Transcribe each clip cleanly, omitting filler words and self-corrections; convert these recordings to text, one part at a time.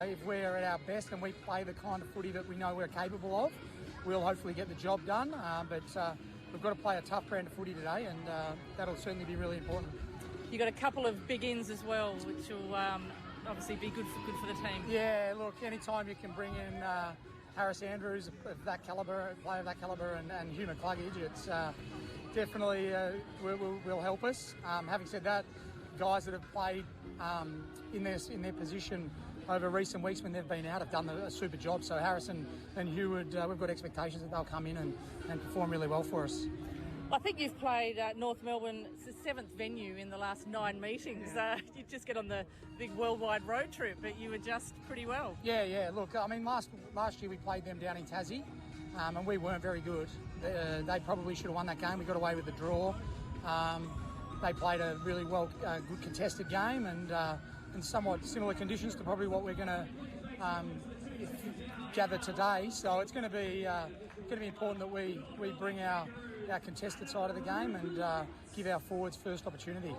If we're at our best and we play the kind of footy that we know we're capable of, we'll hopefully get the job done. But we've got to play a tough brand of footy today, and that'll certainly be really important. You've got a couple of big ins as well, which will obviously be good for the team. Yeah, look, anytime you can bring in Harris Andrews of that calibre, a player of that calibre, and Hugh McCluggage, it's definitely will help us. Having said that, guys that have played in their position over recent weeks when they've been out have done a super job. So Harrison and Hugh, we've got expectations that they'll come in and perform really well for us. I think you've played North Melbourne, it's the 7th venue in the last 9 meetings. Yeah. You just get on the big worldwide road trip, but you adjust pretty well. Yeah. Look, I mean, last year we played them down in Tassie, and we weren't very good. They probably should have won that game. We got away with the draw. They played a really good contested game and somewhat similar conditions to probably what we're going to gather today. So it's going to be important that we bring our contested side of the game and give our forwards first opportunity.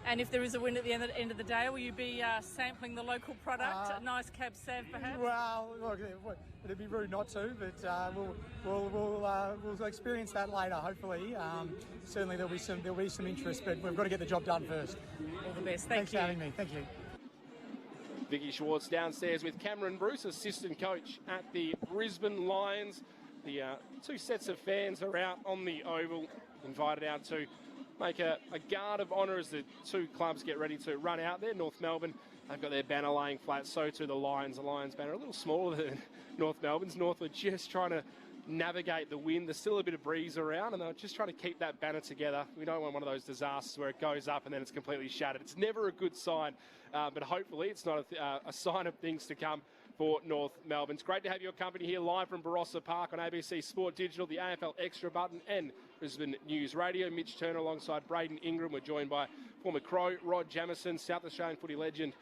And if there is a win at the end of the day, will you be sampling the local product? A nice cab sav, perhaps? Well, look, it'd be rude not to, but we'll experience that later. Hopefully, certainly there'll be some interest, but we've got to get the job done first. All the best. Thanks for having me. Thank you. Vicky Schwartz downstairs with Cameron Bruce, assistant coach at the Brisbane Lions. The two sets of fans are out on the oval, invited out to make a guard of honour as the two clubs get ready to run out there. North Melbourne, they've got their banner laying flat, so too the Lions. The Lions banner a little smaller than North Melbourne's. North are just trying to navigate the wind. There's still a bit of breeze around, and they're just trying to keep that banner together. We don't want one of those disasters where it goes up and then it's completely shattered. It's never a good sign, but hopefully it's not a sign of things to come for North Melbourne. It's great to have your company here live from Barossa Park on ABC Sport Digital, the AFL Extra Button and Brisbane News Radio. Mitch Turner alongside Braden Ingram. We're joined by former Crow Rod Jamieson, South Australian footy legend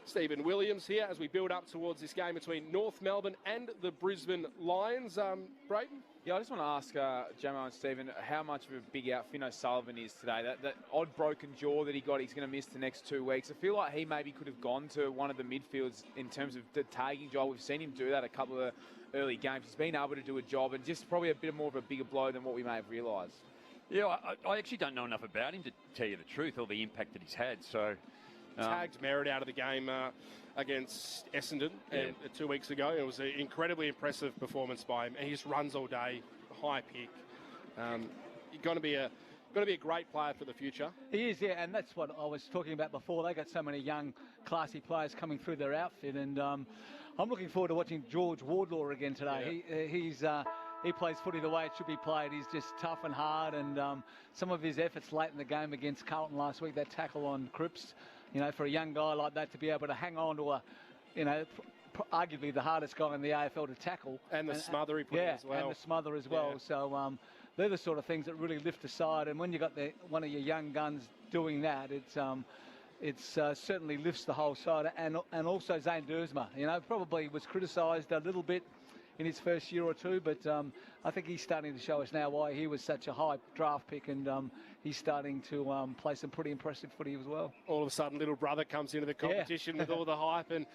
Stephen Williams here as we build up towards this game between North Melbourne and the Brisbane Lions. Braden? Yeah, I just want to ask Jamo and Stephen how much of a big out Finn O'Sullivan is today. That odd broken jaw that he got, he's going to miss the next 2 weeks. I feel like he maybe could have gone to one of the midfields in terms of the tagging job. We've seen him do that a couple of early games. He's been able to do a job and just probably a bit more of a bigger blow than what we may have realised. Yeah, I actually don't know enough about him to tell you the truth or the impact that he's had. So tagged Merritt out of the game against Essendon 2 weeks ago. It was an incredibly impressive performance by him. He just runs all day, high pick. He's going to be a great player for the future. He is, yeah, and that's what I was talking about before. They got so many young, classy players coming through their outfit, and I'm looking forward to watching George Wardlaw again today. Yeah. He plays footy the way it should be played. He's just tough and hard, and some of his efforts late in the game against Carlton last week, that tackle on Cripps, for a young guy like that to be able to hang on to arguably the hardest guy in the AFL to tackle. And the smother he put in as well. And the smother as well. Yeah. So they're the sort of things that really lift the side, and when you've got one of your young guns doing that, it's certainly lifts the whole side. And also Zane Duursma, probably was criticised a little bit in his first year or two, but I think he's starting to show us now why he was such a high draft pick, and he's starting to play some pretty impressive footy as well. All of a sudden, little brother comes into the competition with all the hype, and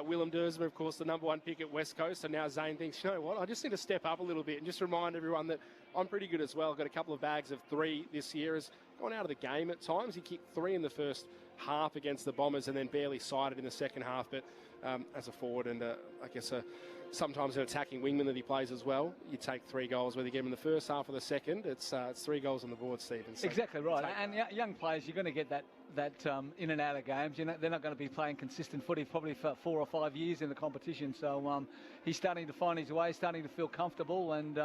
Willem Duursma, of course, the number one pick at West Coast, and now Zane thinks, you know what, I just need to step up a little bit and just remind everyone that I'm pretty good as well. I've got a couple of bags of 3 this year. Has gone out of the game at times. He kicked 3 in the first half against the Bombers and then barely sided in the second half, but as a forward and I guess sometimes an attacking wingman that he plays as well, you take 3 goals, whether you get him in the first half or the second, it's 3 goals on the board, Stephen. So exactly right. And young players, you're going to get that in and out of games. They're not going to be playing consistent footy probably for 4 or 5 years in the competition. So he's starting to find his way, starting to feel comfortable, and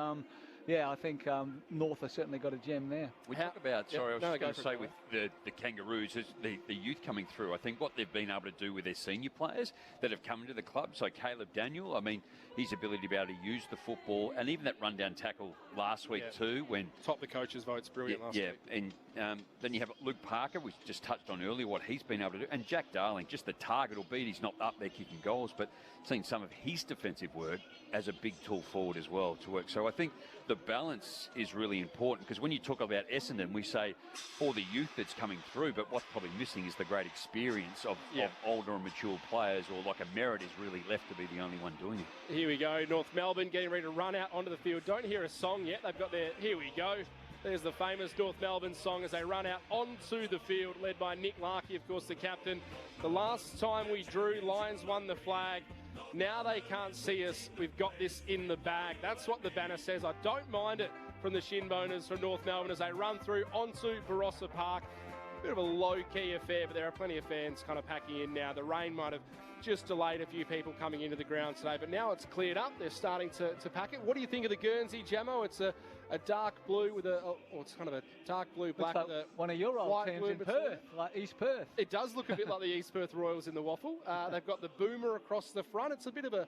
I think North has certainly got a gem there. We talk about, I was going to say with the Kangaroos, is the youth coming through. I think what they've been able to do with their senior players that have come into the club, so Caleb Daniel, I mean, his ability to be able to use the football, and even that rundown tackle last week too, when top the coaches' votes, brilliant last week. And then you have Luke Parker, we just touched on earlier what he's been able to do, and Jack Darling, just the target, albeit he's not up there kicking goals, but seeing some of his defensive work as a big tool forward as well to work. So I think the balance is really important, because when you talk about Essendon, we say all the youth that's coming through, but what's probably missing is the great experience of older and mature players, or like a Merritt is really left to be the only one doing it. Here we go, North Melbourne getting ready to run out onto the field. Don't hear a song yet. They've got their, here we go. There's the famous North Melbourne song as they run out onto the field, led by Nick Larkey, of course, the captain. The last time we drew, Lions won the flag. Now they can't see us. We've got this in the bag. That's what the banner says. I don't mind it from the Shinboners from North Melbourne as they run through onto Barossa Park. Bit of a low-key affair, but there are plenty of fans kind of packing in now. The rain might have just delayed a few people coming into the ground today, but now it's cleared up. They're starting to pack it. What do you think of the Guernsey, Jamo? It's a dark blue with it's kind of a dark blue black like with a one of your old teams in Perth, like East Perth. It does look a bit like the East Perth Royals in the waffle. They've got the boomer across the front. It's a bit of a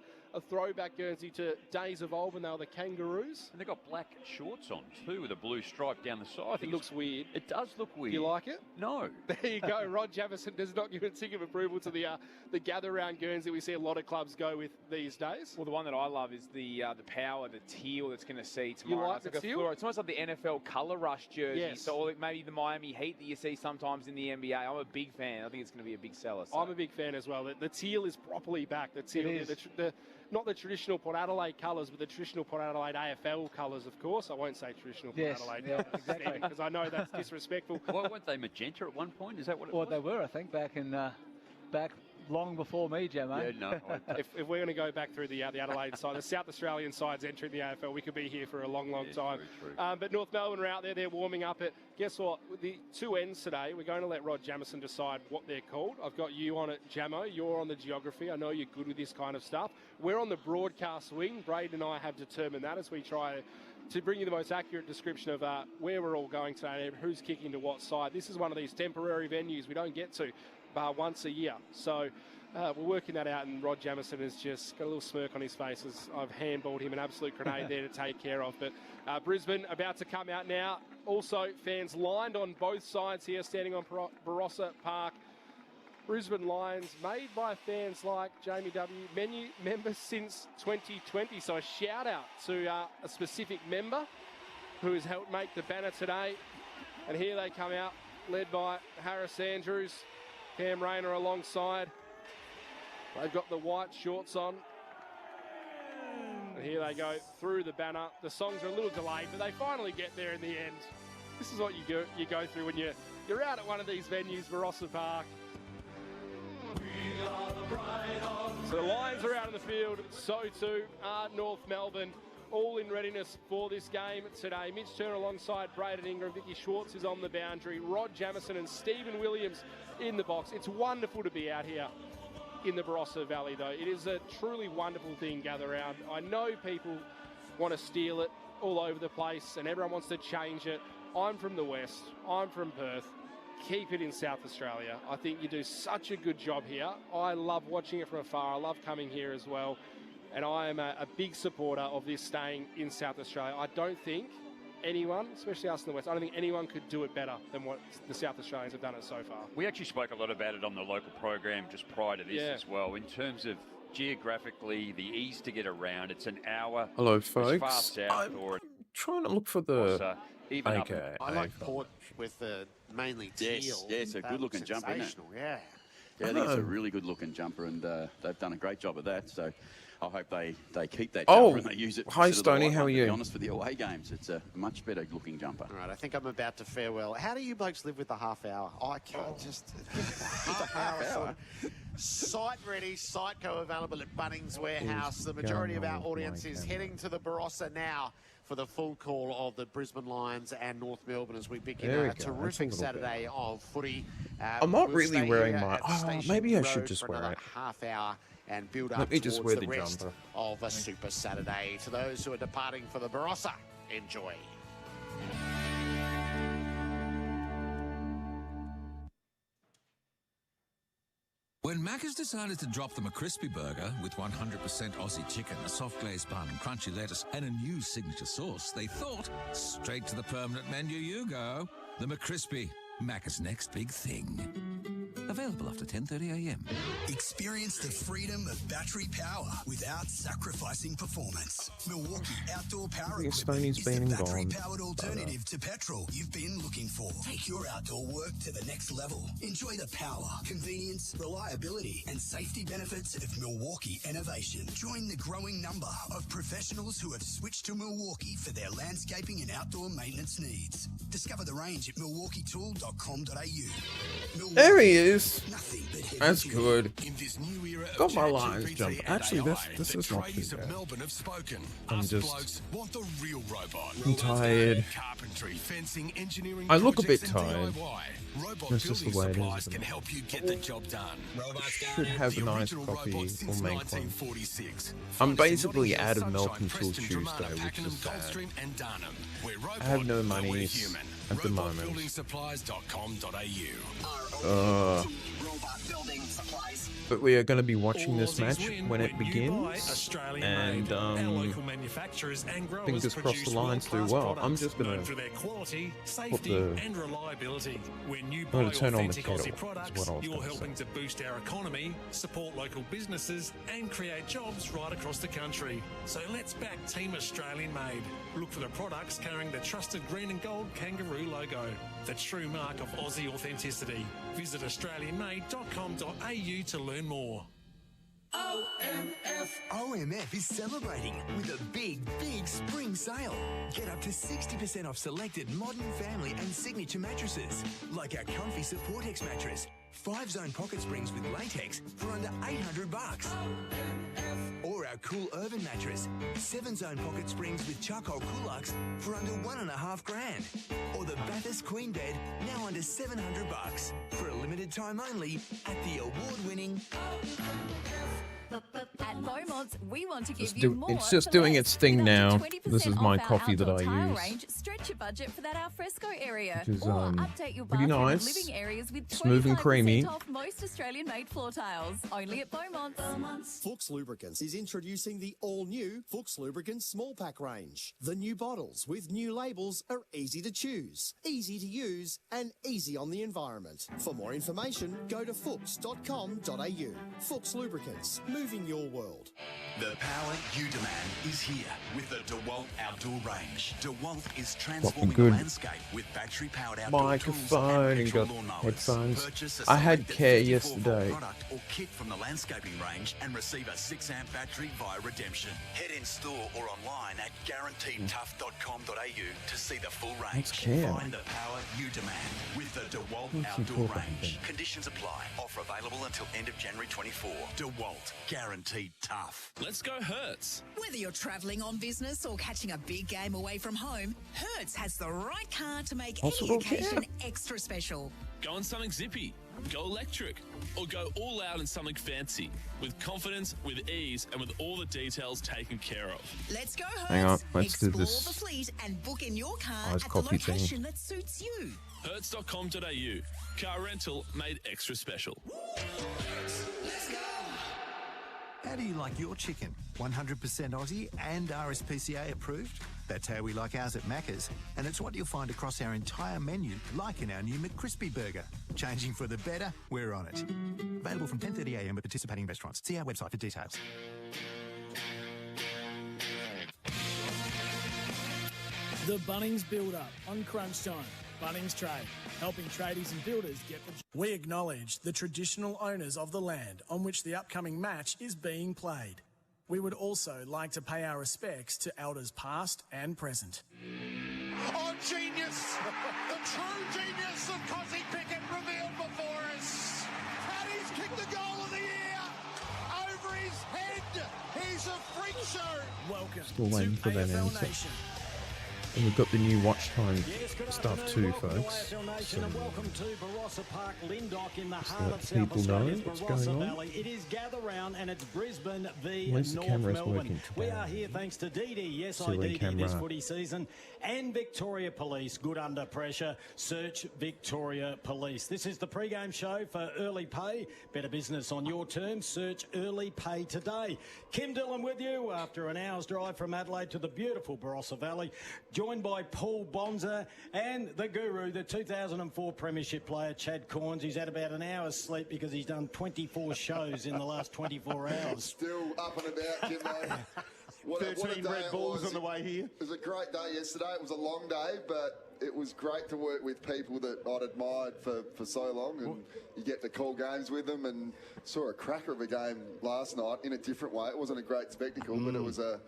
throwback Guernsey to days of old when they were the Kangaroos. And they've got black shorts on too, with a blue stripe down the side. I think It looks weird. It does look weird. Do you like it? No. There you go. Rod Jamison does not give a tick of approval to the gather round Guernsey we see a lot of clubs go with these days. Well, the one that I love is the power, the teal that's going to see tomorrow. You like the teal? It's almost like the NFL colour rush jersey. Yes. So maybe the Miami Heat that you see sometimes in the NBA. I'm a big fan. I think it's going to be a big seller. So. I'm a big fan as well. The teal is properly back. The teal, not the traditional Port Adelaide colours, but the traditional Port Adelaide AFL colours, of course. I won't say traditional Port Adelaide colours, exactly. because I know that's disrespectful. Well, weren't they magenta at one point? Is that what it Well, was? they were, I think, back long before me, Jamo. Yeah, no. if we're going to go back through the Adelaide side, the South Australian side's entering the AFL, we could be here for a long, long time. True. But North Melbourne are out there, they're warming up it. Guess what? With the two ends today, we're going to let Rod Jamison decide what they're called. I've got you on it, Jamo. You're on the geography. I know you're good with this kind of stuff. We're on the broadcast wing. Braden and I have determined that as we try to bring you the most accurate description of where we're all going today and who's kicking to what side. This is one of these temporary venues we don't get to once a year. So we're working that out, and Rod Jamison has just got a little smirk on his face as I've handballed him an absolute grenade there to take care of. But Brisbane about to come out now. Also, fans lined on both sides here, standing on Barossa Park. Brisbane Lions, made by fans like Jamie W., member since 2020. So a shout out to a specific member who has helped make the banner today. And here they come out, led by Harris Andrews, Cam Rayner alongside. They've got the white shorts on. And here they go through the banner. The songs are a little delayed, but they finally get there in the end. This is what you go through when you're out at one of these venues, Barossa Park. So the Lions are out in the field, so too are North Melbourne, all in readiness for this game today. Mitch Turner alongside Braden Ingram, Vicky Schwartz is on the boundary, Rod Jamison and Stephen Williams in the box. It's wonderful to be out here in the Barossa Valley, though. It is a truly wonderful thing, gather round. I know people want to steal it all over the place and everyone wants to change it. I'm from the West, I'm from Perth. Keep it in South Australia. I think you do such a good job here. I love watching it from afar. I love coming here as well. And I am a big supporter of this staying in South Australia. I don't think anyone, especially us in the West, I don't think anyone could do it better than what the South Australians have done it so far. We actually spoke a lot about it on the local program just prior to this as well. In terms of geographically, the ease to get around, it's an hour. Hello, folks. As far south I'm trying to look for the... even up. I like Port with the mainly teal. Yes, it's a good-looking jumper, isn't it? Yeah. Yeah, I think it's a really good-looking jumper, and they've done a great job of that. So I hope they keep that jumper and they use it. Hi, Stoney, how are you? To be honest, for the away games, it's a much better-looking jumper. All right, I think I'm about to farewell. How do you blokes live with the half hour? I can't just... half hour. Site ready, Siteco available at Bunnings Warehouse. The majority of our audience is heading to the Barossa now for the full call of the Brisbane Lions and North Melbourne as we begin a terrific Saturday of footy. I'm not really wearing my... Oh, maybe I should just wear it. Half hour and build up Let me just wear towards the the rest jumper. of a Super Saturday. To those who are departing for the Barossa, enjoy. When Macca's decided to drop the McCrispy burger with 100% Aussie chicken, a soft glazed bun, crunchy lettuce, and a new signature sauce, they thought, straight to the permanent menu you go. The McCrispy, Macca's next big thing. Available after 10:30 a.m. Experience the freedom of battery power without sacrificing performance. Milwaukee Outdoor Power Equipment is the battery-powered alternative to petrol you've been looking for. Take your outdoor work to the next level. Enjoy the power, convenience, reliability, and safety benefits of Milwaukee innovation. Join the growing number of professionals who have switched to Milwaukee for their landscaping and outdoor maintenance needs. Discover the range at milwaukeetool.com.au. There he is. That's good. Got my lines jumped. Actually, this is not too bad. I'm just... I'm tired. I look a bit tired. That's just the way it is. Should have a nice coffee or make one. I'm basically out of milk until Tuesday, which is sad. I have no money at the moment. But we are going to be watching this match when it begins, and fingers crossed the Lions do well. I'm just going to turn on the kettle, is what I was going to helping to boost our economy, support local businesses, and create jobs right across the country. So let's back Team Australian Made. Look for the products carrying the trusted green and gold kangaroo logo, the true mark of Aussie authenticity. Visit australianmade.com.au to learn more. OMF is celebrating with a big spring sale. Get up to 60% off selected modern family and signature mattresses, like our comfy Supportex mattress, 5-zone pocket springs with latex for under $800. Or our cool Urban mattress, 7-zone pocket springs with charcoal Coolux for under $1.5 grand. Or the Bathurst Queen bed, now under $700 for a limited time only at the award-winning. At Beaumont's, we want to give you more. It's just doing its thing now. This is my coffee that I use. Range, stretch your budget for that alfresco area, which is or update your pretty nice. Living areas with Smooth and creamy. off most Australian-made floor tiles. Only at Beaumont's. Fuchs Lubricants is introducing the all-new Fuchs Lubricants small pack range. The new bottles with new labels are easy to choose, easy to use, and easy on the environment. For more information, go to fuchs.com.au. Fuchs Lubricants, moving your world. The power you demand is here with the DeWalt Outdoor Range. DeWalt is transforming the landscape with battery-powered outdoor microphone and got headphones. I had care yesterday. Product or kit from the landscaping range and receive a 6-amp battery via redemption. Head in store or online at guaranteedtough.com.au to see the full range. Find the power you demand with the DeWalt Outdoor Range. Conditions apply. Offer available until end of January 24. DeWalt, guaranteed tough. Let's go Hertz. Whether you're travelling on business or catching a big game away from home, Hertz has the right car to make any occasion extra special. Go on something zippy, go electric, or go all out in something fancy. With confidence, with ease, and with all the details taken care of. Let's go Hertz. Hang on, let's do Explore this. the fleet and book in your car Nice at the coffee location thing. that suits you. Hertz.com.au. Car rental made extra special. Let's go. How do you like your chicken? 100% Aussie and RSPCA approved? That's how we like ours at Macca's, and it's what you'll find across our entire menu, like in our new McCrispy burger. Changing for the better, we're on it. Available from 10:30 a.m. at participating restaurants. See our website for details. The Bunnings Build-Up on Crunch Time. Bunnings Trade, helping tradies and builders get the... We acknowledge the traditional owners of the land on which the upcoming match is being played. We would also like to pay our respects to elders past and present. Oh, genius! The true genius of Cosy Pickett revealed before us. Paddy's kicked the goal of the year. Over his head. He's a freak show. Welcome Still waiting to for that AFL answer. Nation. And we've got the new watch time stuff too, folks. So welcome to Barossa Park, Lindock in the just heart let of South people know Australia's what's Barossa going on. Valley. It is Gather Round and it's Brisbane v Where's the North cameras Melbourne. working We today? are here thanks to Dee yes, Silly IDD this camera. footy season, and Victoria Police. Good under pressure. Search Victoria Police. This is the pre-game show for Early Pay. Better business on your terms. Search Early Pay today. Kim Dillon with you after an hour's drive from Adelaide to the beautiful Barossa Valley. joined by Paul Bonza and the guru, the 2004 Premiership player, Chad Corns. He's had about an hour's sleep because he's done 24 shows in the last 24 hours. Still up and about, Jimbo. What a 13 day Red it Bulls was. on the way here. It was a great day yesterday. It was a long day, but it was great to work with people that I'd admired for so long, and you get to call games with them, and saw a cracker of a game last night in a different way. It wasn't a great spectacle, but it was a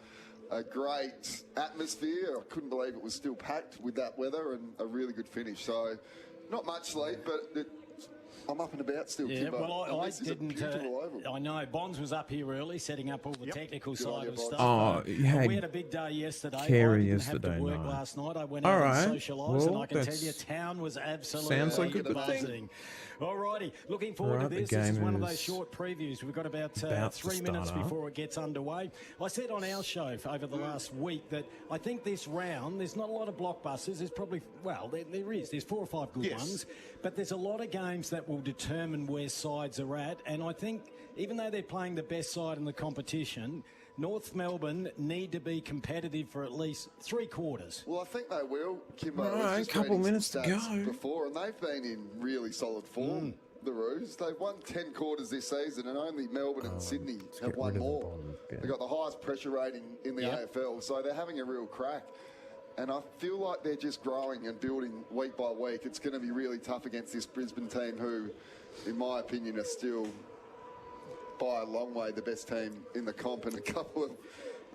great atmosphere. I couldn't believe it was still packed with that weather, and a really good finish. So not much sleep, but I'm up and about still, Yeah, Kimbo. well, I This is a didn't. beautiful oval. I know. Bonds was up here early, setting up all the technical side of stuff. Oh, you had we had a big day yesterday. Carey I didn't yesterday have to work night. last night. I went All out right. and socialised, and Well, I can tell that's- you, town was absolutely sounds like a good buzzing. thing. All righty, looking forward Right, to the this. This is game one of is those short previews. We've got about about to 3 minutes start up. before it gets underway. I said on our show over the last week that I think this round, there's not a lot of blockbusters. There's probably, well, there is. There's 4 or 5 good ones. But there's a lot of games that will determine where sides are at. And I think even though they're playing the best side in the competition, North Melbourne need to be competitive for at least 3 quarters. Well, I think they will, Kimbo. All I was right, just couple reading minutes some to stats go. before, and they've been in really solid form, the Roos. They've won 10 quarters this season, and only Melbourne and Sydney have won more. They've got the highest pressure rating in the AFL, so they're having a real crack. And I feel like they're just growing and building week by week. It's going to be really tough against this Brisbane team who, in my opinion, are still by a long way the best team in the comp, and a couple of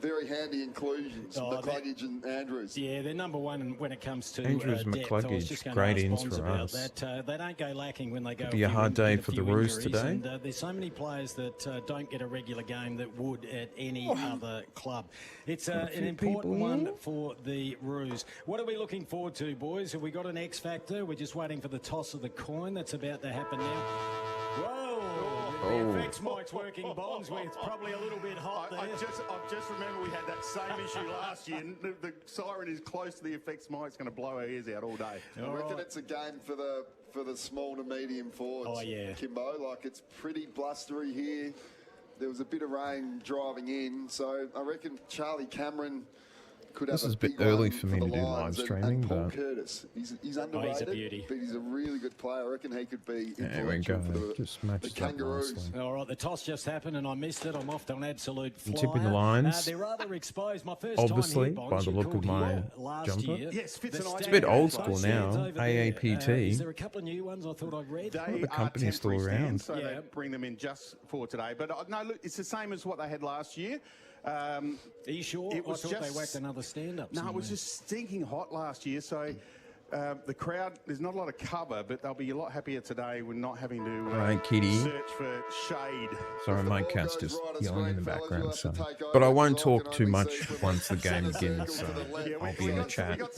very handy inclusions, McCluggage and Andrews. Yeah, they're number one when it comes to Andrews, depth. I was McCluggage, just going great to ins ask Bonds for about us. that. They don't go lacking when they go. Could be a hard day for the Roos injuries, today. And there's so many players that don't get a regular game that would at any other club. It's an important one for the Roos. What are we looking forward to, boys? Have we got an X factor? We're just waiting for the toss of the coin. That's about to happen now. Whoa! The FX mic's working, Bonds. It's probably a little bit hot there. I just remember we had that same issue last year. And the siren is close to the effects mic. It's going to blow our ears out all day. I reckon it's a game for the small to medium forwards. Oh, yeah. Kimbo, like it's pretty blustery here. There was a bit of rain driving in, so I reckon Charlie Cameron could have This is a big bit early one for me to do Lions, live and streaming, Paul but Curtis, he's underrated, he's a beauty. but he's a really good player. I reckon he could be there we influential go. for the Just matches up Kangaroos. nicely. All right, the toss just happened and I missed it. I'm off to an absolute I'm flyer. tipping the Lions. They're rather exposed. My first Obviously, time here, by Bonds, the you look of called my here last jumper. year. Yes, fits The a nice It's a bit old standard school now. sheds over there. AAPT. Is there a couple of new ones I thought I'd read? They the company's are still temporary around. stands, so they bring them in just for today. But no, look, it's the same as what they had last year. Are you sure? It was I thought just, they whacked another stand-up. No, it was somewhere. just stinking hot last year. So the crowd, there's not a lot of cover, but they'll be a lot happier today with not having to All right, Kitty. search for shade. Sorry, my cat's just yelling in the background. So. But I won't talk too much once the game begins, so I'll be in the chat. We've got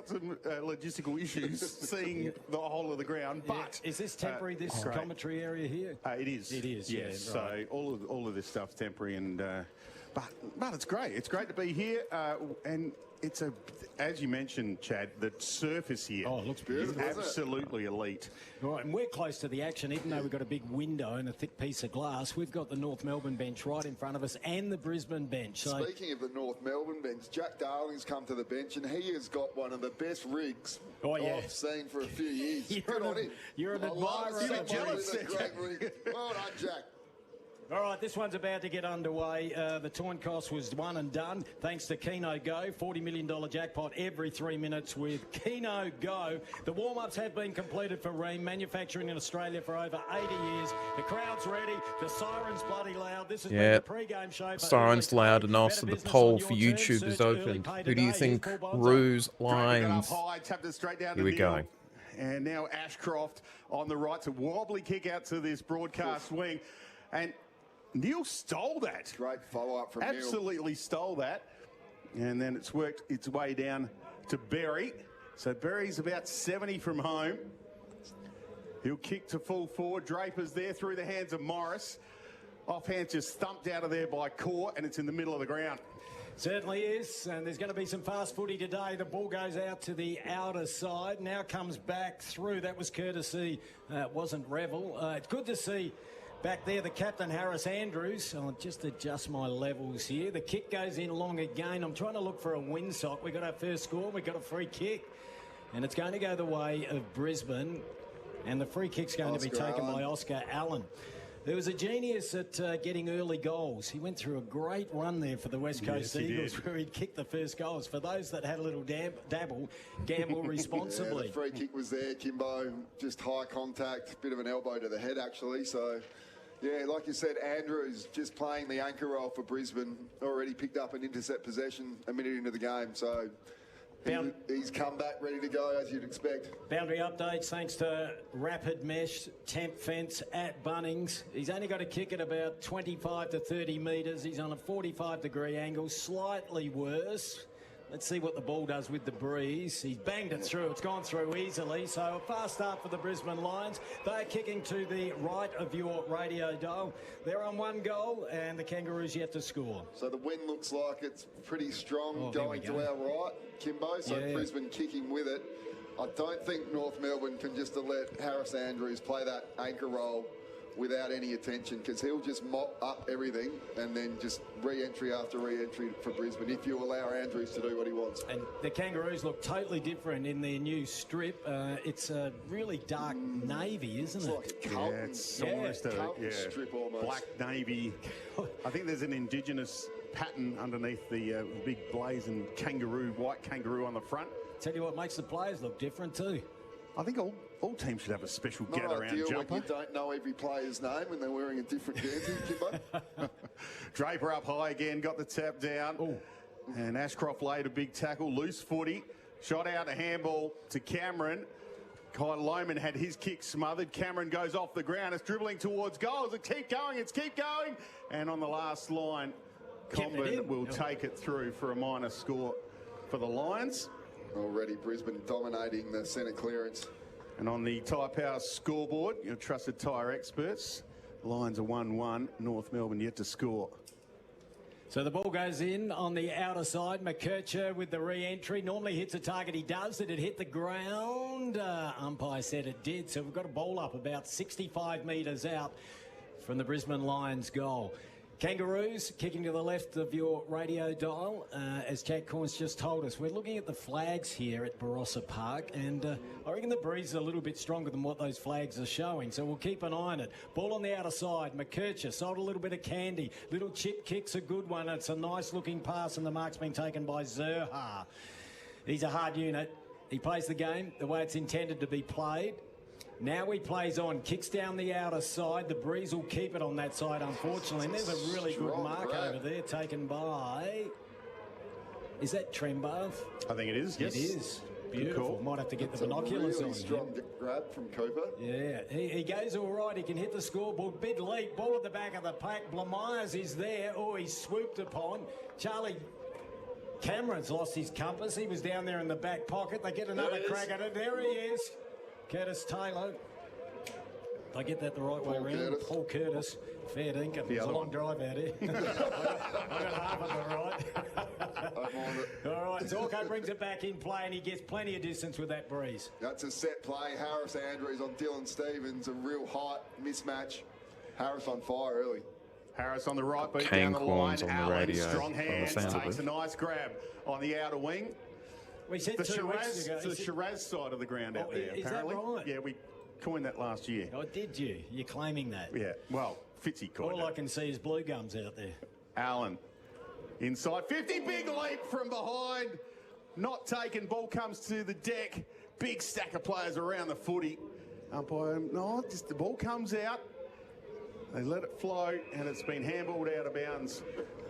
some logistical issues seeing the whole of the ground, but... Is this temporary, this commentary area here? It is. It is, yes. yeah. Right. So all of this stuff's temporary, and but it's great. It's great to be here, and it's as you mentioned, Chad, the surface here. Oh, it looks beautiful. Is absolutely elite. All right, and we're close to the action, even though we've got a big window and a thick piece of glass. We've got the North Melbourne bench right in front of us and the Brisbane bench. So Speaking of the North Melbourne bench, Jack Darling's come to the bench, and he has got one of the best rigs I've seen for a few years. Good on him. You're an I love admirer. seeing You're him jealous. with a great rig. Well done, Jack. All right, this one's about to get underway. The toin cost was one and done thanks to Keno Go. $40 million jackpot every 3 minutes with Keno Go. The warm-ups have been completed for Ream, manufacturing in Australia for over 80 years. The crowd's ready. The siren's bloody loud. This has been the pre-game show. Siren's loud, and also the poll for YouTube is open. Who do you think? Roos, Lions? Here we go. And now Ashcroft on the right. So wobbly kick out to this broadcast wing. And Neil stole that. Great follow-up from Neil. Absolutely stole that. And then it's worked its way down to Berry. So Berry's about 70 from home. He'll kick to full forward. Draper's there through the hands of Morris. Offhand just thumped out of there by Court, and it's in the middle of the ground. Certainly is, and there's going to be some fast footy today. The ball goes out to the outer side, now comes back through. That was courtesy, it wasn't Revel. It's good to see Back there, the captain, Harris Andrews. I'll just adjust my levels here. The kick goes in long again. I'm trying to look for a windsock. We got our first score. We got a free kick. And it's going to go the way of Brisbane. And the free kick's going to be taken by Oscar Allen. There was a genius at getting early goals. He went through a great run there for the West Coast Eagles where he'd kicked the first goals. For those that had a little dabble, gamble responsibly. The free kick was there, Kimbo. Just high contact, bit of an elbow to the head, actually. So, yeah, like you said, Andrews just playing the anchor role for Brisbane. Already picked up an intercept possession a minute into the game. So he's come back ready to go, as you'd expect. Boundary updates thanks to Rapid Mesh Temp Fence at Bunnings. He's only got to kick at about 25 to 30 metres. He's on a 45-degree angle, slightly worse. Let's see what the ball does with the breeze. He's banged it through. It's gone through easily. So a fast start for the Brisbane Lions. They're kicking to the right of your radio dial. They're on 1 goal, and the Kangaroos yet to score. So the wind looks like it's pretty strong going to our right, Kimbo. So Brisbane kicking with it. I don't think North Melbourne can just let Harris Andrews play that anchor role without any attention, because he'll just mop up everything and then just re-entry after re-entry for Brisbane if you allow Andrews to do what he wants. And the Kangaroos look totally different in their new strip. It's a really dark navy, isn't it? It's like a Carlton, it's almost a strip almost. Black navy. I think there's an indigenous pattern underneath the big blazing kangaroo, white kangaroo on the front. Tell you what makes the players look different too. I think all teams should have a special get-around jumper. When you don't know every player's name and they're wearing a different jersey, Kimbo. Draper up high again, got the tap down. Ooh. And Ashcroft laid a big tackle, loose footy. Shot out a handball to Cameron. Kyle Lohman had his kick smothered. Cameron goes off the ground. It's dribbling towards goals. It's keep going. And on the last line, Comben will take it through for a minor score for the Lions. Already Brisbane dominating the centre clearance. And on the Tyre Power scoreboard, your trusted tyre experts, Lions are 1-1, North Melbourne yet to score. So the ball goes in on the outer side. McKercher with the re-entry. Normally hits a target. He does. Did it hit the ground? Umpire said it did. So we've got a ball up about 65 metres out from the Brisbane Lions goal. Kangaroos kicking to the left of your radio dial, as Chad Corns just told us. We're looking at the flags here at Barossa Park, and I reckon the breeze is a little bit stronger than what those flags are showing, so we'll keep an eye on it. Ball on the outer side. McKercher sold a little bit of candy. Little chip kick's a good one. It's a nice-looking pass, and the mark's been taken by Zerha. He's a hard unit. He plays the game the way it's intended to be played. Now he plays on, kicks down the outer side. The breeze will keep it on that side, unfortunately. And there's a really good mark over there taken by... Is that Trembath? I think it is, yes. It is. Beautiful. Might have to get the binoculars really on. Strong grab from Cooper. Yeah, he goes all right. He can hit the scoreboard. Big leap. Ball at the back of the pack. Blamires is there. Oh, he's swooped upon. Charlie Cameron's lost his compass. He was down there in the back pocket. They get another crack at it. There he is. Curtis Taylor. Did I get that the right way around? Paul Curtis. Fair dinkum. It's a long drive out here. I got half of it right. All right, Zorko brings it back in play and he gets plenty of distance with that breeze. That's a set play. Harris Andrews on Dylan Stevens. A real height mismatch. Harris on fire early. Harris on the right beat down the line. Allen, strong hands, takes a nice grab on the outer wing. We said the 2 weeks ago. The Shiraz side of the ground out there, is apparently. That right? Yeah, we coined that last year. Oh, did you? You're claiming that? Yeah, well, Fitzy coined All I can see is blue gums out there. Allen, inside 50, big leap from behind. Not taken, ball comes to the deck. Big stack of players around the footy. Umpire, no, just the ball comes out. They let it flow, and it's been handballed out of bounds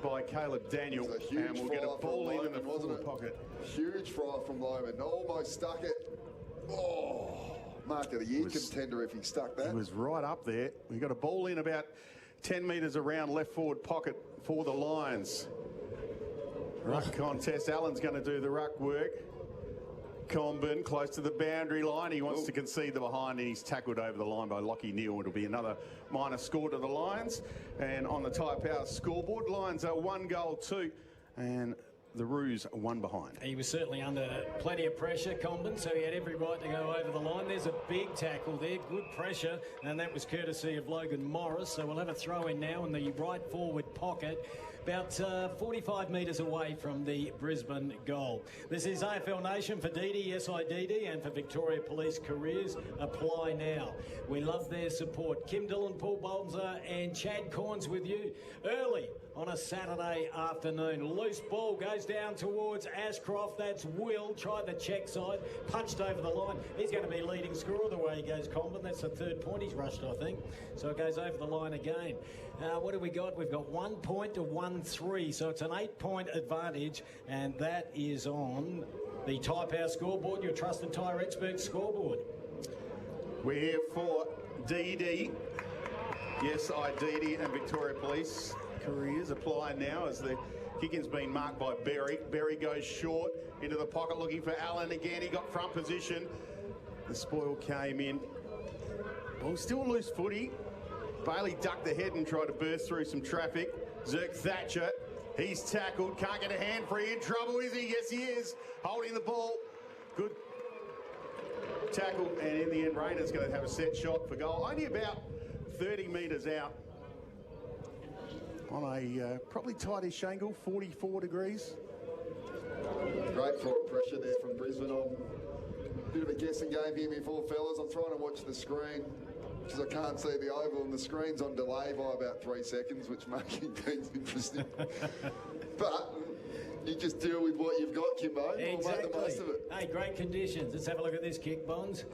by Caleb Daniel. And we'll get a ball in the forward pocket. Huge fry from Lohman. Almost stuck it. Oh, mark of the year contender if he stuck that. He was right up there. We got a ball in about 10 metres around left forward pocket for the Lions. Ruck contest. Allen's going to do the ruck work. Comben close to the boundary line. He wants to concede the behind and he's tackled over the line by Lockie Neal. It'll be another minor score to the Lions. And on the Tyre Power scoreboard, Lions are 1-2. And the Roos 1 behind. He was certainly under plenty of pressure, Comben, so he had every right to go over the line. There's a big tackle there, good pressure, and that was courtesy of Logan Morris. So we'll have a throw in now in the right forward pocket, about 45 metres away from the Brisbane goal. This is AFL Nation for Didi, SIDD, and for Victoria Police Careers. Apply now. We love their support. Kim Dillon, Paul Bolzer, and Chad Corns with you early on a Saturday afternoon. Loose ball goes down towards Ashcroft. That's Will. Tried the check side. Punched over the line. He's going to be leading scorer the way he goes, Comben. That's the third point he's rushed, I think. So it goes over the line again. What do we got? We've got 1 point to 1-3. So it's an 8-point advantage. And that is on the Tyre Power scoreboard, your trusted tyre expert scoreboard. We're here for DD. Yes, IDD and Victoria Police Careers. Apply now as the kick-in's been marked by Berry. Berry goes short into the pocket looking for Allen again. He got front position. The spoil came in. Well, still loose footy. Bailey ducked the head and tried to burst through some traffic. Zerk Thatcher, he's tackled. Can't get a hand free. In trouble, is he? Yes, he is. Holding the ball. Good tackle. And in the end, Rayner's going to have a set shot for goal. Only about 30 metres out. On a probably tightish angle, 44 degrees. Great front pressure there from Brisbane on. Bit of a guessing game here before, fellas. I'm trying to watch the screen because I can't see the oval, and the screen's on delay by about 3 seconds, which makes things interesting. But you just deal with what you've got, Kimbo. Exactly. We'll make the most of it. Hey, great conditions. Let's have a look at this kick, Bonds.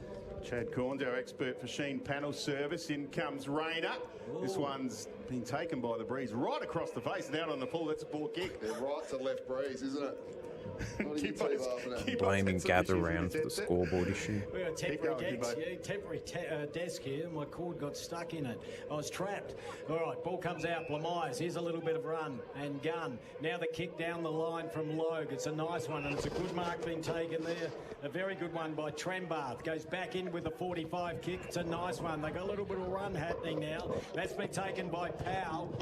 Chad Corns, our expert for Sheen panel service. In comes Rayner. Ooh. This one's been taken by the breeze right across the face and out on the full. That's a poor kick. Yeah, right to left breeze, isn't it? Keep blaming Gather Round for the scoreboard issue. We got a temporary desk here. My cord got stuck in it. I was trapped. All right, ball comes out. Blamires. Here's a little bit of run and gun. Now the kick down the line from Logue. It's a nice one, and it's a good mark being taken there. A very good one by Trembarth. Goes back in with a 45 kick. It's a nice one. They got a little bit of run happening now. That's been taken by Powell.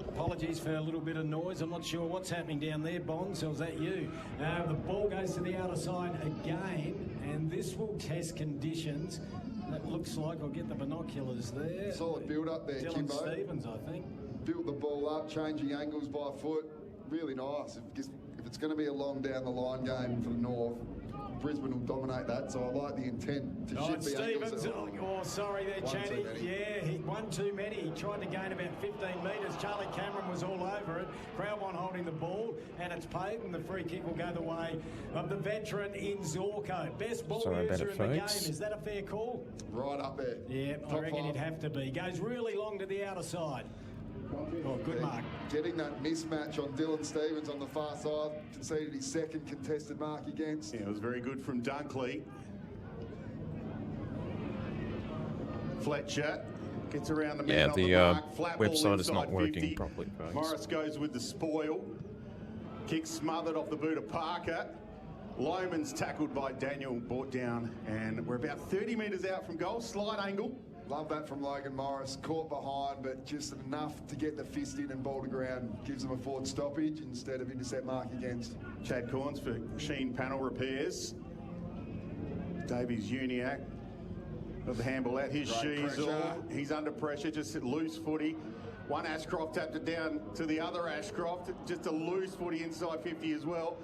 Apologies for a little bit of noise. I'm not sure what's happening down there, Bonds, or was that you? The ball goes to the outer side again, and this will test conditions. That looks like, I'll get the binoculars there. Solid build-up there, Dylan Kimbo. Stevens, I think. Built the ball up, changing angles by foot. Really nice. If it's going to be a long down-the-line game for the North, Brisbane will dominate that, so I like the intent to shift the angles. Oh, sorry there, Chatty. Yeah, he won too many. He tried to gain about 15 metres. Charlie Cameron was all over it. Crowbon holding the ball, and it's paid, and the free kick will go the way of the veteran in Zorko. Best ball user in the game. Is that a fair call? Right up there. Yeah, I reckon it'd have to be. Goes really long to the outer side. Oh, good mark. Getting that mismatch on Dylan Stevens on the far side. Conceded his second contested mark against. Yeah, it was very good from Dunkley. Fletcher gets around the man on the mark. Flat website is not working 50. properly, folks. Morris goes with the spoil. Kick smothered off the boot of Parker. Loman's tackled by Daniel, brought down, and we're about 30 metres out from goal. Slight angle. Love that from Logan Morris. Caught behind, but just enough to get the fist in and ball to ground. Gives them a forward stoppage instead of intercept mark against. Chad Corns for Sheen panel repairs. Davies Uniac. Got the handball out. Here's Sheasel. He's under pressure, just loose footy. One Ashcroft tapped it down to the other Ashcroft. Just a loose footy inside 50 as well.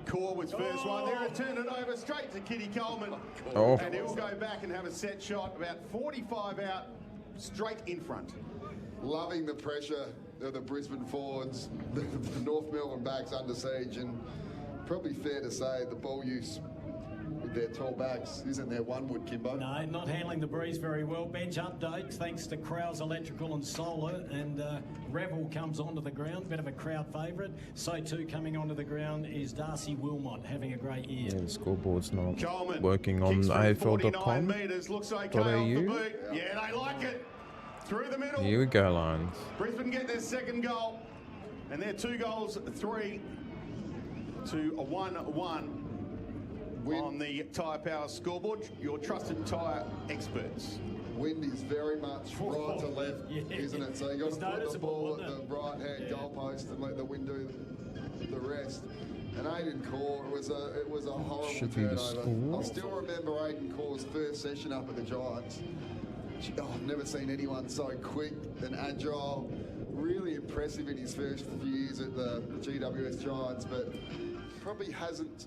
Core was first one there and turned it over straight to Kitty Coleman. And he'll go back and have a set shot about 45 out, straight in front. Loving the pressure of the Brisbane forwards. The North Melbourne backs under siege, and probably fair to say the ball use with their tall backs isn't their one wood, Kimbo. No, not handling the breeze very well. Bench updates thanks to Krauss Electrical and Solar, and Revel comes onto the ground, bit of a crowd favourite. So too coming onto the ground is Darcy Wilmot, having a great year. Yeah, the scoreboard's not Coleman working on AFL.com. Meters, looks okay off the boot. Yeah, they like it. Through the middle. Here we go, Lions. Brisbane get their second goal, and they're 2 goals, 3 to a 1-1. On the Tyre Power scoreboard, your trusted tyre experts. Wind is very much right to left, isn't it? So you've got to put the ball at the right-hand goalpost and let the wind do the rest. And Aiden Core, it was a horrible Should be the turnover. score. I still remember Aiden Core's first session up at the Giants. I've never seen anyone so quick and agile. Really impressive in his first few years at the GWS Giants, but probably hasn't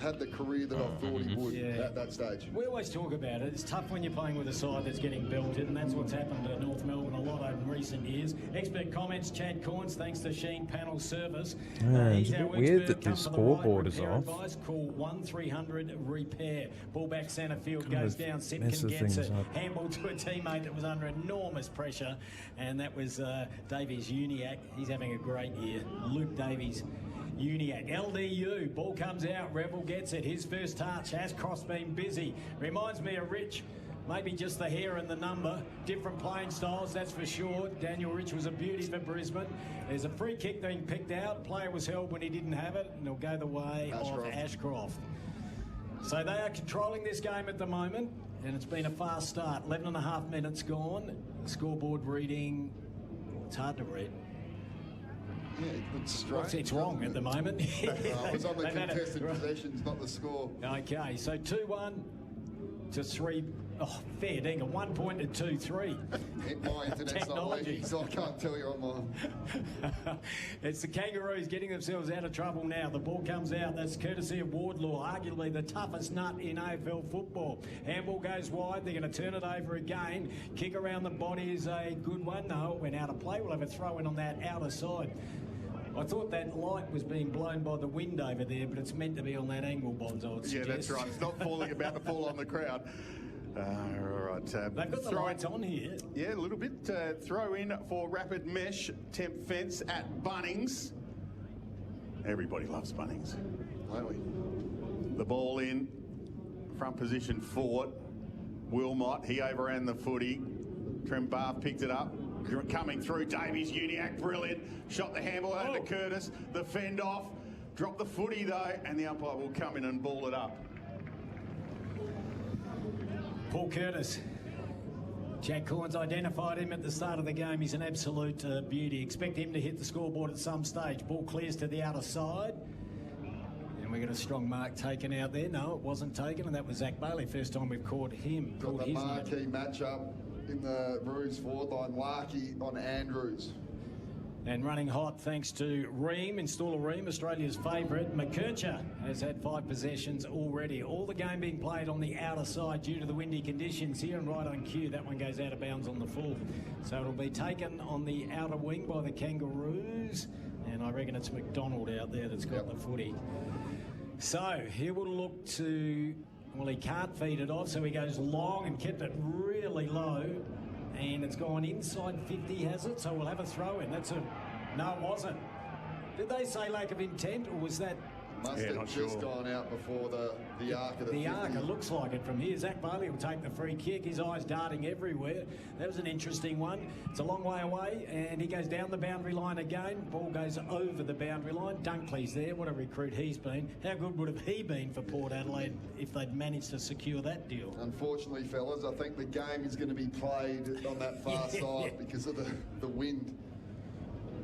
had the career that I thought he would at that stage. We always talk about it. It's tough when you're playing with a side that's getting belted, and that's what's happened to North Melbourne a lot over recent years. Expert comments, Chad Corns, thanks to Sheen Panel Service. It's a bit weird that the scoreboard is off. Advice, call 1300 repair. Ball back centre field goes down. Simpkin messes gets it. things up. Handball to a teammate that was under enormous pressure, and that was Davies Uniac. He's having a great year. Luke Davies. Uniac, LDU, ball comes out, Rebel gets it, his first touch, has Cross been busy, reminds me of Rich, maybe just the hair and the number, different playing styles, that's for sure. Daniel Rich was a beauty for Brisbane. There's a free kick being picked out, player was held when he didn't have it, and it'll go the way of Ashcroft. So they are controlling this game at the moment, and it's been a fast start, 11 and a half minutes gone, scoreboard reading, it's hard to read. Yeah, it looks strange. It's wrong at the moment. It was on the contested possessions, not the score. Okay, so 2-1 to 3. Oh, fair dinkum. 1 point to 2-3. My internet's not working, so I can't tell you on mine. It's the Kangaroos getting themselves out of trouble now. The ball comes out. That's courtesy of Wardlaw, arguably the toughest nut in AFL football. Handball goes wide. They're going to turn it over again. Kick around the body is a good one. No, it went out of play. We'll have a throw in on that outer side. I thought that light was being blown by the wind over there, but it's meant to be on that angle, Bonds, I would suggest. Yeah, that's right. It's not about to fall on the crowd. All right. They've got the lights on here. Yeah, a little bit. Throw in for Rapid Mesh Temp Fence at Bunnings. Everybody loves Bunnings, don't we? The ball in. Front position forward. Wilmot, he overran the footy. Trem Barth picked it up. Coming through, Davies Uniac, brilliant. Shot the handball over to Curtis. The fend off. Dropped the footy though, and the umpire will come in and ball it up. Paul Curtis. Jack Corns identified him at the start of the game. He's an absolute beauty. Expect him to hit the scoreboard at some stage. Ball clears to the outer side. And we got a strong mark taken out there. No, it wasn't taken, and that was Zach Bailey. First time we've caught him. Got the marquee matchup in the Roos forward line. Larkey on Andrews. And running hot thanks to Ream, installer Ream, Australia's favourite. McKercher has had 5 possessions already. All the game being played on the outer side due to the windy conditions here, and right on cue, that one goes out of bounds on the full. So it'll be taken on the outer wing by the Kangaroos, and I reckon it's McDonald out there that's got the footy. So he will look to, well, he can't feed it off, so he goes long and kept it really low. And it's gone inside 50, has it? So we'll have a throw in. That's a... No, it wasn't. Did they say lack of intent, or was that... Must have just gone out before the arc of the 50. arc, it looks like it from here. Zach Bailey will take the free kick. His eyes darting everywhere. That was an interesting one. It's a long way away, and he goes down the boundary line again. Ball goes over the boundary line. Dunkley's there. What a recruit he's been. How good would have he been for Port Adelaide if they'd managed to secure that deal? Unfortunately, fellas, I think the game is going to be played on that far side because of the wind.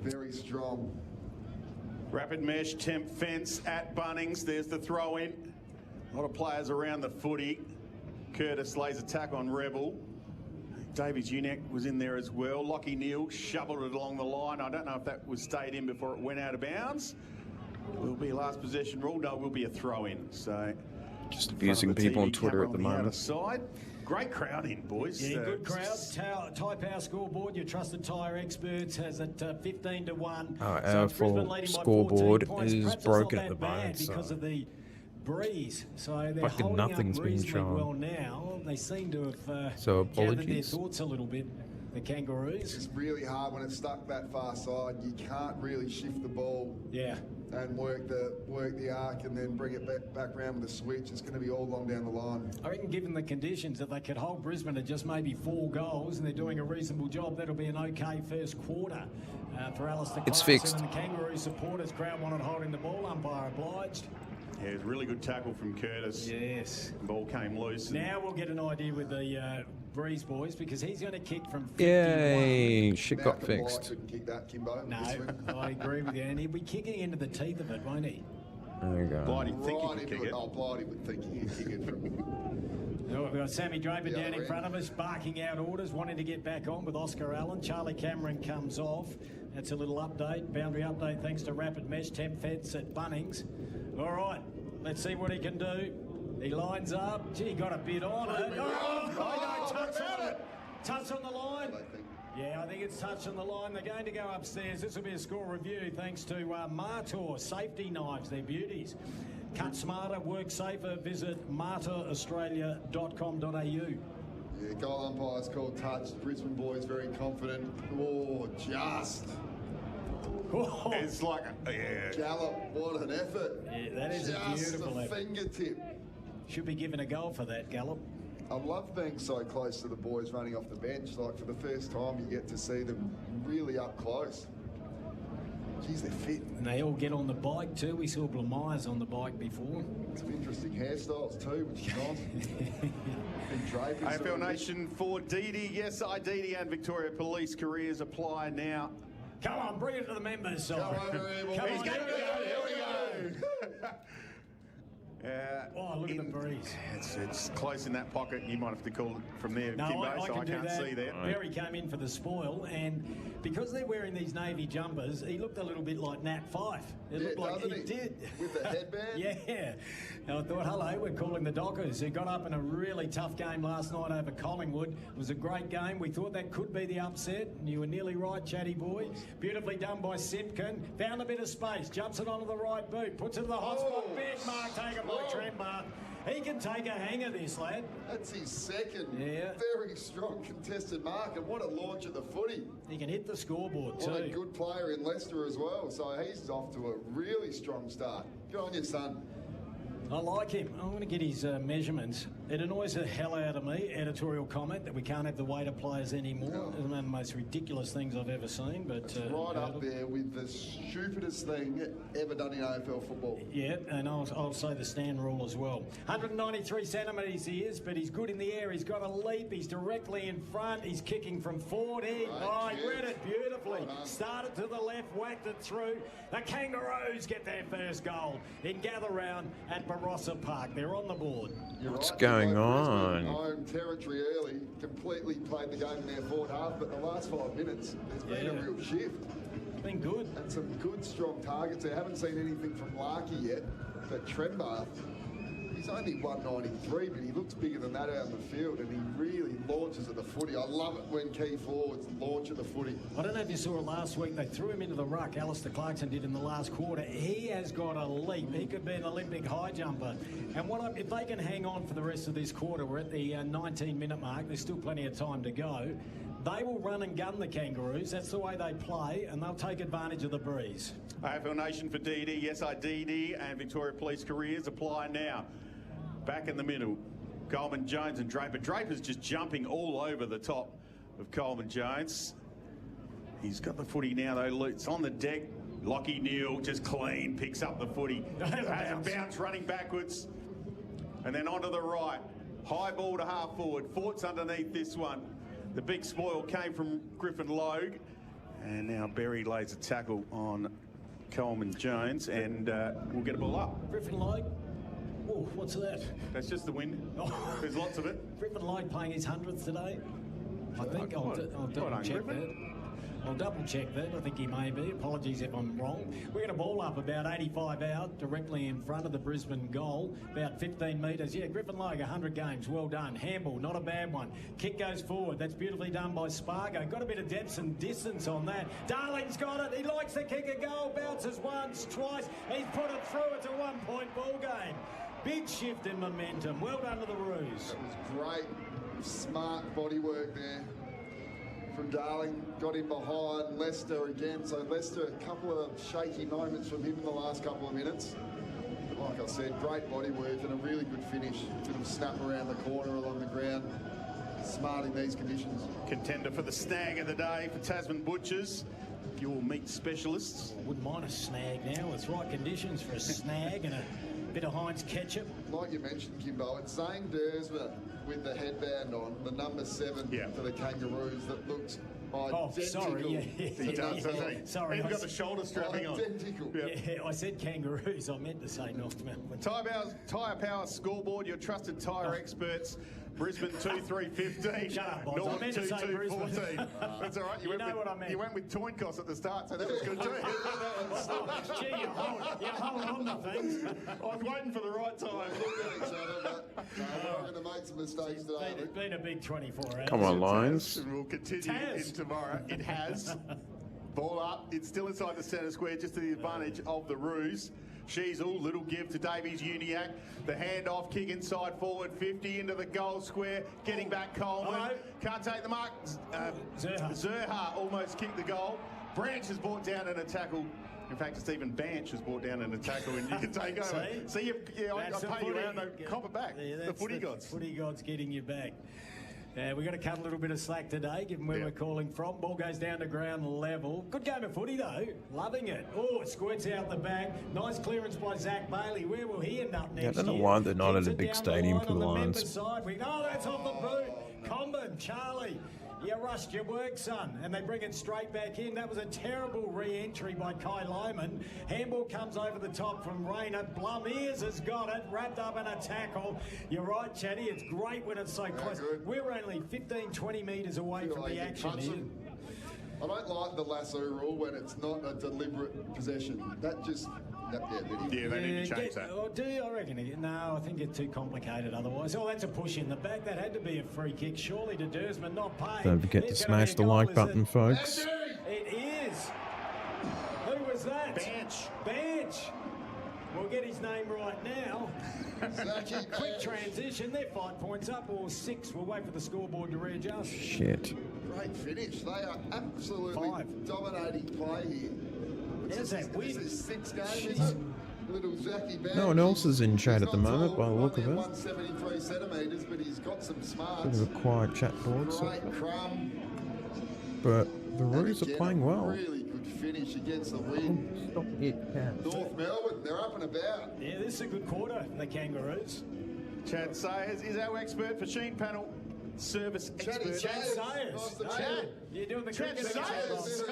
Very strong. Rapid Mesh Temp Fence at Bunnings. There's the throw in. A lot of players around the footy. Curtis lays attack on Rebel. Davies Uniac was in there as well. Lockie Neal shoveled it along the line. I don't know if that was stayed in before it went out of bounds. Will be a last possession rule. No, it will be a throw in. So just abusing people on Twitter at the moment. Side. Great crowd in, boys. Yeah, good crowd. Type our scoreboard. Your trusted tyre experts has it 15-1. Our full scoreboard is broken at the moment because of the breeze. So they're fucking holding nothing's up being reasonably shown. well now. They seem to have so gathered their apologies. thoughts a little bit. The Kangaroos. It's really hard when it's stuck that far side. You can't really shift the ball. Yeah. And work the arc and then bring it back around with a switch. It's going to be all long down the line. I reckon given the conditions that they could hold Brisbane to just maybe 4 goals and they're doing a reasonable job, that'll be an okay first quarter for Alistair It's Clarkson fixed. and the Kangaroo supporters. Crowd wanted holding the ball, umpire obliged. Yeah, it was a really good tackle from Curtis. Yes. The ball came loose. Now we'll get an idea with the Breeze boys, because he's going to kick from 51. Yay, shit got Malcolm Blight fixed. couldn't kick that, Kimbo. No, I agree with you. And he'll be kicking into the teeth of it, won't he? There you go. Blighty think he could kick it. Oh, Blighty would think he could kick it from... We've got Sammy Draper down in front of us, barking out orders, wanting to get back on with Oscar Allen. Charlie Cameron comes off. That's a little update, boundary update, thanks to Rapid Mesh Temp Fence at Bunnings. All right, let's see what he can do. He lines up. Gee, he got a bit on it. Touch on the line. Yeah, I think it's touch on the line. They're going to go upstairs. This will be a score review thanks to Martor Safety Knives. They're beauties. Cut smarter, work safer. Visit martoraustralia.com.au. Yeah, goal umpire's called touch. Brisbane boys very confident. Oh, just. Oh. It's like Gallop, what an effort. Yeah, that is just a beautiful a fingertip. Should be given a goal for that, Gallop. I love being so close to the boys running off the bench. Like, for the first time, you get to see them really up close. Geez, they're fit. And they all get on the bike too. We saw Blamires on the bike before. Some interesting hairstyles too, which is nice. AFL Nation for Didi. Yes, Didi and Victoria Police careers apply now. Come on, bring it to the members. Come over here, boys. Come on, Here we go. Oh, look at the breeze. It's close in that pocket. You might have to call it from there, No, Kimbo, I so I can do can't that. see that. Barry came in for the spoil, and because they're wearing these navy jumpers, he looked a little bit like Nat Fyfe. It looked like he did. With the headband? Yeah. And I thought, hello, we're calling the Dockers, who got up in a really tough game last night over Collingwood. It was a great game. We thought that could be the upset, and you were nearly right, Chatty boy. Beautifully done by Simpkin. Found a bit of space, jumps it onto the right boot, puts it to the hot spot. Big mark taken by Trembar. He can take a hang of this, lad. That's his second very strong contested mark, and what a launch at the footy. He can hit the scoreboard What too. a good player in Leicester as well, so he's off to a really strong start. Good on you, son. I like him. I want to get his measurements. It annoys the hell out of me, editorial comment, that we can't have the weight of players anymore. It's one of the most ridiculous things I've ever seen. But It's right up there with the stupidest thing ever done in AFL football. Yeah, and I'll say the stand rule as well. 193 centimetres he is, but he's good in the air. He's got a leap. He's directly in front. He's kicking from 40. He read it beautifully. Started to the left, whacked it through. The Kangaroos get their first goal in Gather Round at Barossa Park. They're on the board. What's going on? Home territory early, completely played the game in their forward half, but the last 5 minutes, there's been a real shift. It's been good. And some good, strong targets. I haven't seen anything from Larky yet, but Trembar, he's only 193, but he looks bigger than that out in the field, and he really launches at the footy. I love it when key forwards launch at the footy. I don't know if you saw it last week. They threw him into the ruck. Alistair Clarkson did in the last quarter. He has got a leap. He could be an Olympic high jumper. And if they can hang on for the rest of this quarter, we're at the 19-minute mark. There's still plenty of time to go. They will run and gun the Kangaroos. That's the way they play, and they'll take advantage of the breeze. AFL Nation for DD. Yes, DD and Victoria Police careers apply now. Back in the middle, Coleman Jones and Draper. Draper's just jumping all over the top of Coleman Jones. He's got the footy now, though. It's on the deck. Lockie Neal just clean, picks up the footy. Has a bounce running backwards. And then onto the right. High ball to half forward. Fort's underneath this one. The big spoil came from Griffin Logue. And now Berry lays a tackle on Coleman Jones, and we'll get a ball up. Griffin Logue. Oh, what's that? That's just the wind. There's lots of it. Griffin Logue playing his 100th today. I think I'll double check that. I'll double check that. I think he may be. Apologies if I'm wrong. We're going to ball up about 85 out, directly in front of the Brisbane goal, about 15 metres. Yeah, Griffin Logue, 100 games. Well done. Handball, not a bad one. Kick goes forward. That's beautifully done by Spargo. Got a bit of depth and distance on that. Darling's got it. He likes to kick a goal. Bounces once, twice. He's put it through. It's a 1-point ball game. Big shift in momentum. Well done to the Roos. That was great, smart body work there from Darling. Got in behind Leicester again. So Leicester, a couple of shaky moments from him in the last couple of minutes. But like I said, great body work and a really good finish. Bit of snap around the corner along the ground. Smart in these conditions. Contender for the snag of the day for Tasman Butchers. your meat specialists. I wouldn't mind a snag now. It's right conditions for a snag and a bit of Heinz ketchup. Like you mentioned, Kimbo, it's Zane Dersma with the headband on, the number 7 for the Kangaroos that looks identical. Sorry. He does, doesn't he? Sorry. He's got the shoulder strapping on. Identical. Yeah, I said Kangaroos. I meant to say North Melbourne. Tyre Power scoreboard, your trusted tyre experts. Brisbane 2-3-15. Shut up, boss. North I meant to say 2-2-14. That's all right. You know what I meant. You went with Toinkos at the start, so that was good too. Gee, you hold on to things. I was waiting for the right time. Look at each other, but we're going to make some mistakes today. It's been a big 24 hours. Come on, Lions. And we'll continue in tomorrow. It has. Ball up. It's still inside the centre square, just to the advantage of the Roos. Sheasel, little give to Davies Uniac. The handoff, kick inside forward 50 into the goal square. Getting back Coleman. Can't take the mark. Zerha almost kicked the goal. Branch is brought down in a tackle. In fact, Stephen Banch was brought down in a tackle and you can take over. See, I pay you out, no, cop it back. Yeah, the footy gods. Footy gods getting you back. We've got to cut a little bit of slack today, given where we're calling from. Ball goes down to ground level. Good game of footy, though. Loving it. Oh, it squirts out the back. Nice clearance by Zach Bailey. Where will he end up next year? I don't know why they're not at a big stadium for the Lions. That's off the boot. Comben, Charlie. You rushed your work, son, and they bring it straight back in. That was a terrible re-entry by Kai Lyman. Handball comes over the top from Rayner. Blum Ears has got it, wrapped up in a tackle. You're right, Chatty, it's great when it's so close. We're only 15, 20 metres away from the action here. I don't like the lasso rule when it's not a deliberate possession. That just... they need to change that. Do you? I reckon. No, I think it's too complicated otherwise. Oh, that's a push in the back. That had to be a free kick. Surely to Dersman, not paid. Don't forget to smash the like button, folks. It is. Who was that? Banch. We'll get his name right now. Quick transition. They're 5 points up or 6. We'll wait for the scoreboard to readjust. Shit. Great finish. They are absolutely dominating play here. There's that win. This is 6 games. Little Zachy Banch. No one else is in chat at the moment, by the look of it. 173 centimetres, but he's got some smarts. Bit of a quiet chat board. Great crumb. But the Roos are playing well. Really good finish against the wind. Stop it, Cam. North Melbourne, they're up and about. Yeah, this is a good quarter, the Kangaroos. Chad Sayers is our expert for Sheen Panel service expert. Chad Sayers. Chad, you're doing the Chad cricket. Sayers.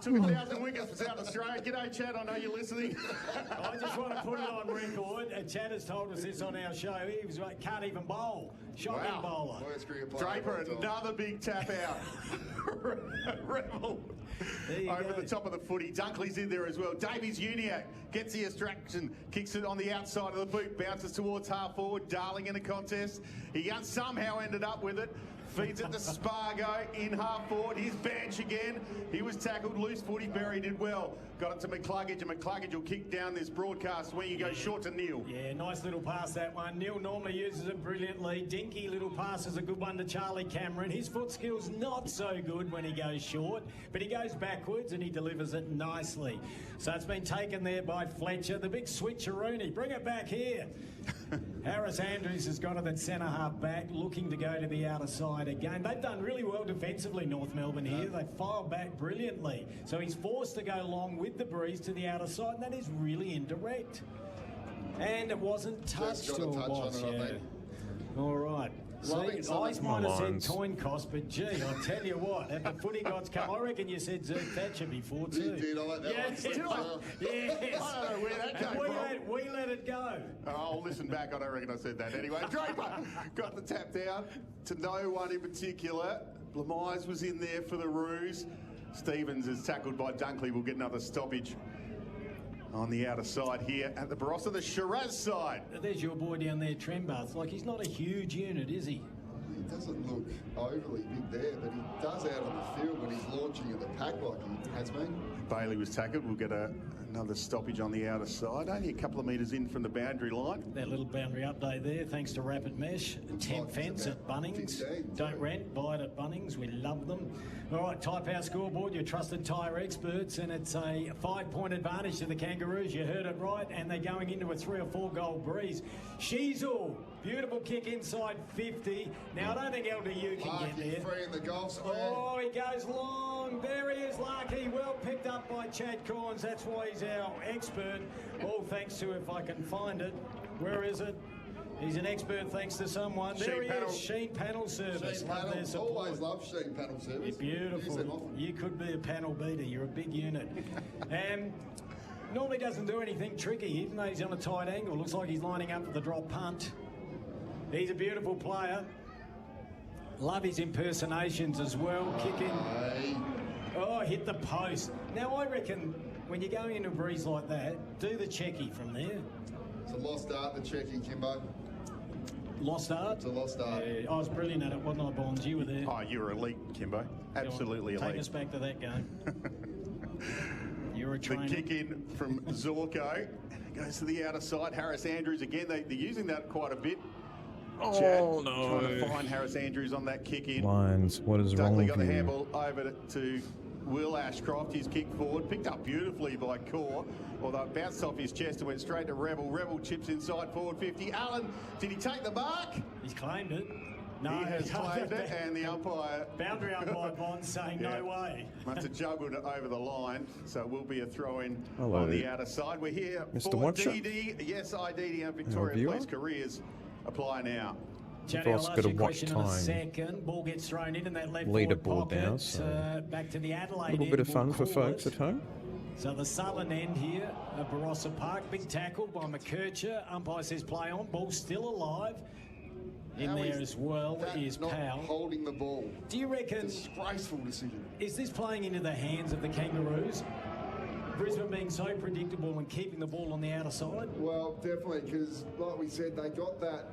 2,000 wickets for South Australia. G'day, Chad. I know you're listening. I just want to put it on record. And Chad has told us this on our show. He was like, can't even bowl. Shocking bowler. Draper, another big tap out. Rebel. Over the top of the footy. Dunkley's in there as well. Davies Uniac gets the extraction, kicks it on the outside of the boot, bounces towards half forward. Darling in a contest. He somehow ended up with it. Feeds it to Spargo in half forward. Here's Banch again. He was tackled loose footy. Berry did well. Got it to McCluggage, and McCluggage will kick down this broadcast where you go short to Neil. Yeah, nice little pass that one. Neil normally uses it brilliantly. Dinky little pass is a good one to Charlie Cameron. His foot skill's not so good when he goes short, but he goes backwards and he delivers it nicely. So it's been taken there by Fletcher. The big switcheroony. Bring it back here. Harris Andrews has got it at centre half back, looking to go to the outer side again. They've done really well defensively, North Melbourne here. They filed back brilliantly. So he's forced to go long with the breeze to the outer side, and that is really indirect. And it wasn't touched or was, yeah. All right. See, I might have said Toinkos, but gee, I'll tell you what, if the footy gods come, I reckon you said Zerk Thatcher before too. You did, I like that one. Yes. I don't know where that came from. We let it go. I'll listen back, I don't reckon I said that. Anyway, Draper got the tap down to no one in particular. Blamise was in there for the Roos. Stevens is tackled by Dunkley. We'll get another stoppage on the outer side here at the Barossa, the Shiraz side. There's your boy down there, Trembath. Like, he's not a huge unit, is he? He doesn't look overly big there, but he does out on the field when he's launching in the pack like he has been. Bailey was tackled. We'll get another stoppage on the outer side. Only a couple of metres in from the boundary line. That little boundary update there, thanks to Rapid Mesh. Temp fence at Bunnings. 15, don't rent, buy it at Bunnings. We love them. All right, type our scoreboard, your trusted tyre experts, and it's a 5-point advantage to the Kangaroos. You heard it right, and they're going into a 3 or 4 goal breeze. Sheasel, beautiful kick inside 50. Now, I don't think LDU can get there. Free in the goal square. Oh, he goes long. long. There he is, Larky. Well picked up by Chad Corns. That's why he's our expert. All thanks to, if I can find it, where is it? He's an expert thanks to someone. There he is, Sheen Panel Service. Love their support. Always love Sheen Panel Service. You're beautiful. You could be a panel beater. You're a big unit. Normally doesn't do anything tricky, even though he's on a tight angle. Looks like he's lining up for the drop punt. He's a beautiful player. Love his impersonations as well. Kicking. Oh, hit the post. Now, I reckon when you're going into a breeze like that, do the checky from there. It's a lost art, the checky, Kimbo. Lost art? It's a lost art. I was brilliant at it, wasn't I, Bonds? You were there. Oh, you were elite, Kimbo. Absolutely elite. Take us back to that game. You're a trainer. The kick in from Zorko. Goes to the outer side. Harris Andrews again. They're using that quite a bit. Oh, Chad, no. Trying to find Harris Andrews on that kick in. Lions, what is wrong Dunkley with got the you? handball over to Will Ashcroft. His kick forward. Picked up beautifully by Core. Although it bounced off his chest and went straight to Rebel. Rebel chips inside forward 50. Allen, did he take the mark? He's claimed it. No, he has claimed it, and the umpire... Boundary umpire Bond saying no way. Must have juggled it over the line, so it will be a throw-in Hello. on the outer side. We're here Mr. for Watcher. DD. Yes, IDD and Victoria viewer. Police careers apply now. Johnny, I'll I've ask got you a a watch question in a time second. Ball gets thrown in that left leaderboard forward pocket. now, so Back to the Adelaide a little end, bit of we'll fun for call folks it. at home. So the southern end here at Barossa Park. Big tackle by McKercher. Umpire says play on. Ball still alive. In there as well is Powell. Holding the ball. Do you reckon... Disgraceful decision. Is this playing into the hands of the Kangaroos? Brisbane being so predictable and keeping the ball on the outer side? Well, definitely, because like we said, they got that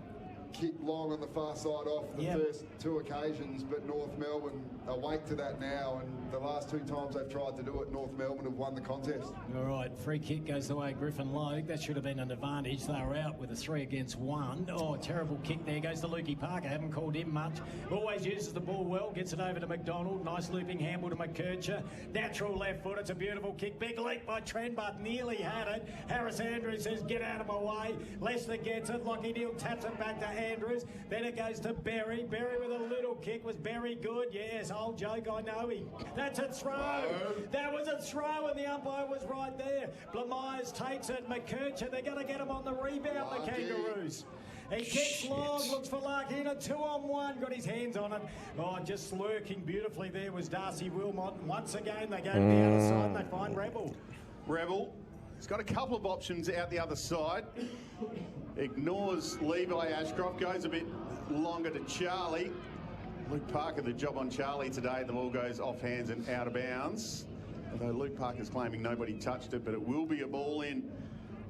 kick long on the far side off the first two occasions, but North Melbourne awake to that now, and the last two times they've tried to do it, North Melbourne have won the contest. All right, free kick goes the way of Griffin Logue. That should have been an advantage. They were out with a 3 against 1. Oh, terrible kick there. Goes to Lukey Parker. Haven't called him much. Always uses the ball well. Gets it over to McDonald. Nice looping handball to McKercher. Natural left foot. It's a beautiful kick. Big leap by Trent, but nearly had it. Harris Andrews says, get out of my way. Lester gets it. Lockie Neal taps it back to Andrews. Then it goes to Berry. Berry with a little kick. Was Berry good? Yes, old joke. I know he. That's a throw. That was a throw, and the umpire was right there. Blamires takes it. McKercher, they're going to get him on the rebound, the Kangaroos. He kicks long, looks for Larky in a 2-on-1, got his hands on it. Oh, just lurking beautifully there was Darcy Wilmot. Once again, they go to the other side and they find Rebel. Rebel, he's got a couple of options out the other side. Ignores Levi Ashcroft, goes a bit longer to Charlie. Luke Parker, the job on Charlie today. The ball goes off hands and out of bounds. Although Luke Parker's claiming nobody touched it, but it will be a ball in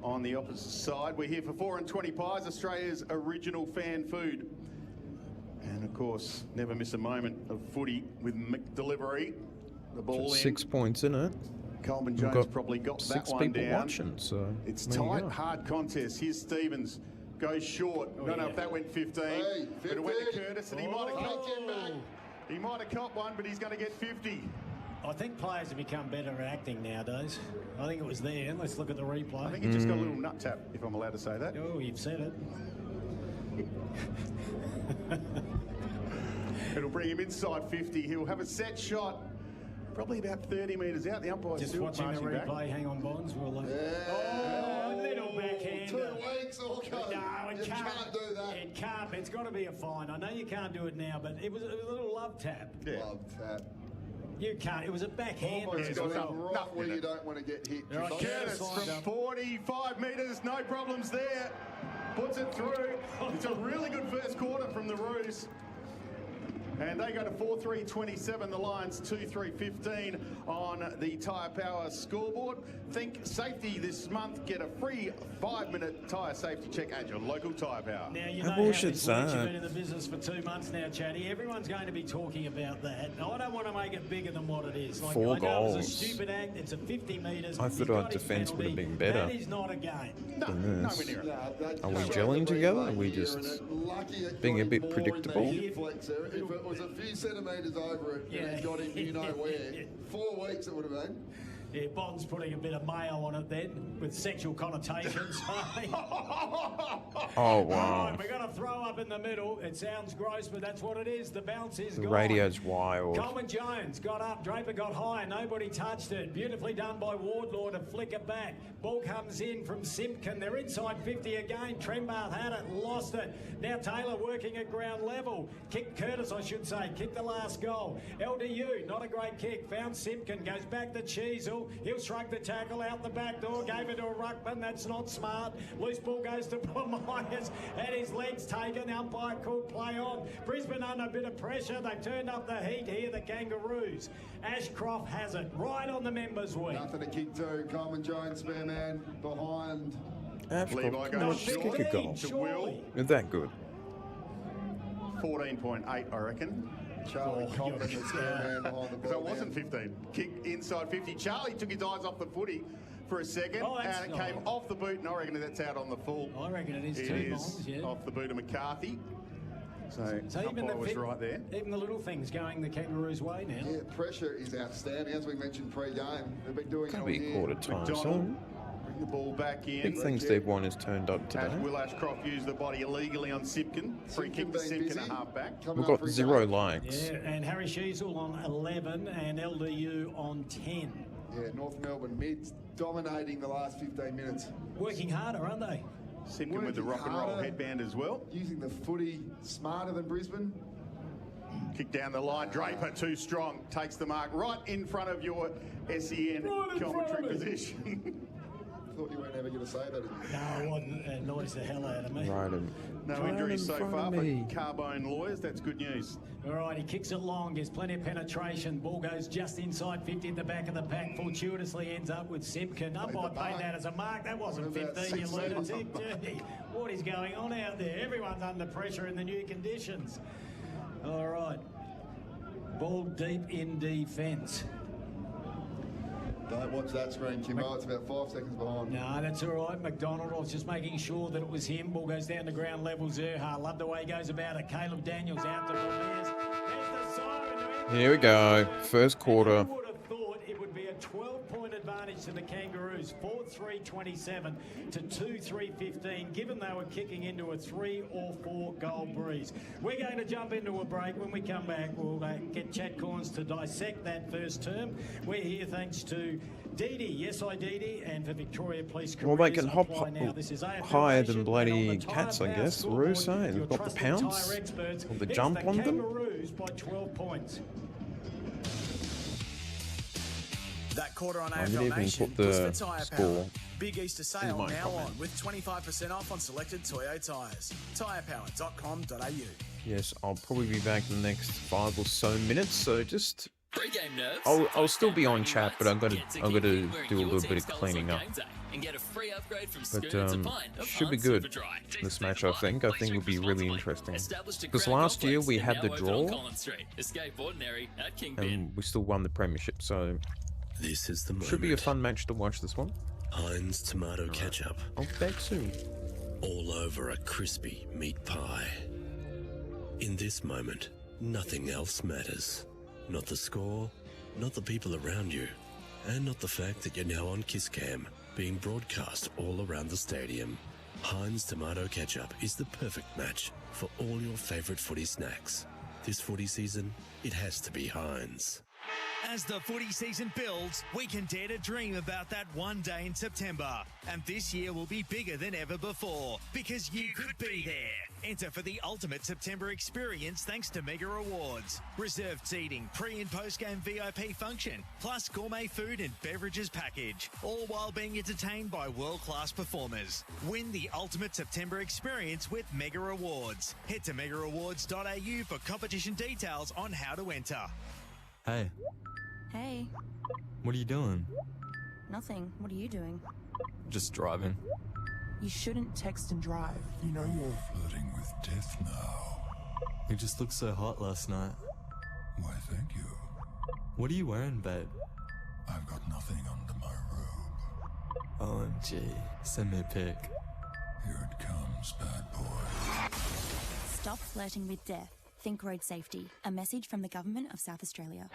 on the opposite side. We're here for 4 and 20 pies, Australia's original fan food. And of course, never miss a moment of footy with McDelivery. The ball in. 6 points in it. Coleman We've Jones probably got that 6 one people down. watching, so It's there you tight, go. hard contest. Here's Stevens. Goes short. Don't know if that went 15. But it went to Curtis, and he might have copped one. He might have copped one, but he's going to get 50. I think players have become better at acting nowadays. I think it was there. Let's look at the replay. I think he just got a little nut tap, if I'm allowed to say that. Oh, you've said it. It'll bring him inside 50. He'll have a set shot, probably about 30 metres out. The umpire's Just still watching the marching replay. back. Hang on, Bonds. We'll oh, little backhand. 2 weeks all go. No, it can't do that. It can't. It's got to be a fine. I know you can't do it now, but it was a little love tap. Yeah. Love tap. You can't. It was a backhand. Almost got right where you don't want to get hit. Right, Curtis from 45 metres, no problems there. Puts it through. It's a really good first quarter from the Roos. And they go to 4-3-27. The Lions 2-3-15 on the Tyre Power scoreboard. Think safety this month. Get a free 5-minute tyre safety check at your local Tyre Power. Now, you know how this works. You've been in the business for 2 months now, Chatty. Everyone's going to be talking about that. I don't want to make it bigger than what it is. Like, 4 I know goals. It's a stupid act. It's a 50 metres. I thought our defence would have been better. That is not a game. than this. Are we gelling together? Are we just being a bit predictable? If it was a few centimetres over it and it got him you know where, 4 weeks it would have been. Yeah, Bond's putting a bit of mayo on it then, with sexual connotations. Oh, wow. Right, we've got a throw up in the middle. It sounds gross, but that's what it is. The bounce is The gone. radio's wild. Coleman Jones got up. Draper got high. Nobody touched it. Beautifully done by Wardlaw to flick it back. Ball comes in from Simpkin. They're inside 50 again. Trembath had it, lost it. Now Taylor working at ground level. Kicked Curtis, I should say. Kicked the last goal. LDU, not a great kick. Found Simpkin. Goes back to Cheezel. He'll shrug the tackle out the back door. Gave it to a ruckman. That's not smart. Loose ball goes to Myers. And his legs taken. Umpire called play on. Brisbane under a bit of pressure. They've turned up the heat here, the Kangaroos. Ashcroft has it right on the members' week. Nothing to kick to. Coleman Jones, spare man behind. Ashcroft, come on, just kick a goal. To Will. Is that good? 14.8, I reckon. Charlie Coleman, the spare man behind the ball. So it wasn't 15. Kick inside 50. Charlie took his eyes off the footy for a second, and it came off the boot, and I reckon that's out on the full. I reckon it is It too, is Bonds, yeah. off the boot of McCarthy. So even umpire was right there. Even the little things going the Kangaroos' way now. Yeah, pressure is outstanding. As we mentioned pre-game, they've been doing Gonna it be all year. quarter time McDonald, soon. bring the ball back in. Big things Steve One has turned up today. Will Ashcroft used the body illegally on Simpkin. Free kick to Simpkin, a half-back. We've got 0 likes. Yeah, and Harry Sheasel on 11 and LDU on 10. Yeah, North Melbourne mids dominating the last 15 minutes. Working harder, aren't they? Simpkin with the rock and roll headband as well. Using the footy smarter than Brisbane. Kick down the line. Draper too strong. Takes the mark right in front of your SEN commentary position. Thought you weren't ever going to say that. No, it wasn't. It annoys the hell out of me. Right him. No injuries so far for Carbone Lawyers. That's good news. All right, he kicks it long. There's plenty of penetration. Ball goes just inside 50 at the back of the pack. Fortuitously ends up with Simpkin. Umpire paid that as a mark. That wasn't 15, you lunatic. Gee, what is going on out there? Everyone's under pressure in the new conditions. All right. Ball deep in defence. Don't watch that screen, Kimbo. It's about 5 seconds behind. No, that's all right. McDonald was just making sure that it was him. Ball goes down to ground level. Zerha, love the way he goes about it. Caleb Daniels out to Ramirez. There's the siren. Here we go. First quarter. Who would have thought it would be a 12-point advantage to the Kangaroos? 4-3-27 to 2-3-15, given they were kicking into a 3 or 4 goal breeze. We're going to jump into a break. When we come back, we'll get Chad Corns to dissect that first term. We're here thanks to Dee Dee, yes I Dee, and for Victoria Police Careers. Well, they can hop Now. This is AFL higher Nation, than and bloody on the cats, Tyre I Power guess. scoreboard, Russo, your they've got the trusted pounce, tyre experts. or the It's jump on them. Kangaroos by 12 points. That quarter on I didn't AFL even Nation put the was for Tyre score Power. Big Easter sale my now comment. on with 25% off on selected Toyo tyres. Tyrepower.com.au. Yes, I'll probably be back in the next 5 or so minutes, so just... Pre-game nerves. I'll still be on chat, but I've got to do a little bit of cleaning up. And get a free upgrade from But Schooner to Pine of should be Hard good. Superdry. This match, I think would be really interesting. Established at Because Crown last year Complex we and had now the open on draw, Collins Street. Escape Ordinary at Kingpin. and we still won the premiership. So This is the moment. should be a fun match to watch. This one. Heinz tomato ketchup. I'll be back soon. All over a crispy meat pie. In this moment, nothing else matters. Not the score, not the people around you, and not the fact that you're now on Kiss Cam, being broadcast all around the stadium. Heinz tomato ketchup is the perfect match for all your favourite footy snacks. This footy season, it has to be Heinz. As the footy season builds, we can dare to dream about that one day in September. And this year will be bigger than ever before, because you could be there. Enter for the ultimate September experience thanks to Mega Rewards. Reserved seating, pre- and post-game VIP function, plus gourmet food and beverages package, all while being entertained by world-class performers. Win the ultimate September experience with Mega Rewards. Head to megarewards.au for competition details on how to enter. Hey, Hey, what are you doing? nothing. What are you doing? Just driving. You shouldn't text and drive. You know you're flirting with death now. You just looked so hot last night. Why, thank you. What are you wearing, babe? I've got nothing under my robe. OMG, send me a pic. Here it comes, bad boy. Stop flirting with death. Think road safety. A message from the Government of South Australia.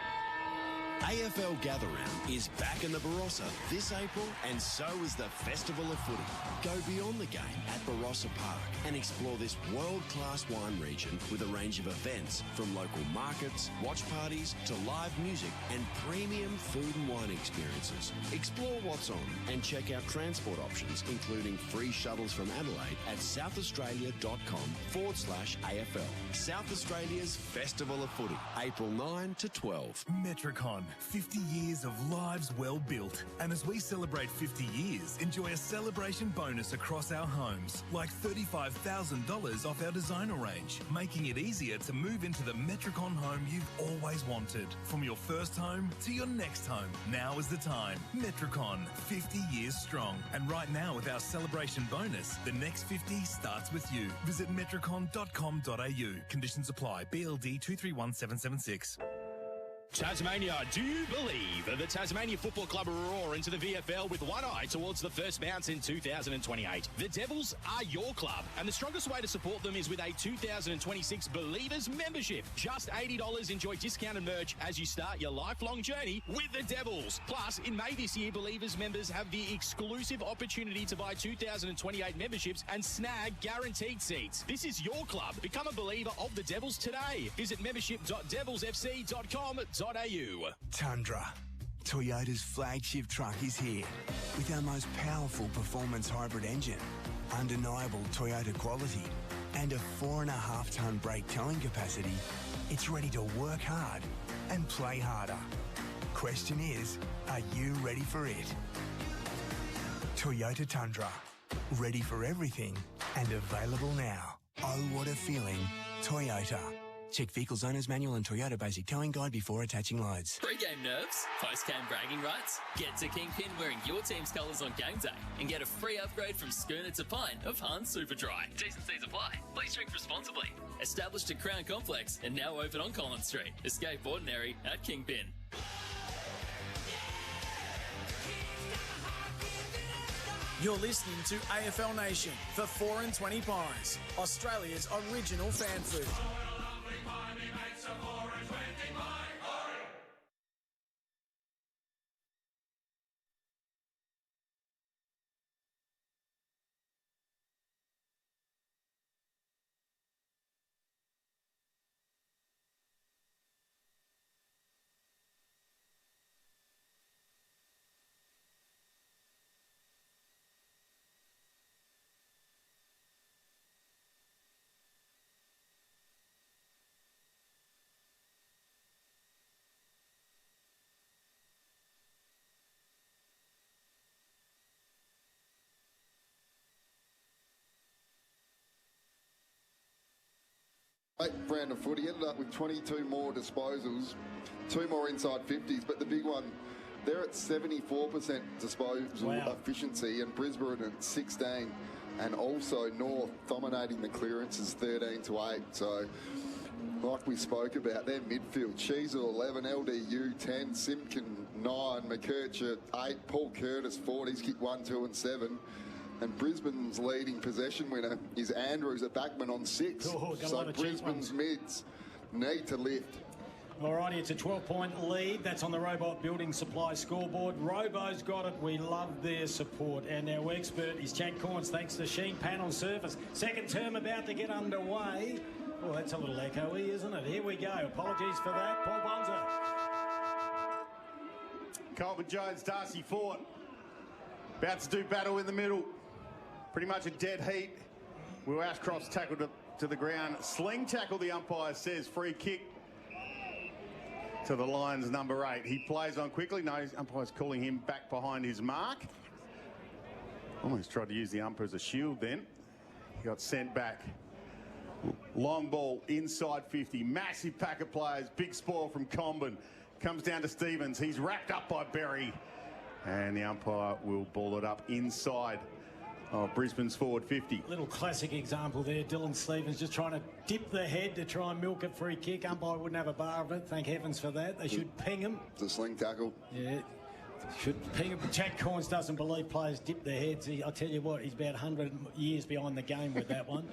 AFL Gather Round is back in the Barossa this April, and so is the Festival of Footy. Go beyond the game at Barossa Park and explore this world-class wine region with a range of events from local markets, watch parties to live music and premium food and wine experiences. Explore what's on and check out transport options, including free shuttles from Adelaide at southaustralia.com/AFL. South Australia's Festival of Footy, April 9 to 12. Metricon, 50 years of lives well built. And as we celebrate 50 years, enjoy a celebration bonus across our homes, like $35,000 off our designer range, making it easier to move into the Metricon home you've always wanted. From your first home to your next home, now is the time. Metricon, 50 years strong. And right now with our celebration bonus, the next 50 starts with you. Visit metricon.com.au. Conditions apply. BLD 231776. Tasmania, do you believe? The Tasmania Football Club roar into the VFL with one eye towards the first bounce in 2028. The Devils are your club, and the strongest way to support them is with a 2026 Believers membership. Just $80, enjoy discounted merch as you start your lifelong journey with the Devils. Plus, in May this year, Believers members have the exclusive opportunity to buy 2028 memberships and snag guaranteed seats. This is your club. Become a believer of the Devils today. Visit membership.devilsfc.com.au. Tundra. Toyota's flagship truck is here with our most powerful performance hybrid engine, undeniable Toyota quality, and a 4.5-ton brake towing capacity. It's ready to work hard and play harder. Question is, are you ready for it? Toyota Tundra. Ready for everything and available now. Oh, what a feeling. Toyota. Check Vehicles Owner's Manual and Toyota Basic Towing Guide before attaching loads. Pre-game nerves? Post-game bragging rights? Get to Kingpin wearing your team's colours on game day and get a free upgrade from schooner to pint of Hans Super Dry. T's and C's apply. Please drink responsibly. Established at Crown Complex and now open on Collins Street. Escape ordinary at Kingpin. You're listening to AFL Nation for 4 and 20 Pies, Australia's original fan food. Brand of footy ended up with 22 more disposals, 2 more inside 50s, but the big one, they're at 74% disposal efficiency, and Brisbane at 16, and also North dominating the clearances 13-8. So, like we spoke about, their midfield, Cheezel 11, LDU 10, Simpkin 9, McKercher 8, Paul Curtis 4, he's kicked 1, 2 and 7. And Brisbane's leading possession winner is Andrews at backman on 6. So Brisbane's mids need to lift. Alrighty, it's a 12-point lead. That's on the Robot Building Supply scoreboard. Robo's got it. We love their support. And our expert is Jack Corns, thanks to Sheen Panel Surface. Second term about to get underway. Oh, that's a little echoey, isn't it? Here we go. Apologies for that. Paul Bunzer. Colbert Jones, Darcy Fort. About to do battle in the middle. Pretty much a dead heat. Will Ashcroft's tackled to the ground. Sling tackle, the umpire says. Free kick to the Lions, number 8. He plays on quickly. No, his umpire's calling him back behind his mark. Almost tried to use the umpire as a shield then. He got sent back. Long ball inside 50. Massive pack of players. Big spoil from Comben. Comes down to Stevens. He's wrapped up by Berry. And the umpire will ball it up inside of Brisbane's forward 50. Little classic example there. Dylan Stevens just trying to dip the head to try and milk a free kick. Umpire wouldn't have a bar of it. Thank heavens for that. They should ping him. It's a sling tackle. Yeah. Should ping him. Jack Corns doesn't believe players dip their heads. I tell you what, he's about 100 years behind the game with that one.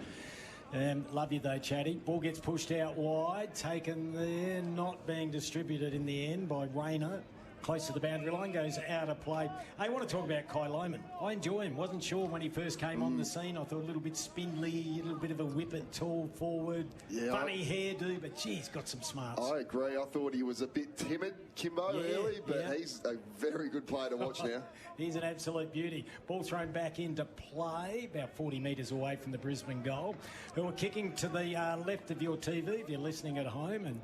Love you though, Chatty. Ball gets pushed out wide, taken there, not being distributed in the end by Rayner. Close to the boundary line, goes out of play. I want to talk about Kai Lohman. I enjoy him. Wasn't sure when he first came on the scene. I thought a little bit spindly, a little bit of a whippet, tall forward, funny hairdo, but gee, he's got some smarts. I agree. I thought he was a bit timid, Kimbo, early, but he's a very good player to watch now. He's an absolute beauty. Ball thrown back into play, about 40 metres away from the Brisbane goal. Who are kicking to the left of your TV if you're listening at home,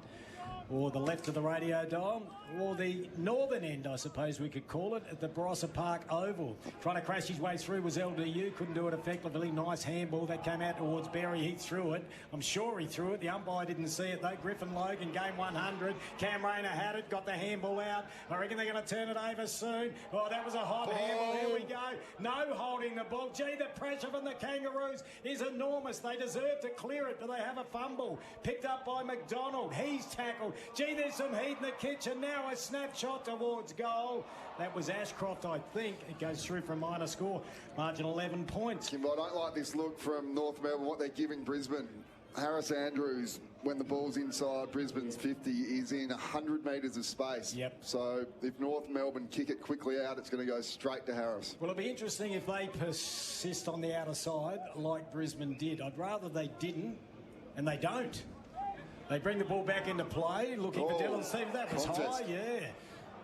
or the left of the radio dial, or the northern end, I suppose we could call it, at the Barossa Park Oval. Trying to crash his way through was LDU, couldn't do it effectively. Nice handball that came out towards Berry. He threw it. I'm sure he threw it. The umpire didn't see it though. Griffin Logan, game 100. Cam Rayner had it, got the handball out. I reckon they're going to turn it over soon. Oh, that was a hot handball. Here we go. No holding the ball. Gee, the pressure from the Kangaroos is enormous. They deserve to clear it, but they have a fumble. Picked up by McDonald. He's tackled. Gee, there's some heat in the kitchen now. A snapshot towards goal. That was Ashcroft, I think. It goes through for a minor score. Margin 11 points. Kimbo, I don't like this look from North Melbourne, what they're giving Brisbane. Harris Andrews, when the ball's inside Brisbane's 50, is in 100 metres of space. Yep. So if North Melbourne kick it quickly out, it's going to go straight to Harris. Well, it'll be interesting if they persist on the outer side like Brisbane did. I'd rather they didn't, and they don't. They bring the ball back into play, looking for Dylan Stevens. That was high,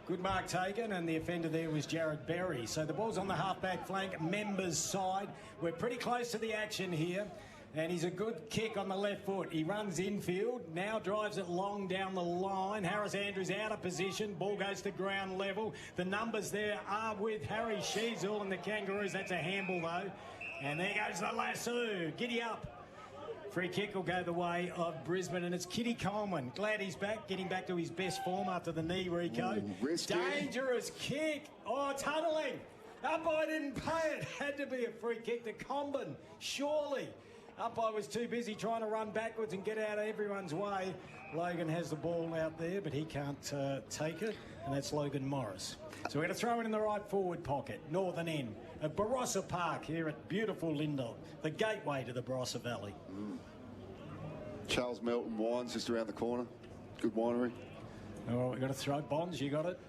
Good mark taken, and the offender there was Jared Berry. So the ball's on the half-back flank, members' side. We're pretty close to the action here, and he's a good kick on the left foot. He runs infield, now drives it long down the line. Harris Andrews out of position. Ball goes to ground level. The numbers there are with Harry Sheasel and the Kangaroos. That's a handball, though. And there goes the lasso. Giddy up. Free kick will go the way of Brisbane, and it's Kitty Coleman. Glad he's back, getting back to his best form after the knee, Rico. Dangerous kick. Oh, tunnelling. Umpire didn't pay it. Had to be a free kick to Combin, surely. Umpire was too busy trying to run backwards and get out of everyone's way. Logan has the ball out there, but he can't take it, and that's Logan Morris. So we're going to throw it in the right forward pocket, northern end of Barossa Park here at beautiful Lindell, the gateway to the Barossa Valley. Charles Melton Wines just around the corner. Good winery. All right, we've got to throw. Bonds, you got it?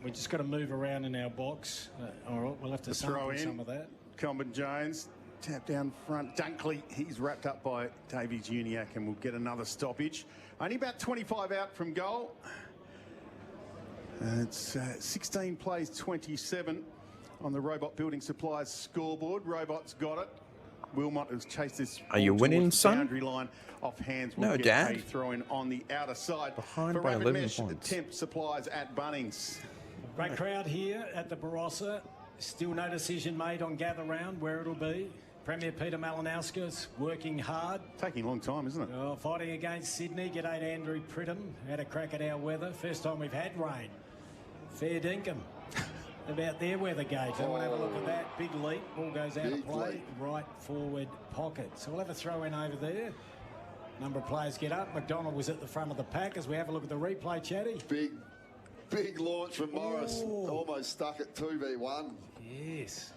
We just got to move around in our box. All right, we'll have to throw in some of that. Combin Jones, tap down front. Dunkley, he's wrapped up by Davies Uniac, and we'll get another stoppage. Only about 25 out from goal. It's 16 plays 27 on the Robot Building Supplies scoreboard. Robot's got it. Wilmot has chased this. Are you winning, son? Boundary line off hands. No, Dad. A throw in on the outer side. Behind for by Rapid 11 Mesh points. Temp Supplies at Bunnings. Great crowd here at the Barossa. Still no decision made on gather round where it'll be. Premier Peter Malinauskas working hard. Taking a long time, isn't it? Oh, fighting against Sydney. G'day to Andrew Pridham. Had a crack at our weather. First time we've had rain. Fair dinkum. About their weather gauge. I want to have a look at that. Big leap. Ball goes out of play. Right forward pocket. So we'll have a throw in over there. Number of players get up. McDonald was at the front of the pack as we have a look at the replay, Chatty. Big launch from Morris. Almost stuck at 2v1. Yes.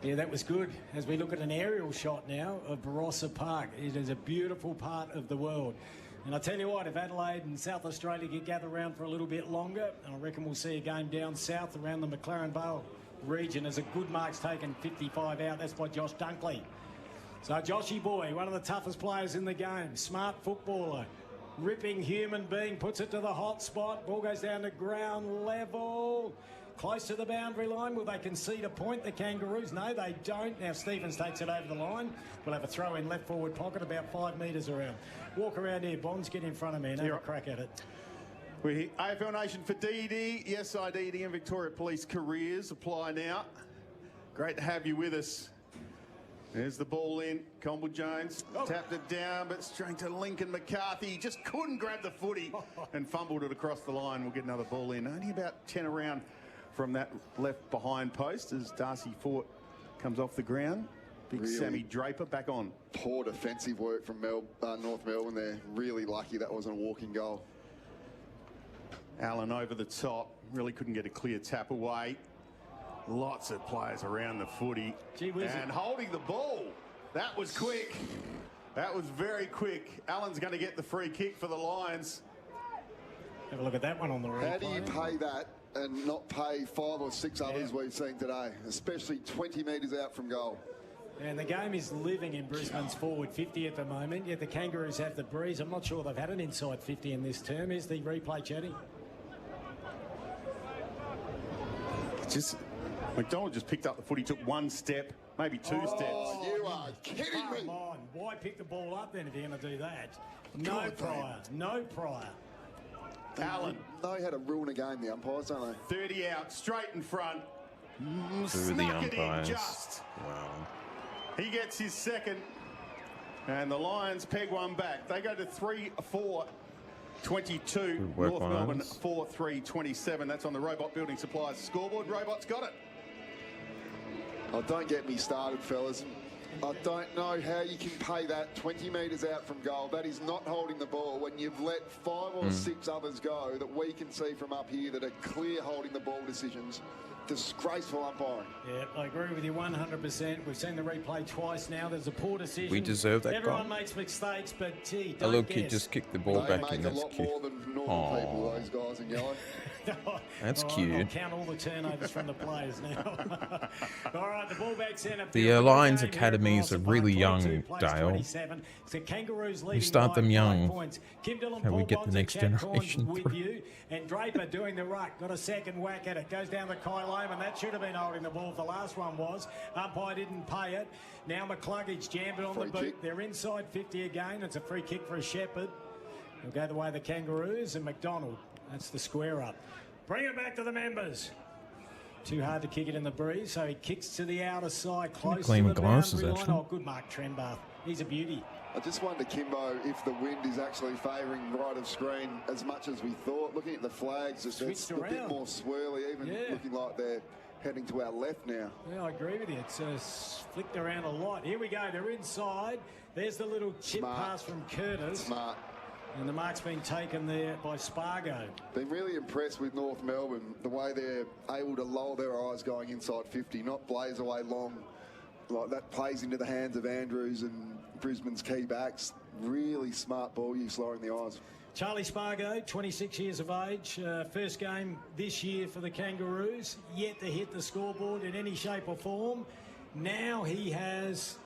Yeah, that was good. As we look at an aerial shot now of Barossa Park, it is a beautiful part of the world. And I tell you what, if Adelaide and South Australia get gather around for a little bit longer, I reckon we'll see a game down south around the McLaren Vale region as a good mark's taken 55 out. That's by Josh Dunkley. So Joshy boy, one of the toughest players in the game, smart footballer, ripping human being, puts it to the hot spot. Ball goes down to ground level. Close to the boundary line. Will they concede a point, the Kangaroos? No, they don't. Now Stevens takes it over the line. We'll have a throw in left forward pocket about 5 metres around. Walk around here, Bonds, get in front of me and have a crack at it. We're here. AFL Nation for DD. Yes, IDD and Victoria Police careers apply now. Great to have you with us. There's the ball in. Combin Jones tapped it down, but straight to Lincoln McCarthy. Just couldn't grab the footy and fumbled it across the line. We'll get another ball in. Only about 10 around from that left behind post as Darcy Fort comes off the ground. Big really Sammy Draper back on. Poor defensive work from North Melbourne there. Really lucky that wasn't a walking goal. Allen over the top. Really couldn't get a clear tap away. Lots of players around the footy. Gee whiz. And holding the ball. That was quick. That was very quick. Allen's going to get the free kick for the Lions. Have a look at that one on the replay. How do you pay that and not pay 5 or 6 others we've seen today, especially 20 metres out from goal? And the game is living in Brisbane's forward 50 at the moment, yet the Kangaroos have the breeze. I'm not sure they've had an inside 50 in this term. Here's the replay, Chatty. McDonald just picked up the footy, took 1 step, maybe 2 steps. You are kidding me. Come on. Why pick the ball up then if you're going to do that? No prior. No prior. Allen. They know how to ruin a game, the umpires, don't they? 30 out, straight in front. Through the Snuck it in umpires. just. Wow. He gets his second. And the Lions peg one back. They go to 3-4. 22, work, North Melbourne Lions. 4-3, 27. That's on the Robot Building Supplies scoreboard. Robot's got it. Oh, don't get me started, fellas. I don't know how you can pay that 20 metres out from goal. That is not holding the ball when you've let 5 or 6 others go that we can see from up here that are clear holding the ball decisions. Disgraceful umpiring. Yeah, I agree with you 100%. We've seen the replay twice now. There's a poor decision. We deserve that Everyone goal. makes mistakes, but gee, Oh, don't look, guess. he just kicked the ball They back in. make a That's lot cute. more than normal people, those guys in yellow. That's I'll cute. count all the turnovers from the players now. All right, the ball back centre. The Lions Academies are really young, Dale. The Kangaroos You leading start them by 5 young, points. Kim Dillon, how we Paul get the Bonds, next and Chad Corns generation with through. you. And Draper doing the ruck. Got a second whack at it. Goes down to Kyle Lehman. That should have been holding the ball if the last one was. Umpire didn't pay it. Now McCluggage jammed it on the boot. They're inside 50 again. It's a free kick for a Shepherd. It'll go the way of the Kangaroos and McDonald. That's the square up. Bring it back to the members. Too hard to kick it in the breeze, so he kicks to the outer side, close clean to my the glasses, boundary line. actually. Oh, good mark, Trenbath. He's a beauty. I just wonder, Kimbo, if the wind is actually favouring right of screen as much as we thought. Looking at the flags, it's Switched a bit around. more swirly, even Yeah. looking like they're heading to our left now. Yeah, I agree with you. It's flicked around a lot. Here we go. They're inside. There's the little chip Smart. pass from Curtis. Smart. And the mark's been taken there by Spargo. Been really impressed with North Melbourne, the way they're able to lower their eyes going inside 50, not blaze away long. Like that plays into the hands of Andrews and Brisbane's key backs. Really smart ball use, lowering the eyes. Charlie Spargo, 26 years of age, first game this year for the Kangaroos, yet to hit the scoreboard in any shape or form. Now he has...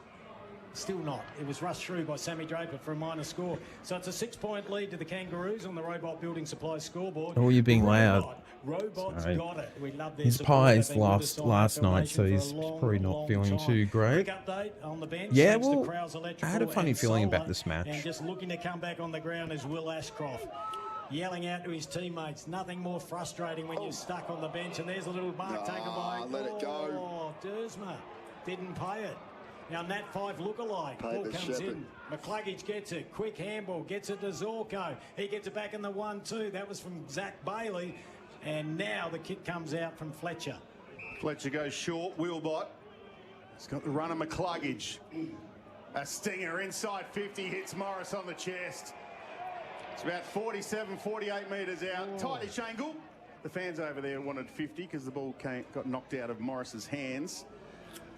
Still not. It was rushed through by Sammy Draper for a minor score. So it's a 6-point lead to the Kangaroos on the Robot Building Supplies scoreboard. Oh, you're being loud. Robot's Sorry. got it. We love their His support. pies They've been with us on last night, so Affirmation he's for a long, probably not long feeling time. too great. Quick update on the bench. Yeah, thanks to well, Krause I had a Electrical funny and feeling about Solar. this match. And just looking to come back on the ground is Will Ashcroft. Yelling out to his teammates. Nothing more frustrating when you're stuck on the bench. And there's a little mark taken by... let it go. Oh, Dersma didn't pay it. Now Nat 5 lookalike. Paid Ball the comes Shepherd. in. McCluggage gets it. Quick handball. Gets it to Zorko. He gets it back in the 1-2. That was from Zach Bailey. And now the kick comes out from Fletcher. Fletcher goes short. Wheelbot. He's got the run of McCluggage. A stinger inside 50. Hits Morris on the chest. It's about 47, 48 metres out. Tightish angle. The fans over there wanted 50 because the ball got knocked out of Morris's hands.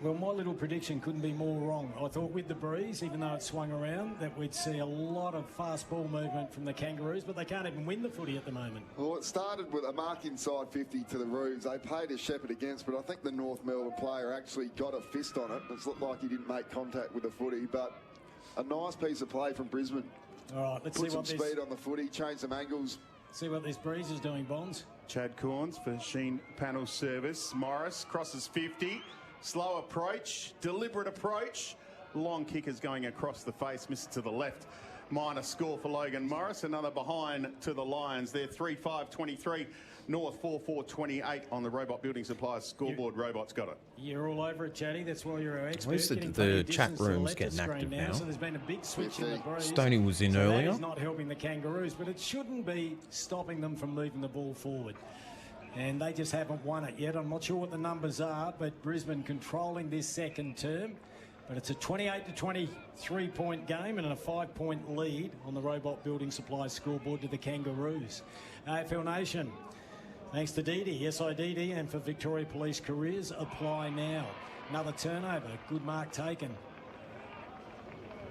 Well, my little prediction couldn't be more wrong. I thought with the breeze, even though it swung around, that we'd see a lot of fast ball movement from the Kangaroos, but they can't even win the footy at the moment. Well, it started with a mark inside 50 to the Roos. They paid a Shepherd against, but I think the North Melbourne player actually got a fist on it. It's looked like he didn't make contact with the footy, but a nice piece of play from Brisbane. All right, let's Put see what some this... speed on the footy, change some angles. See what this breeze is doing, Bonds. Chad Corns for Sheen Panel Service. Morris crosses 50. Slow approach, deliberate approach. Long kick is going across the face, misses to the left. Minor score for Logan Morris. Another behind to the Lions. They're 3-5-23. North 4-4-28 on the Robot Building Supplies scoreboard. Robot's got it. You're all over it, Chatty. That's why you're our expert. At least Getting the plenty of chat distance to the room's left getting of active screen now. So there's been a big switch in the breeze. Stoney was in so earlier. That is not helping the Kangaroos, but it shouldn't be stopping them from moving the ball forward. And they just haven't won it yet. I'm not sure what the numbers are, but Brisbane controlling this second term. But it's a 28 to 23 point game and a 5-point lead on the Robot Building Supplies scoreboard to the Kangaroos. AFL Nation, thanks to Didi, SIDD, and for Victoria Police Careers, apply now. Another turnover, good mark taken.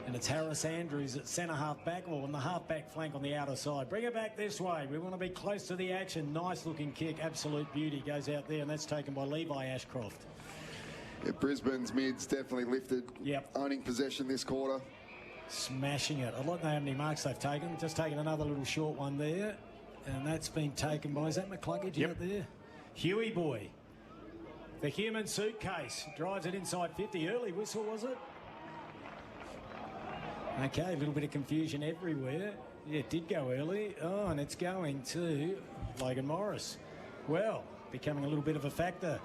And it's Harris Andrews at centre half-back, or on the half-back flank on the outer side. Bring it back this way. We want to be close to the action. Nice-looking kick, absolute beauty. Goes out there, and that's taken by Levi Ashcroft. Yeah, Brisbane's mid's definitely lifted. Yep. Owning possession this quarter. Smashing it. I'd like to know how many marks they've taken. Just taken another little short one there. And that's been taken by, is that McCluggage out there? Huey boy. The human suitcase. Drives it inside 50. Early whistle, was it? Okay, a little bit of confusion everywhere. Yeah, it did go early. Oh, and it's going to Logan Morris. Well, becoming a little bit of a factor.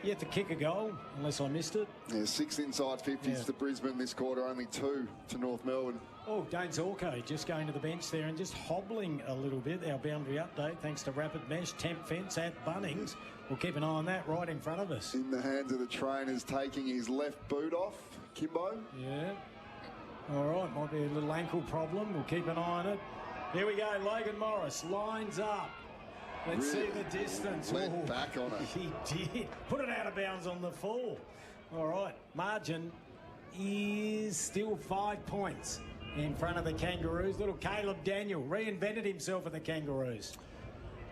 Yet to kick a goal, unless I missed it. Yeah, 6 inside 50s to Brisbane this quarter, only 2 to North Melbourne. Oh, Dane Zorko just going to the bench there and just hobbling a little bit. Our boundary update, thanks to Rapid Mesh, temp fence at Bunnings. We'll keep an eye on that right in front of us. In the hands of the trainers, taking his left boot off, Kimbo. Yeah. All right, might be a little ankle problem. We'll keep an eye on it. Here we go, Logan Morris lines up. Let's see the distance. Went back on it. He did. Put it out of bounds on the full. All right, margin is still 5 points in front of the Kangaroos. Little Caleb Daniel reinvented himself at the Kangaroos.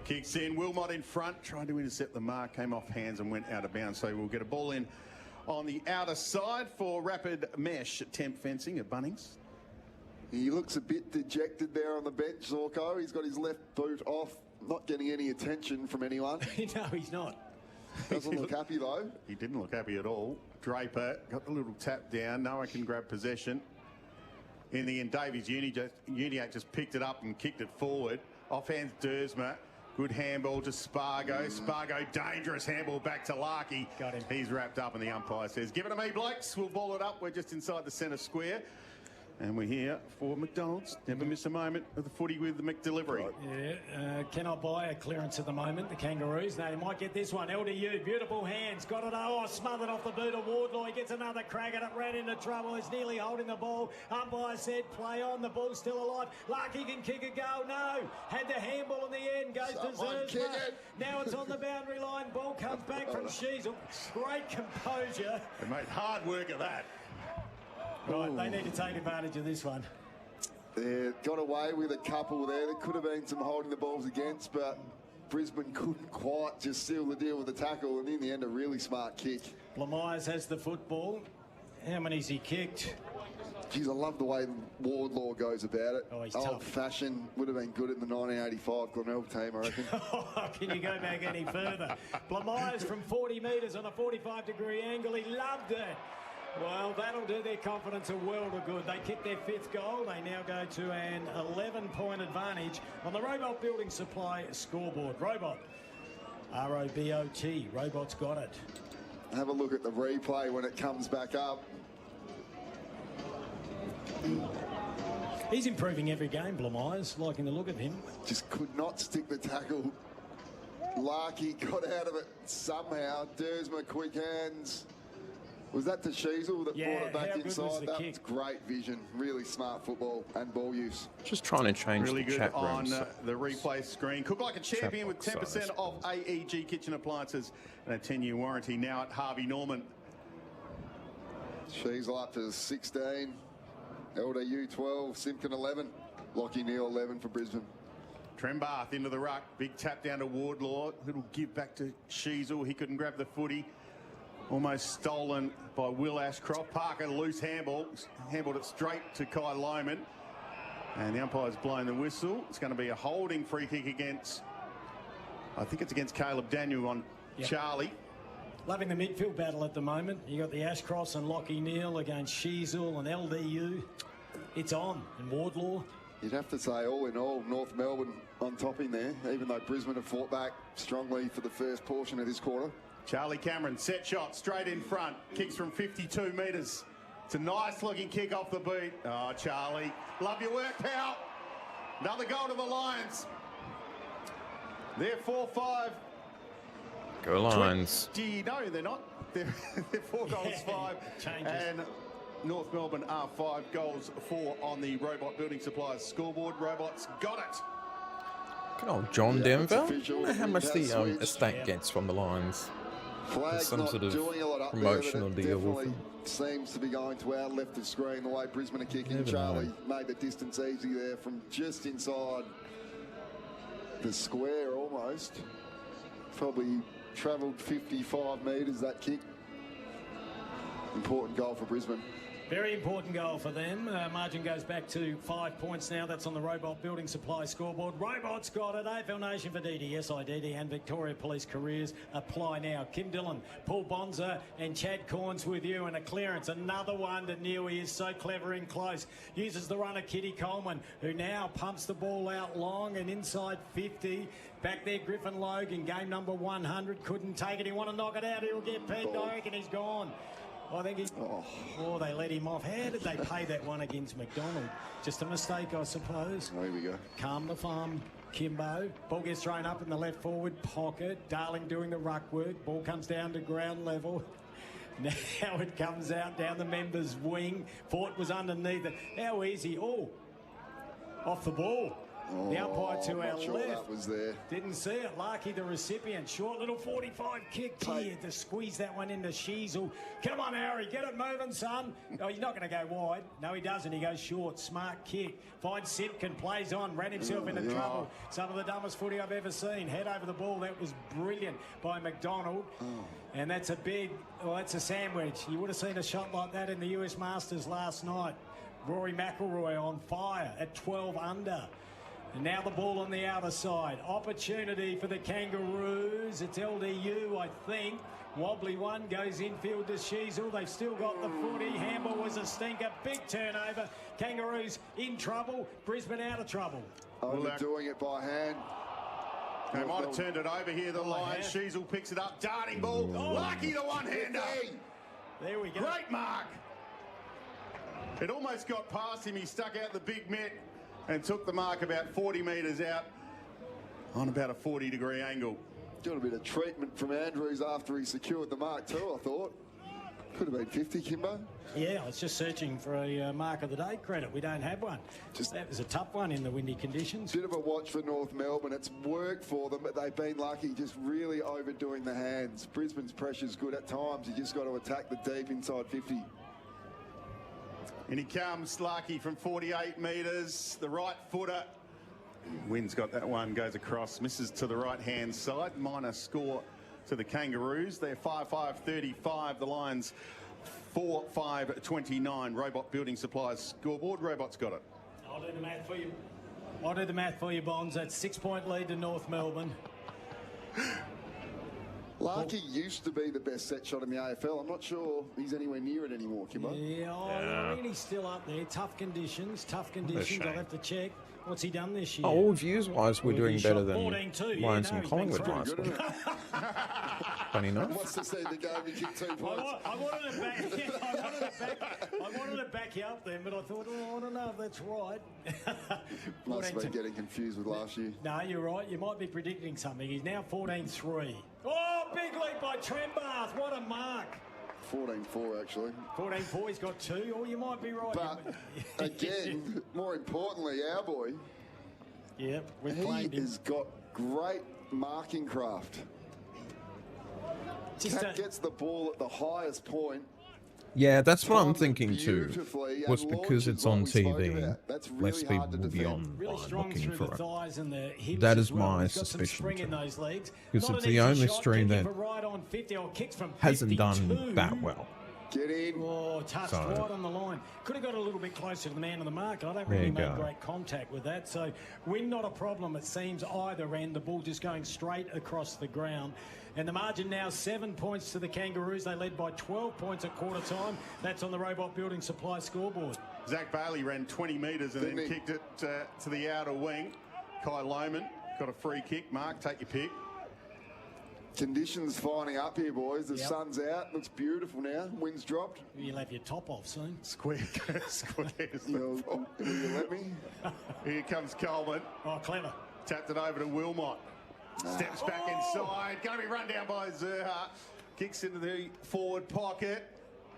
Kicks in, Wilmot in front, trying to intercept the mark, came off hands and went out of bounds. So we'll get a ball in on the outer side for Rapid Mesh temp fencing at Bunnings. He looks a bit dejected there on the bench, Zorko. He's got his left boot off, not getting any attention from anyone. No, he's not. Doesn't look happy, though. He didn't look happy at all. Draper got the little tap down. No one can grab possession. In the end, Davies Uniac just picked it up and kicked it forward. Offhands Dersma. Good handball to Spargo. Spargo, dangerous handball back to Larkey. Got him. He's wrapped up and the umpire says, give it to me, Blokes. We'll ball it up. We're just inside the centre square. And we're here for McDonald's. Never miss a moment of the footy with the McDelivery. Yeah, cannot buy a clearance at the moment, the Kangaroos. They might get this one. LDU, beautiful hands. Got it. Oh, smothered off the boot of Wardlaw. He gets another crack at it. Ran into trouble. He's nearly holding the ball. Umpire said, play on. The ball's still alive. Larky can kick a goal. No. Had the handball in the end. Goes to Zersma. Now it's on the boundary line. Ball comes back from Sheasel. Great composure. They made hard work of that. Right, they need to take advantage of this one. They got away with a couple there. There could have been some holding the balls against, but Brisbane couldn't quite just seal the deal with the tackle, and in the end, a really smart kick. Blamires has the football. How many's he kicked? Geez, I love the way Wardlaw goes about it. Oh, he's tough. Old-fashioned, would have been good in the 1985 Glenelg team, I reckon. Can you go back any further? Blamires from 40 metres on a 45-degree angle. He loved it. Well, that'll do their confidence a world of good. They kicked their 5th goal. They now go to an 11-point advantage on the Robot Building Supply scoreboard. Robot, R-O-B-O-T. Robot's got it. Have a look at the replay when it comes back up. He's improving every game, Blamires, liking the look of him. Just could not stick the tackle. Larky got out of it somehow. Dersma, quick hands. Was that the Sheasel that brought it back inside? That was great vision. Really smart football and ball use. Just trying to change really the good chat room. on the replay screen. Cook like a champion with 10% off AEG kitchen appliances and a 10-year warranty now at Harvey Norman. Sheasel up to 16. LDU 12. Simpkin 11. Lockie Neal 11 for Brisbane. Trembath into the ruck. Big tap down to Wardlaw. Little give back to Sheasel. He couldn't grab the footy. Almost stolen by Will Ashcroft. Parker, loose handball. Handballed it straight to Kai Loman. And the umpire's blown the whistle. It's going to be a holding free kick against, I think it's against Caleb Daniel on Charlie. Loving the midfield battle at the moment. You got the Ashcrofts and Lockie Neal against Sheasel and LDU. It's on. And Wardlaw. You'd have to say, all in all, North Melbourne on top in there, even though Brisbane have fought back strongly for the first portion of this quarter. Charlie Cameron, set shot, straight in front. Kicks from 52 metres. It's a nice-looking kick off the boot. Oh, Charlie. Love your work, pal. Another goal to the Lions. They're 4-5. Go Lions. No, they're not. They're 4 goals, 5. And North Melbourne are 5 goals, 4 on the Robot Building Supplies scoreboard. Robots got it. Good old John Denver. I wonder how much the estate gets from the Lions. Flag's some not sort of doing a lot up promotional there, but it deal. definitely seems to be going to our left of screen the way Brisbane are kicking. Never Charlie know. made the distance easy there from just inside the square almost. Probably travelled 55 metres that kick. Important goal for Brisbane. Very important goal for them. Margin goes back to 5 points now. That's on the Robot Building Supply scoreboard. Robot's got it. AFL Nation for DD, SIDD and Victoria Police Careers apply now. Kim Dillon, Paul Bonza and Chad Corns with you, and a clearance. Another one to Neil. He is so clever in close. Uses the runner Kitty Coleman, who now pumps the ball out long and inside 50. Back there, Griffin Logan, game number 100. Couldn't take it. He want to knock it out. He'll get pegged. I reckon he's gone. I think he... Oh, they let him off. How did they pay that one against McDonald? Just a mistake, I suppose. There we go. Calm the farm, Kimbo. Ball gets thrown up in the left forward pocket. Darling doing the ruck work. Ball comes down to ground level. Now it comes out down the members' wing. Fort was underneath it. How easy. Oh, off the ball. The umpire to our left. That was there. Didn't see it. Larky, the recipient. Short little 45 kick here to squeeze that one into Sheasel. Come on, Harry. Get it moving, son. Oh, he's not going to go wide. No, he doesn't. He goes short. Smart kick. Finds Simpkin. Plays on. Ran himself into trouble. Some of the dumbest footy I've ever seen. Head over the ball. That was brilliant by McDonald. And that's a big... Well, that's a sandwich. You would have seen a shot like that in the US Masters last night. Rory McIlroy on fire at 12 under. And now the ball on the outer side. Opportunity for the Kangaroos. It's LDU, I think. Wobbly one goes infield to Sheasel. They've still got the footy. Handball was a stinker. Big turnover. Kangaroos in trouble. Brisbane out of trouble. Overdoing it by hand. They might have turned it over here, the Lions. Sheasel picks it up. Darting ball. Lucky the one-hander. There we go. Great mark. It almost got past him. He stuck out the big mitt and took the mark about 40 metres out on about a 40-degree angle. Got a bit of treatment from Andrews after he secured the mark too, I thought. Could have been 50, Kimbo. Yeah, I was just searching for a mark of the day credit. We don't have one. That was a tough one in the windy conditions. Bit of a watch for North Melbourne. It's worked for them, but they've been lucky, just really overdoing the hands. Brisbane's pressure's good at times. You just got to attack the deep inside 50. And he comes, Larky, from 48 metres. The right footer. Wynn's got that one, goes across, misses to the right-hand side. Minor score to the Kangaroos. They're 5-5-35. The Lions 4-5-29. Robot Building Supplies scoreboard. Robot's got it. I'll do the math for you. I'll do the math for you, Bonds. That's 6-point lead to North Melbourne. Larky used to be the best set shot in the AFL. I'm not sure he's anywhere near it anymore, Kimbo. Yeah, I mean, he's still up there. Tough conditions. I'll have to check. What's he done this year? Oh, views-wise, we're doing better than 14-2. Lions and Collingwood last week. Funny enough. Wants to see the game he kicked 2 points. I wanted to back you up then, but I thought, I don't know if that's right. Must have been getting confused with last year. No, you're right. You might be predicting something. He's now 14-3. Oh, big leap by Trembath. What a mark. 14-4, actually. 14-4, he's got 2. Oh, you might be right. But, again, more importantly, our boy, he has got great marking craft. Gets the ball at the highest point. Yeah, that's what I'm thinking too. Was because it's on TV, less people will be online looking for it. That is my suspicion too. Because it's the only stream that hasn't done that well. Get in. Oh, touched right on the line. Could have got a little bit closer to the man of the mark. I don't really make great contact with that. So, win not a problem, it seems, either end. The ball just going straight across the ground. And the margin now 7 points to the Kangaroos. They led by 12 points at quarter time. That's on the Robot Building Supply scoreboard. Zach Bailey ran 20 metres and then kicked it to the outer wing. Kai Lohman got a free kick. Mark, take your pick. Conditions finding up here, boys. The sun's out. Looks beautiful now. Wind's dropped. You'll have your top off soon. Squares. Will you let me? Here comes Coleman. Oh, clever. Tapped it over to Wilmot. Steps back inside. Going to be run down by Zerha. Kicks into the forward pocket.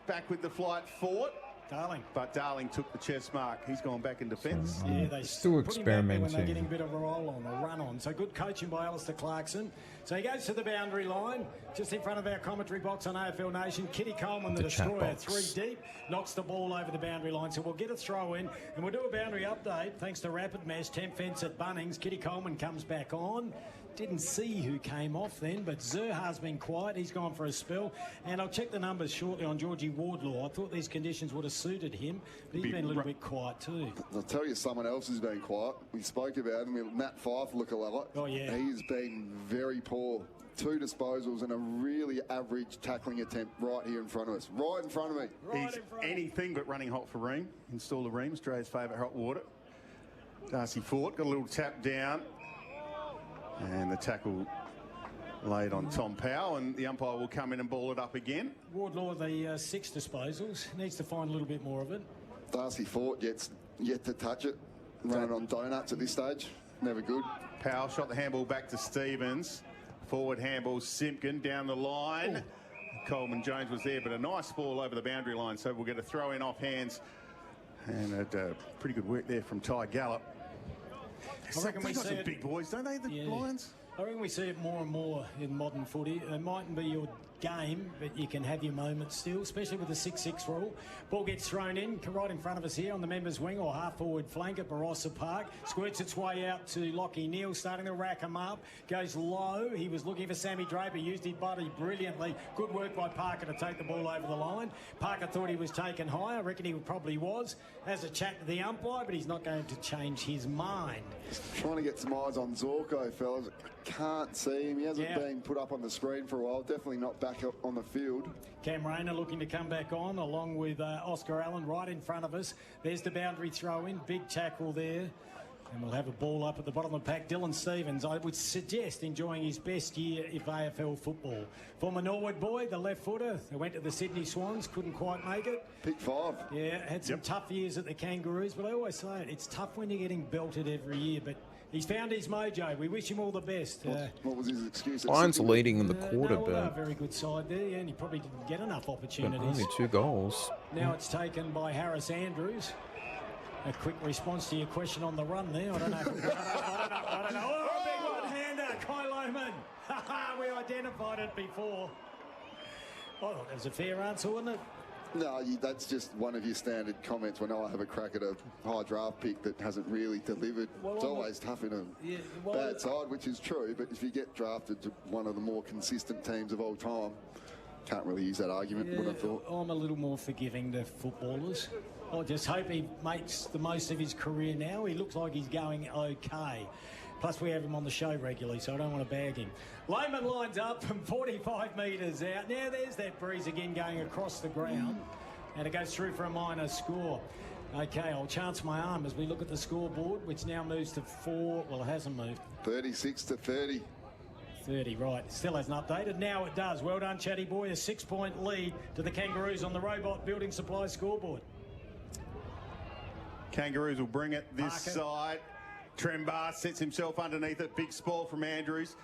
Back with the flight Fort. Darling. But Darling took the chest mark. He's gone back in defence. Yeah, they still put him back there when they're experimenting. getting a bit of a roll on, a run on. So good coaching by Alistair Clarkson. So he goes to the boundary line, just in front of our commentary box on AFL Nation. Kitty Coleman, the destroyer, box. 3 deep, knocks the ball over the boundary line. So we'll get a throw in, and we'll do a boundary update. Thanks to Rapid Mesh, temp fence at Bunnings. Kitty Coleman comes back on. Didn't see who came off then, but Zerha's been quiet. He's gone for a spell. And I'll check the numbers shortly on Georgie Wardlaw. I thought these conditions would have suited him, but he's been a little bit quiet too. I'll tell you someone else who's been quiet. We spoke about him, Matt Fyfe lookalike. Oh, yeah. He's been very poor. 2 disposals and a really average tackling attempt right here in front of us. Right in front of me. He's anything but running hot for Ream. Install the Ream, Australia's favourite hot water. Darcy Fort got a little tap down. And the tackle laid on Tom Powell, and the umpire will come in and ball it up again. Wardlaw, the 6 disposals, needs to find a little bit more of it. Darcy Fort gets yet to touch it. Running on donuts at this stage. Never good. Powell shot the handball back to Stevens. Forward handball, Simpkin down the line. Coleman Jones was there, but a nice ball over the boundary line, so we'll get a throw in off hands. And pretty good work there from Ty Gallop. I reckon we They've got see some it. big boys, don't they, the Lions? I reckon we see it more and more in modern footy. It mightn't be your game, but you can have your moments still, especially with the 6-6 rule. Ball gets thrown in right in front of us here on the members' wing or half-forward flank at Barossa Park. Squirts its way out to Lockie Neal, starting to rack him up. Goes low. He was looking for Sammy Draper, used his body brilliantly. Good work by Parker to take the ball over the line. Parker thought he was taken high. I reckon he probably was. Has a chat to the umpire, but he's not going to change his mind. Trying to get some eyes on Zorko, fellas. Can't see him. He hasn't been put up on the screen for a while. Definitely not back up on the field. Cam Rayner looking to come back on, along with Oscar Allen right in front of us. There's the boundary throw in. Big tackle there. And we'll have a ball up at the bottom of the pack. Dylan Stevens, I would suggest, enjoying his best year of AFL football. Former Norwood boy, the left footer. They went to the Sydney Swans, couldn't quite make it. Pick 5. Yeah, had some tough years at the Kangaroos, but I always say it, it's tough when you're getting belted every year. But he's found his mojo. We wish him all the best. What was his excuse? Lions leading in the quarter, no, a but very good side there, and he probably didn't get enough opportunities. only 2 goals. Now it's taken by Harris Andrews. A quick response to your question on the run there. I don't know. I don't know. Oh, big one-hander, Kai Lohman. We identified it before. I thought that was a fair answer, wasn't it? No, that's just one of your standard comments when I have a crack at a high draft pick that hasn't really delivered. It's always tough in a bad side, which is true, but if you get drafted to one of the more consistent teams of all time, can't really use that argument, would I thought. I'm a little more forgiving to footballers. I just hope he makes the most of his career now. He looks like he's going okay. Plus, we have him on the show regularly, so I don't want to bag him. Lohman lines up from 45 metres out. Now there's that breeze again going across the ground. And it goes through for a minor score. Okay, I'll chance my arm as we look at the scoreboard, which now moves to 4. Well, it hasn't moved. 36 to 30. 30, right. Still hasn't updated. Now it does. Well done, Chatty Boy. A 6-point lead to the Kangaroos on the Robot Building Supply scoreboard. Kangaroos will bring it this Parker. side. Trembar sets himself underneath it. Big spoil from Andrews.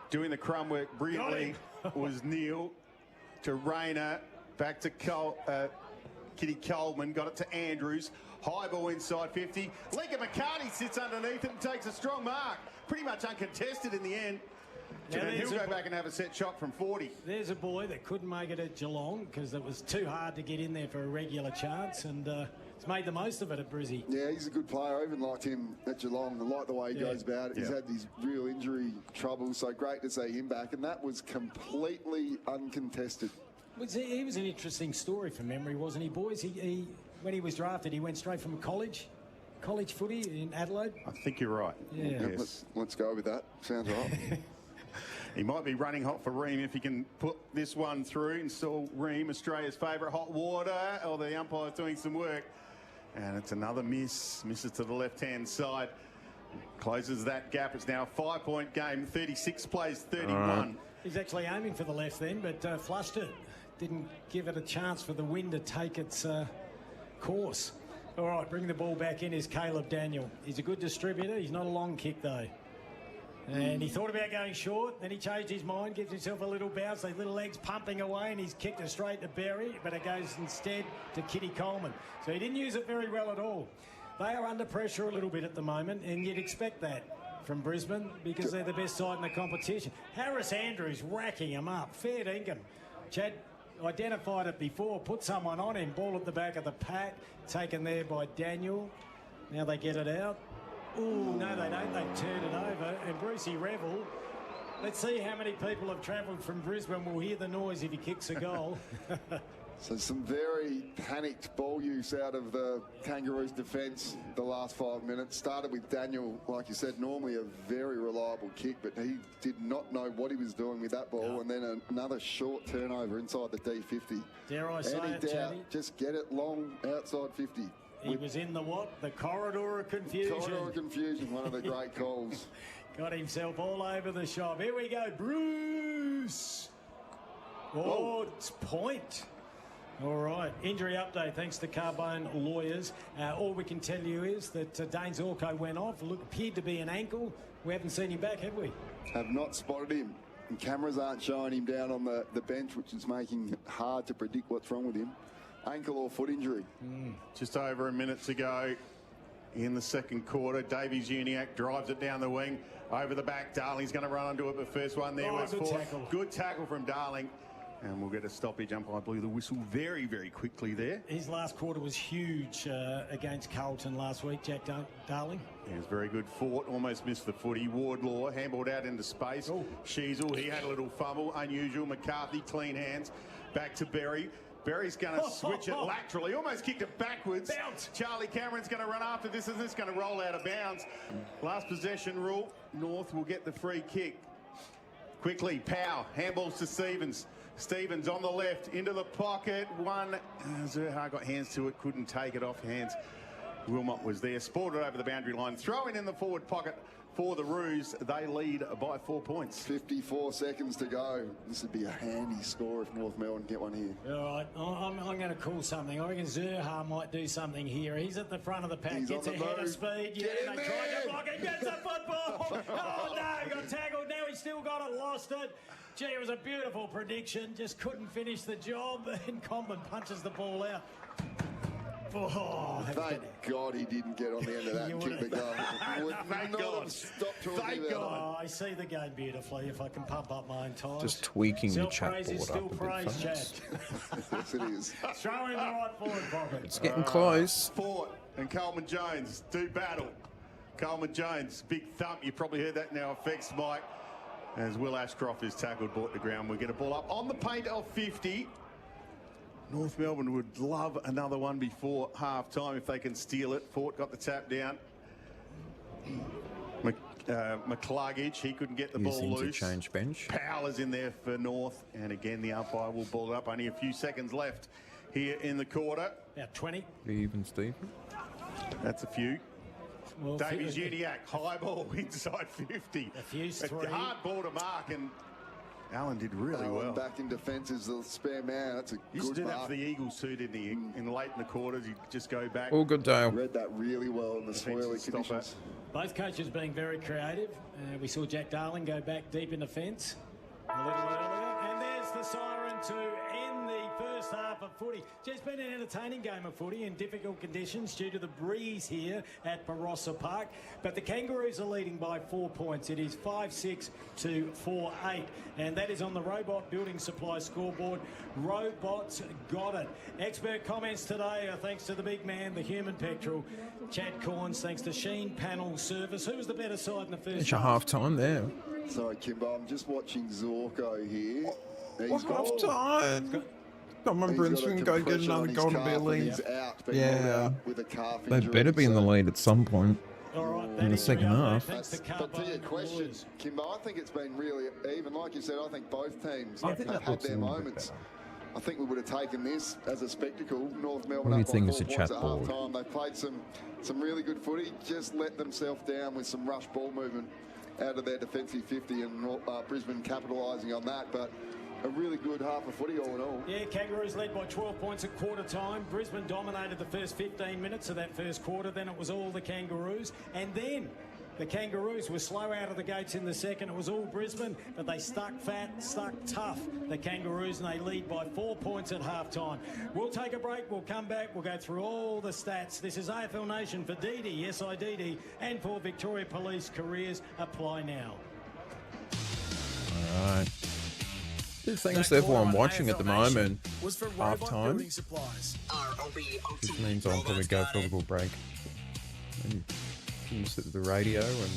Doing the crumb work brilliantly was Neal to Rayner. Back to Kitty Coleman. Got it to Andrews. High ball inside 50. Lincoln McCartney sits underneath it and takes a strong mark. Pretty much uncontested in the end. Now He'll go back and have a set shot from 40. There's a boy that couldn't make it at Geelong because it was too hard to get in there for a regular chance, and he's made the most of it at Brizzy. Yeah, he's a good player. I even liked him at Geelong. I like the way he goes about it. He's had these real injury troubles, so great to see him back, and that was completely uncontested. He was an interesting story from memory, wasn't he, boys? He when he was drafted, he went straight from college footy in Adelaide. I think you're right. Yeah. Yes. Let's go with that. Sounds right. He might be running hot for Ream if he can put this one through. And still Ream, Australia's favourite hot water. Oh, the umpire's doing some work. And it's another miss. Misses to the left-hand side. Closes that gap. It's now a 5-point game. 36 plays 31. He's actually aiming for the left then, but flushed it. Didn't give it a chance for the wind to take its course. All right, bring the ball back in is Caleb Daniel. He's a good distributor. He's not a long kick, though. And he thought about going short, then he changed his mind, gives himself a little bounce, those little legs pumping away, and he's kicked it straight to Berry, but it goes instead to Kitty Coleman. So he didn't use it very well at all. They are under pressure a little bit at the moment, and you'd expect that from Brisbane because they're the best side in the competition. Harris Andrews racking him up, fair dinkum. Chad identified it before, put someone on him, ball at the back of the pack, taken there by Daniel. Now they get it out. Ooh, no, they don't. They've turned it over. And Brucey Revel, let's see how many people have travelled from Brisbane will hear the noise if he kicks a goal. So some very panicked ball use out of the Kangaroos' defence the last 5 minutes. Started with Daniel, like you said, normally a very reliable kick, but he did not know what he was doing with that ball. No. And then another short turnover inside the D50. Dare I say Any it, doubt, Teddy? just get it long outside 50. He was in the what? The corridor of confusion. Corridor of confusion, one of the great calls. Got himself all over the shop. Here we go, Bruce. Oh, it's point. All right, injury update thanks to Carbone Lawyers. All we can tell you is that Dane Zorko went off. Appeared to be an ankle. We haven't seen him back, have we? Have not spotted him. And cameras aren't showing him down on the bench, which is making it hard to predict what's wrong with him. Ankle or foot injury. Just over a minute to go in the second quarter. Davies Uniacke drives it down the wing. Over the back, Darling's going to run onto it, but first one there was good for tackle. Good tackle from Darling. And we'll get a stoppage. Umpire blew the whistle very, very quickly there. His last quarter was huge against Carlton last week, Jack Darling. He was very good. Fort almost missed the footy. Wardlaw handballed out into space. Sheasel, he had a little fumble. Unusual. McCarthy, clean hands. Back to Berry. Berry's going to switch it laterally. Almost kicked it backwards. Bounce. Charlie Cameron's going to run after this. Is this going to roll out of bounds? Last possession rule. North will get the free kick. Quickly, Powell. Handballs to Stevens. Stevens on the left, into the pocket. One, Zerha got hands to it, couldn't take it off hands. Wilmot was there, sported over the boundary line, throwing in the forward pocket for the Roos. They lead by 4 points. 54 seconds to go. This would be a handy score if North Melbourne get one here. All right, I'm going to call something. I reckon Zerha might do something here. He's at the front of the pack, gets ahead of speed. Yeah, they tried to block it, gets the football. Oh no, he got tackled. Now he's still got it, lost it. Gee, it was a beautiful prediction. Just couldn't finish the job. And Comben punches the ball out. Oh, thank God he didn't get on the end of that and kick the goal. Thank God. Stop talking Thank about God. I see the game beautifully if I can pump up my own tires. Just tweaking the chat Self-praise is board still up a praise, bit Chad. fast. Yes, it is. Throw in the right forward pocket. It's getting close. Fort and Coleman Jones do battle. Coleman Jones, big thump. You probably heard that now affects Mike. As Will Ashcroft is tackled, brought to ground. We get a ball up on the paint of 50. North Melbourne would love another one before half-time if they can steal it. Fort got the tap down. McCluggage, he couldn't get the ball loose. Interchange bench. Powell is in there for North. And again, the umpire will ball it up. Only a few seconds left here in the quarter. About 20. Even Stephen. That's a few. Well, Davies Uniacke, high ball inside 50. A few's three. A hard ball to mark, and Allen did really well. Back in defence as the spare man. That's a Used good to do that mark. for the Eagles too, didn't he? In late in the quarters, you just go back. All good, Dale. Read that really well in the swirly conditions. Both coaches being very creative. We saw Jack Darling go back deep in the fence a little earlier. And there's the siren to end the first half of footy. It's been an entertaining game of footy in difficult conditions due to the breeze here at Barossa Park. But the Kangaroos are leading by 4 points. It is 5-6 to 4-8. And that is on the Robot Building Supply scoreboard. Robots got it. Expert comments today are thanks to the big man, the human petrol, Chad Corns, thanks to Sheen Panel Service. Who was the better side in the first It's a half-time there. Sorry, Kimbo, I'm just watching Zorko here. What half-time? Come on, Brisbane, go get another goal to be a lead. Yeah, with a calf they injury, better be in the so- lead at some point in the second half. But to your question, Kimbo, I think it's been really even. Like you said, I think both teams I think have that had looks their a little bit moments. I think we would have taken this as a spectacle. North Melbourne What do you up by think 4 is the points chat at board? half-time. They played some really good footy, just let themselves down with some rush ball movement out of their defensive 50, and Brisbane capitalising on that. But a really good half of footy all in all. Yeah, Kangaroos led by 12 points at quarter time. Brisbane dominated the first 15 minutes of that first quarter. Then it was all the Kangaroos. And then The Kangaroos were slow out of the gates in the second. It was all Brisbane, but they stuck fat, stuck tough, the Kangaroos, and they lead by 4 points at halftime. We'll take a break. We'll come back. We'll go through all the stats. This is AFL Nation for Dee Dee, yes, I Dee, and for Victoria Police. Careers apply now. All right. Two things everyone watching at the moment. Halftime. Which means I'll probably go for a little break. And listen to the radio and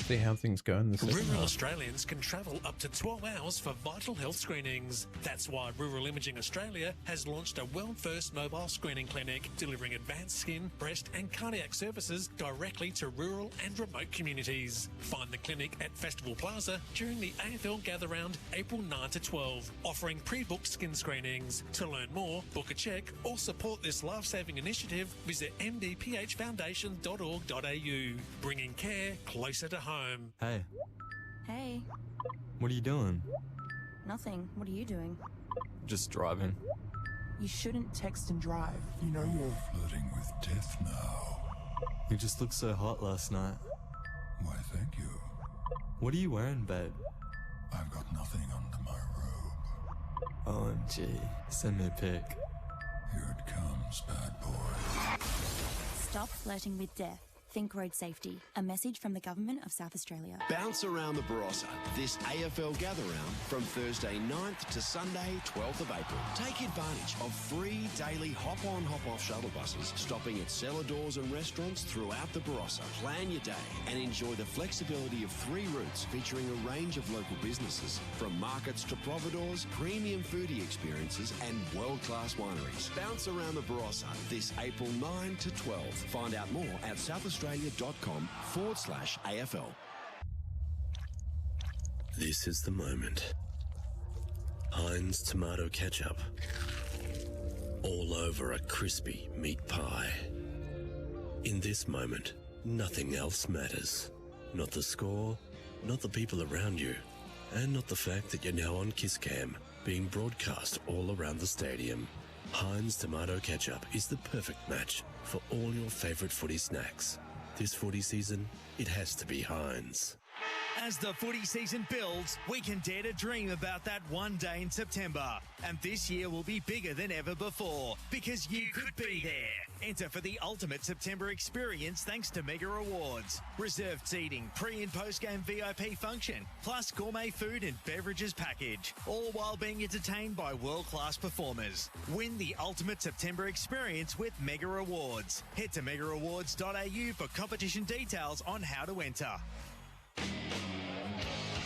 see how things go in the second Rural half. Australians can travel up to 12 hours for vital health screenings. That's why Rural Imaging Australia has launched a world-first mobile screening clinic, delivering advanced skin, breast and cardiac services directly to rural and remote communities. Find the clinic at Festival Plaza during the AFL Gather Round April 9 to 12, offering pre-booked skin screenings. To learn more, book a check or support this life-saving initiative, visit mdphfoundation.org.au, bringing care closer to home. Hey, Hey, what are you doing? nothing. What are you doing? Just driving. You shouldn't text and drive. You know you're flirting with death now. You just looked so hot last night. Why, thank you. What are you wearing, babe? I've got nothing under my robe. OMG, send me a pic. Here it comes, bad boy. Stop flirting with death. Think road safety. A message from the Government of South Australia. Bounce around the Barossa this AFL Gather Round from Thursday 9th to Sunday 12th of April. Take advantage of free daily hop-on, hop-off shuttle buses stopping at cellar doors and restaurants throughout the Barossa. Plan your day and enjoy the flexibility of 3 routes featuring a range of local businesses, from markets to providors, premium foodie experiences and world-class wineries. Bounce around the Barossa this April 9 to 12. Find out more at southaustralia.com/AFL. This is the moment. Heinz tomato ketchup. All over a crispy meat pie. In this moment, nothing else matters. Not the score, not the people around you, and not the fact that you're now on Kiss Cam, being broadcast all around the stadium. Heinz tomato ketchup is the perfect match for all your favourite footy snacks. This footy season, it has to be Heinz. As the footy season builds, we can dare to dream about that one day in September. And this year will be bigger than ever before, because you could be there. Enter for the ultimate September experience thanks to Mega Rewards. Reserved seating, pre- and post-game VIP function, plus gourmet food and beverages package, all while being entertained by world-class performers. Win the ultimate September experience with Mega Rewards. Head to megarewards.au for competition details on how to enter.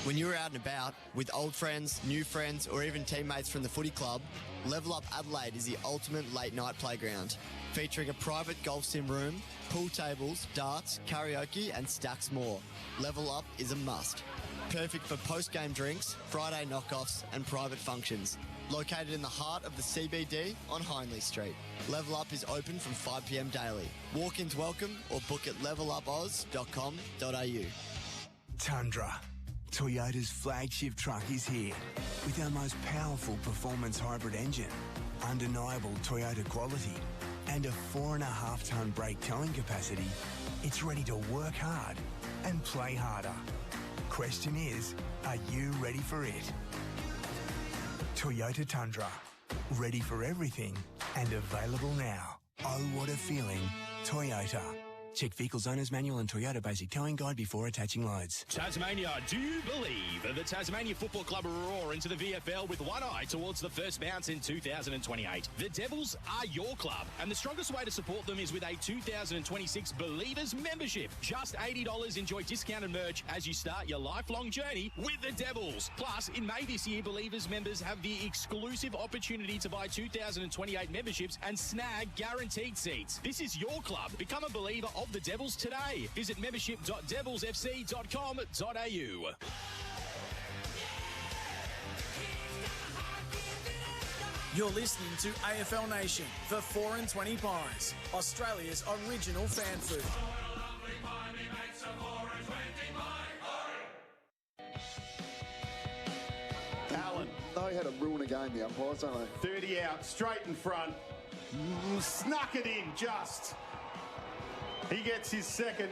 When you're out and about with old friends, new friends, or even teammates from the footy club, Level Up Adelaide is the ultimate late night playground, featuring a private golf sim room, pool tables, darts, karaoke, and stacks more. Level Up is a must. Perfect for post-game drinks, Friday knockoffs, and private functions. Located in the heart of the CBD on Hindley Street. Level Up is open from 5 p.m. daily. Walk-ins welcome or book at levelupoz.com.au. Tundra. Toyota's flagship truck is here with our most powerful performance hybrid engine, undeniable Toyota quality, and a 4.5-ton brake towing capacity. It's ready to work hard and play harder. Question is, are you ready for it? Toyota Tundra. Ready for everything and available now. Oh, what a feeling. Toyota. Check Vehicles Owner's Manual and Toyota Basic Towing Guide before attaching loads. Tasmania, do you believe the Tasmania Football Club roar into the VFL with one eye towards the first bounce in 2028? The Devils are your club, and the strongest way to support them is with a 2026 Believers membership. Just $80, enjoy discounted merch as you start your lifelong journey with the Devils. Plus, in May this year, Believers members have the exclusive opportunity to buy 2028 memberships and snag guaranteed seats. This is your club. Become a believer of the Devils today. Visit membership.devilsfc.com.au. You're listening to AFL Nation for 4 and 20 Pies, Australia's original fan food. Allen. Know how to ruin a game, the umpires, don't they? 30 out, straight in front. Snuck it in, just. He gets his second.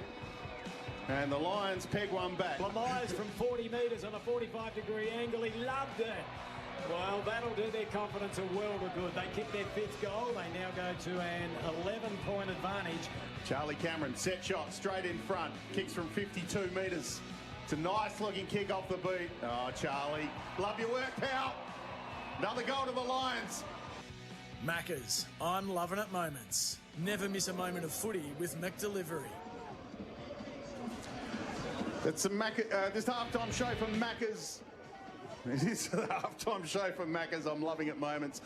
And the Lions peg one back. Myers from 40 metres on a 45-degree angle. He loved it. Well, that'll do their confidence a world of good. They kicked their 5th goal. They now go to an 11-point advantage. Charlie Cameron, set shot straight in front. Kicks from 52 metres. It's a nice-looking kick off the boot. Oh, Charlie, love your work, pal. Another goal to the Lions. Maccas, I'm loving it moments. Never miss a moment of footy with McDelivery. That's this halftime show from Maccas. It is the halftime show from Maccas. I'm loving it moments.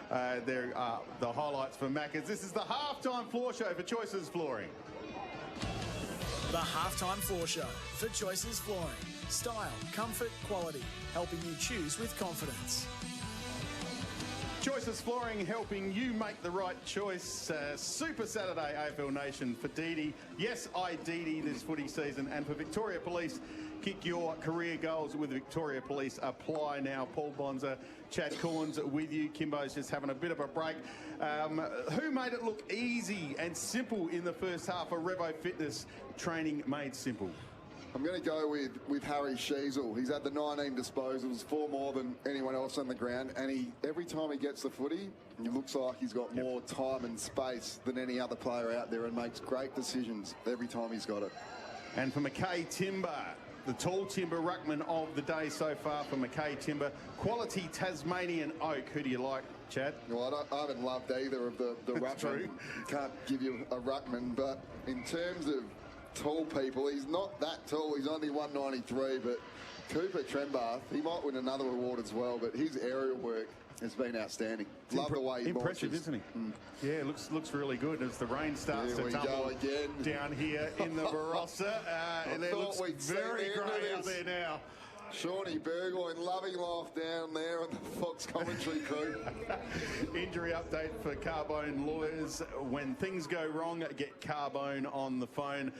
There are the highlights for Maccas. This is the halftime floor show for Choices Flooring. The halftime floor show for Choices Flooring. Style, comfort, quality, helping you choose with confidence. Choices Flooring, helping you make the right choice. Super Saturday AFL Nation for Dee. Yes, I Dee this footy season. And for Victoria Police, kick your career goals with Victoria Police. Apply now. Paul Bonza, Chad Corns with you. Kimbo's just having a bit of a break. Who made it look easy and simple in the first half of Revo Fitness training made simple? I'm going to go with Harry Sheasel. He's had the 19 disposals, 4 more than anyone else on the ground, and every time he gets the footy, it looks like he's got more time and space than any other player out there and makes great decisions every time he's got it. And for Mackay Timber, the tall timber ruckman of the day so far for Mackay Timber, quality Tasmanian oak. Who do you like, Chad? Well, I haven't loved either of the ruckman. Can't give you a ruckman, but in terms of tall people, he's not that tall. He's only 193, but Cooper Trembath, he might win another award as well, but his aerial work has been outstanding. Love the way he impressive, launches. Isn't he? Yeah, looks really good as the rain starts to tumble down here in the Barossa. And it looks very grey out there now. Shawnee Burgoyne loving life down there on the Fox commentary crew. Injury update for Carbone lawyers. When things go wrong, get Carbone on the phone.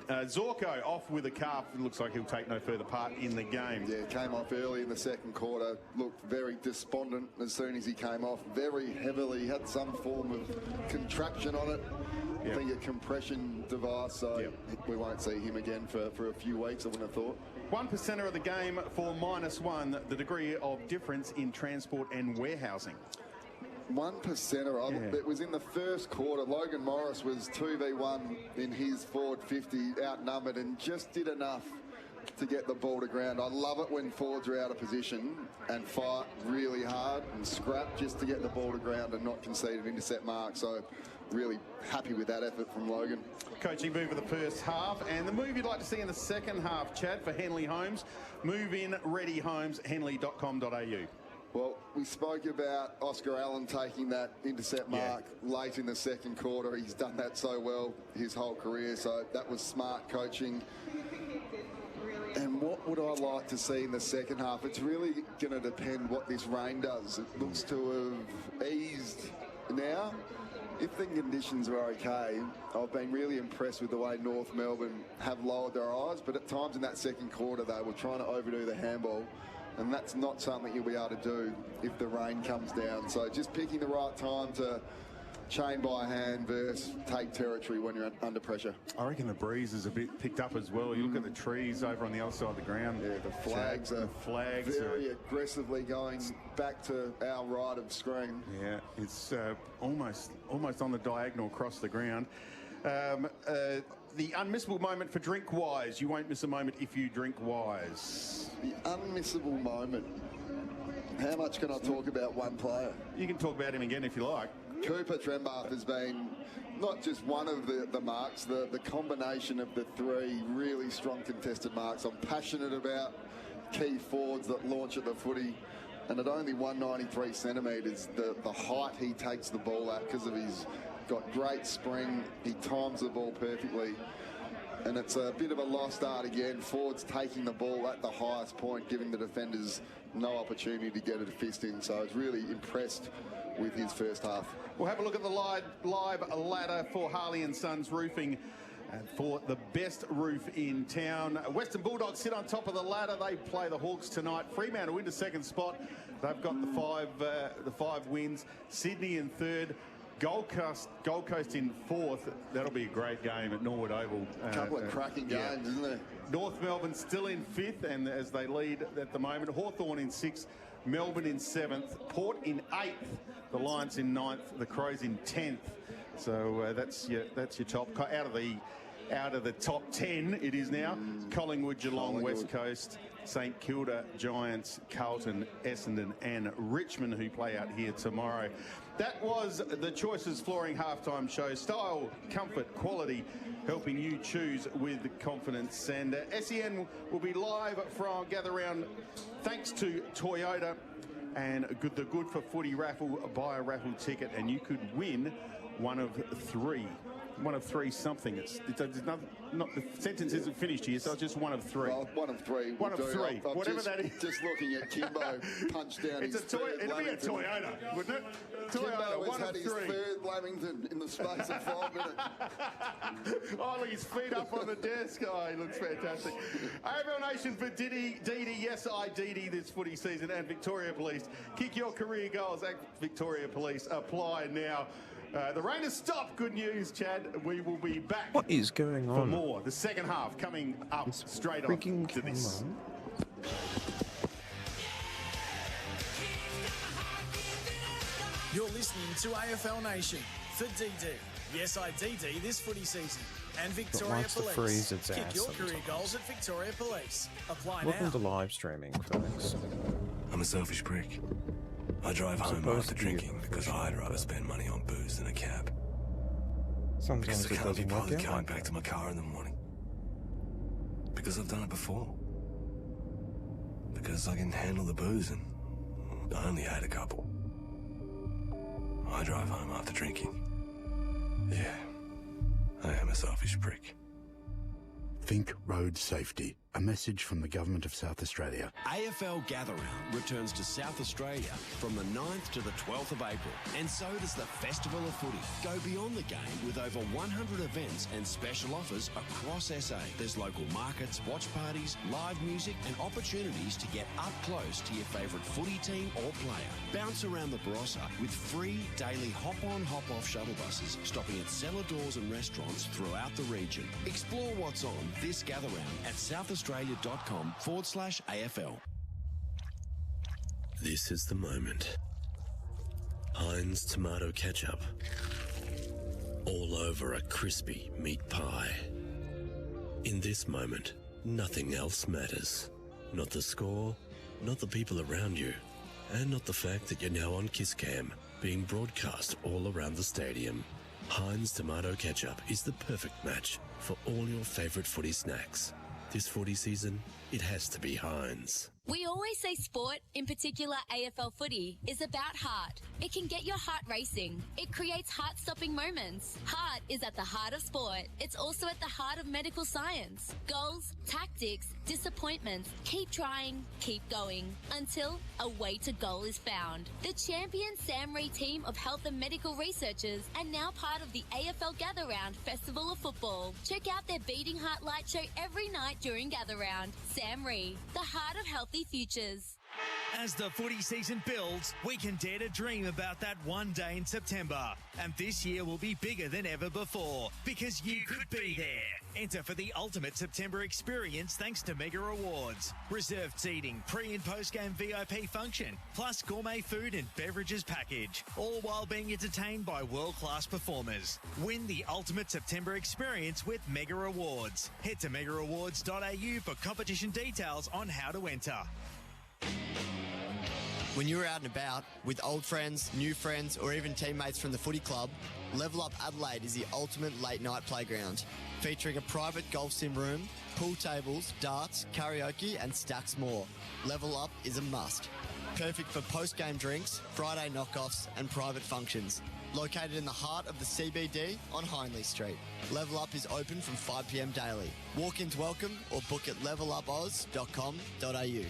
Zorko off with a calf. It looks like he'll take no further part in the game. Yeah, came off early in the second quarter. Looked very despondent as soon as he came off. Very heavily, had some form of contraction on it. I think a compression device, so we won't see him again for a few weeks, I wouldn't have thought. 1%er of the game for -1, the degree of difference in transport and warehousing. 1%er. It was in the first quarter. Logan Morris was 2v1 in his Ford 50, outnumbered, and just did enough to get the ball to ground. I love it when Fords are out of position and fight really hard and scrap just to get the ball to ground and not concede an intercept mark. So really happy with that effort from Logan. Coaching move of the first half, and the move you'd like to see in the second half, Chad, for Henley Homes. Move in ready homes, henley.com.au. Well, we spoke about Oscar Allen taking that intercept mark late in the second quarter. He's done that so well his whole career, so that was smart coaching. And what would I like to see in the second half? It's really going to depend what this rain does. It looks to have eased now. If the conditions are okay, I've been really impressed with the way North Melbourne have lowered their eyes, but at times in that second quarter they were trying to overdo the handball, and that's not something you'll be able to do if the rain comes down. So just picking the right time to chain by hand versus take territory when you're under pressure. I reckon the breeze is a bit picked up as well. You look at the trees over on the other side of the ground. Yeah, the flags are very aggressively going back to our right of screen. Yeah, it's almost on the diagonal across the ground. The unmissable moment for Drink Wise. You won't miss a moment if you drink Wise. The unmissable moment. How much can I talk about one player? You can talk about him again if you like. Cooper Trembath has been not just one of the marks, the combination of the 3 really strong contested marks. I'm passionate about key forwards that launch at the footy, and at only 193 centimetres, the height he takes the ball at, because of his got great spring, he times the ball perfectly, and it's a bit of a lost art again. Forwards taking the ball at the highest point, giving the defenders no opportunity to get it a fist in, so I was really impressed with his first half. We'll have a look at the live ladder for Harley and Sons Roofing for the best roof in town. Western Bulldogs sit on top of the ladder. They play the Hawks tonight. Fremantle into second spot. They've got the five wins. Sydney in third. Gold Coast in fourth. That'll be a great game at Norwood Oval. A couple of cracking games, isn't there? North Melbourne still in fifth, and as they lead at the moment, Hawthorn in sixth, Melbourne in seventh, Port in eighth, the Lions in ninth, the Crows in 10th. So that's your top out of the top 10. It is now Collingwood, Geelong, West Coast, St Kilda, Giants, Carlton, Essendon and Richmond, who play out here tomorrow. That was the Choices Flooring halftime show. Style, comfort, quality, helping you choose with confidence. And SEN will be live from Gather Round thanks to Toyota. And the Good for Footy raffle, buy a raffle ticket and you could win one of three something. It's not the sentence isn't finished here, so it's just one of three. Well, one of three. One of three. Whatever that is. Just looking at Kimbo punch down it's his it'll be a Toyota, wouldn't it? Kimbo Toyota, has had his third Lamington in the space of 5 minutes. Oh, look, his feet up on the desk. Oh, he looks fantastic. AFL Nation for Didi, yes, I Didi this footy season, and Victoria Police. Kick your career goals at Victoria Police. Apply now. The rain has stopped. Good news, Chad. We will be back. What is going on? For more. The second half coming up straight on to this. You're listening to AFL Nation for DD. Yes, I DD this footy season. And Victoria Police. Freeze its Kick ass your sometimes. career goals at Victoria Police. Apply Welcome now. to live streaming, folks. I'm a selfish prick. I drive home after drinking because I'd rather spend money on booze than a cab. Sometimes Because I it can't be doesn't work bothered out. going back to my car in the morning. Because I've done it before. Because I can handle the booze and I only had a couple. I drive home after drinking. Yeah, I am a selfish prick. Think road safety. A message from the Government of South Australia. AFL Gather Round returns to South Australia from the 9th to the 12th of April. And so does the Festival of Footy. Go beyond the game with over 100 events and special offers across SA. There's local markets, watch parties, live music and opportunities to get up close to your favourite footy team or player. Bounce around the Barossa with free daily hop-on, hop-off shuttle buses stopping at cellar doors and restaurants throughout the region. Explore what's on this Gather Round at southaustralia.com/AFL. This is the moment. Heinz tomato ketchup. All over a crispy meat pie. In this moment, nothing else matters. Not the score, not the people around you, and not the fact that you're now on Kiss Cam, being broadcast all around the stadium. Heinz tomato ketchup is the perfect match for all your favourite footy snacks. This footy season, it has to be Heinz. We always say sport, in particular AFL footy, is about heart. It can get your heart racing. It creates heart-stopping moments. Heart is at the heart of sport. It's also at the heart of medical science. Goals, tactics, disappointments. Keep trying, keep going, until a way to goal is found. The champion Sam Ree team of health and medical researchers are now part of the AFL Gather Round Festival of Football. Check out their Beating Heart Light show every night during Gather Round. Sam Ree, the heart of healthy futures. As the footy season builds, we can dare to dream about that one day in September. And this year will be bigger than ever before because you could be there. Enter for the ultimate September experience thanks to Mega Rewards. Reserved seating, pre- and post-game VIP function, plus gourmet food and beverages package, all while being entertained by world-class performers. Win the ultimate September experience with Mega Rewards. Head to megarewards.au for competition details on how to enter. When you're out and about with old friends, new friends, or even teammates from the footy club, Level Up Adelaide is the ultimate late night playground, featuring a private golf sim room, pool tables, darts, karaoke, and stacks more. Level Up is a must. Perfect for post-game drinks, Friday knockoffs, and private functions. Located in the heart of the CBD on Hindley Street. Level Up is open from 5 p.m. daily. Walk-ins welcome or book at levelupoz.com.au.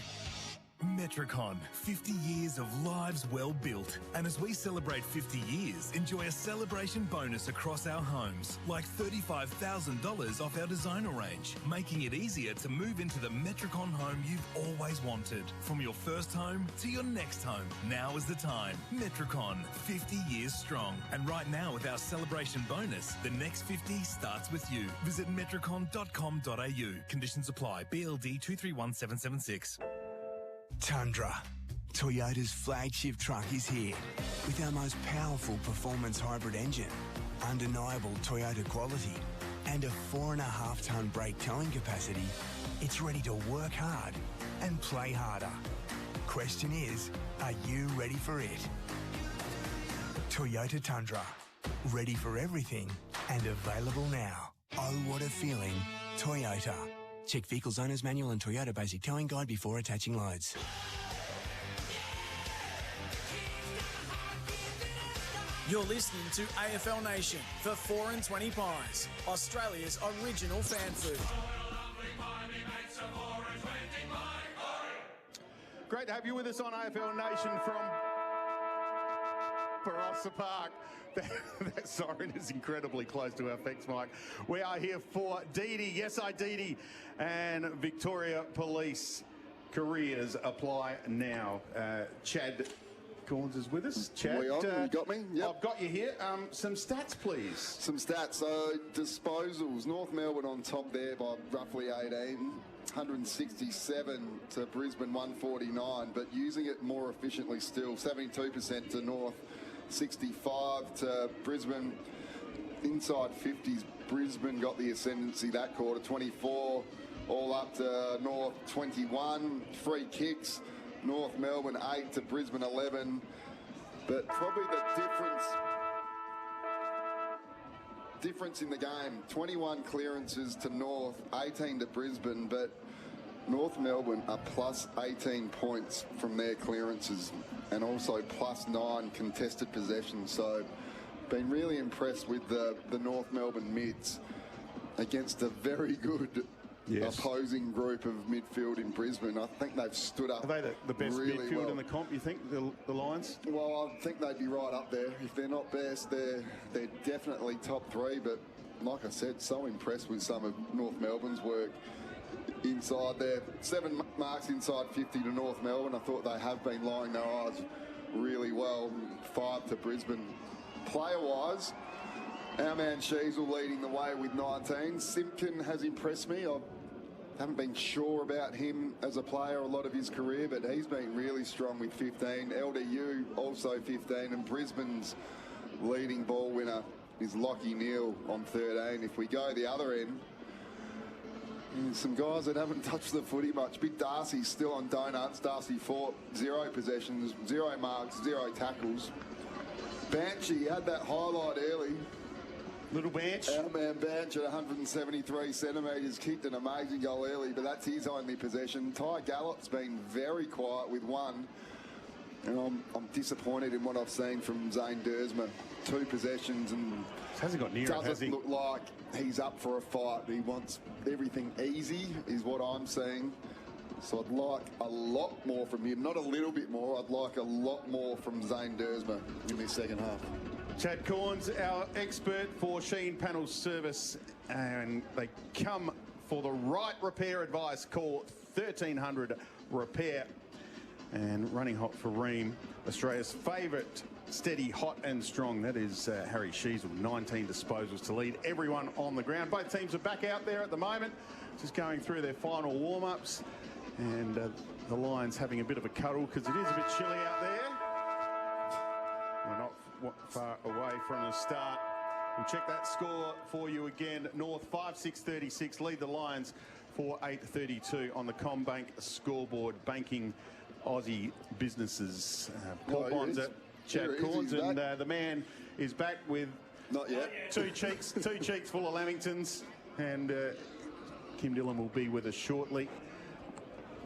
Metricon, 50 years of lives well built. And as we celebrate 50 years, enjoy a celebration bonus across our homes, like $35,000 off our designer range, making it easier to move into the Metricon home you've always wanted. From your first home to your next home, now is the time. Metricon, 50 years strong. And right now with our celebration bonus, the next 50 starts with you. Visit metricon.com.au. Conditions apply. BLD 231776. Tundra. Toyota's flagship truck is here with our most powerful performance hybrid engine, undeniable Toyota quality, and a 4.5-tonne brake towing capacity. It's ready to work hard and play harder. Question is, are you ready for it? Toyota Tundra. Ready for everything and available now. Oh, what a feeling. Toyota. Check Vehicles Owner's Manual and Toyota Basic Towing Guide before attaching loads. You're listening to AFL Nation for 4 and 20 Pies, Australia's original fan food. Great to have you with us on AFL Nation from Barossa Park. That siren is incredibly close to our fix mic. We are here for Dee, yes I Dee, and Victoria Police. Careers apply now. Chad Corns is with us. Chad, you got me? Yep. I've got you here. Some stats, please. Some stats. So disposals. North Melbourne on top there by roughly 18. 167 to Brisbane 149, but using it more efficiently still. 72% to North, 65 to Brisbane. Inside 50s, Brisbane got the ascendancy that quarter. 24 all up to North 21. Free kicks, North Melbourne 8 to Brisbane 11. But probably the difference in the game, 21 clearances to North, 18 to Brisbane, but North Melbourne are plus 18 points from their clearances and also plus 9 contested possessions. So been really impressed with the North Melbourne mids against a very good opposing group of midfield in Brisbane. I think they've stood up. Are they the best really midfield well in the comp, you think, the Lions? Well, I think they'd be right up there. If they're not best, they're definitely top 3. But like I said, so impressed with some of North Melbourne's work inside there. 7 marks inside 50 to North Melbourne. I thought they have been lying their eyes really well. 5 to Brisbane. Player-wise, our man Sheasel leading the way with 19. Simpkin has impressed me. I haven't been sure about him as a player a lot of his career, but he's been really strong with 15. LDU also 15, and Brisbane's leading ball winner is Lockie Neal on 13. If we go the other end, some guys that haven't touched the footy much. Big Darcy's still on donuts. Darcy fought 0 possessions, 0 marks, 0 tackles. Banshee had that highlight early. Little Banch. Our man Banch at 173 centimetres kicked an amazing goal early, but that's his only possession. Ty Gallop's been very quiet with 1. And I'm disappointed in what I've seen from Zane Dersma. 2 possessions and hasn't got near it, has he? Doesn't look like he's up for a fight. He wants everything easy, is what I'm seeing. So I'd like a lot more from him. Not a little bit more. I'd like a lot more from Zane Dersma in this second half. Chad Corns, our expert for Sheen Panel Service, and they come for the right repair advice. Call 1300 Repair. And running hot for Ream, Australia's favourite steady, hot and strong. That is Harry Sheasel, 19 disposals to lead everyone on the ground. Both teams are back out there at the moment, just going through their final warm-ups. And the Lions having a bit of a cuddle because it is a bit chilly out there. We're not far away from the start. We'll check that score for you again. North 5-6-36 lead the Lions 4-8-32 on the CommBank scoreboard. Banking Aussie businesses. Paul Bonds, Chad Corns, and the man is back with not yet 2 cheeks full of Lamingtons, and Kim Dillon will be with us shortly.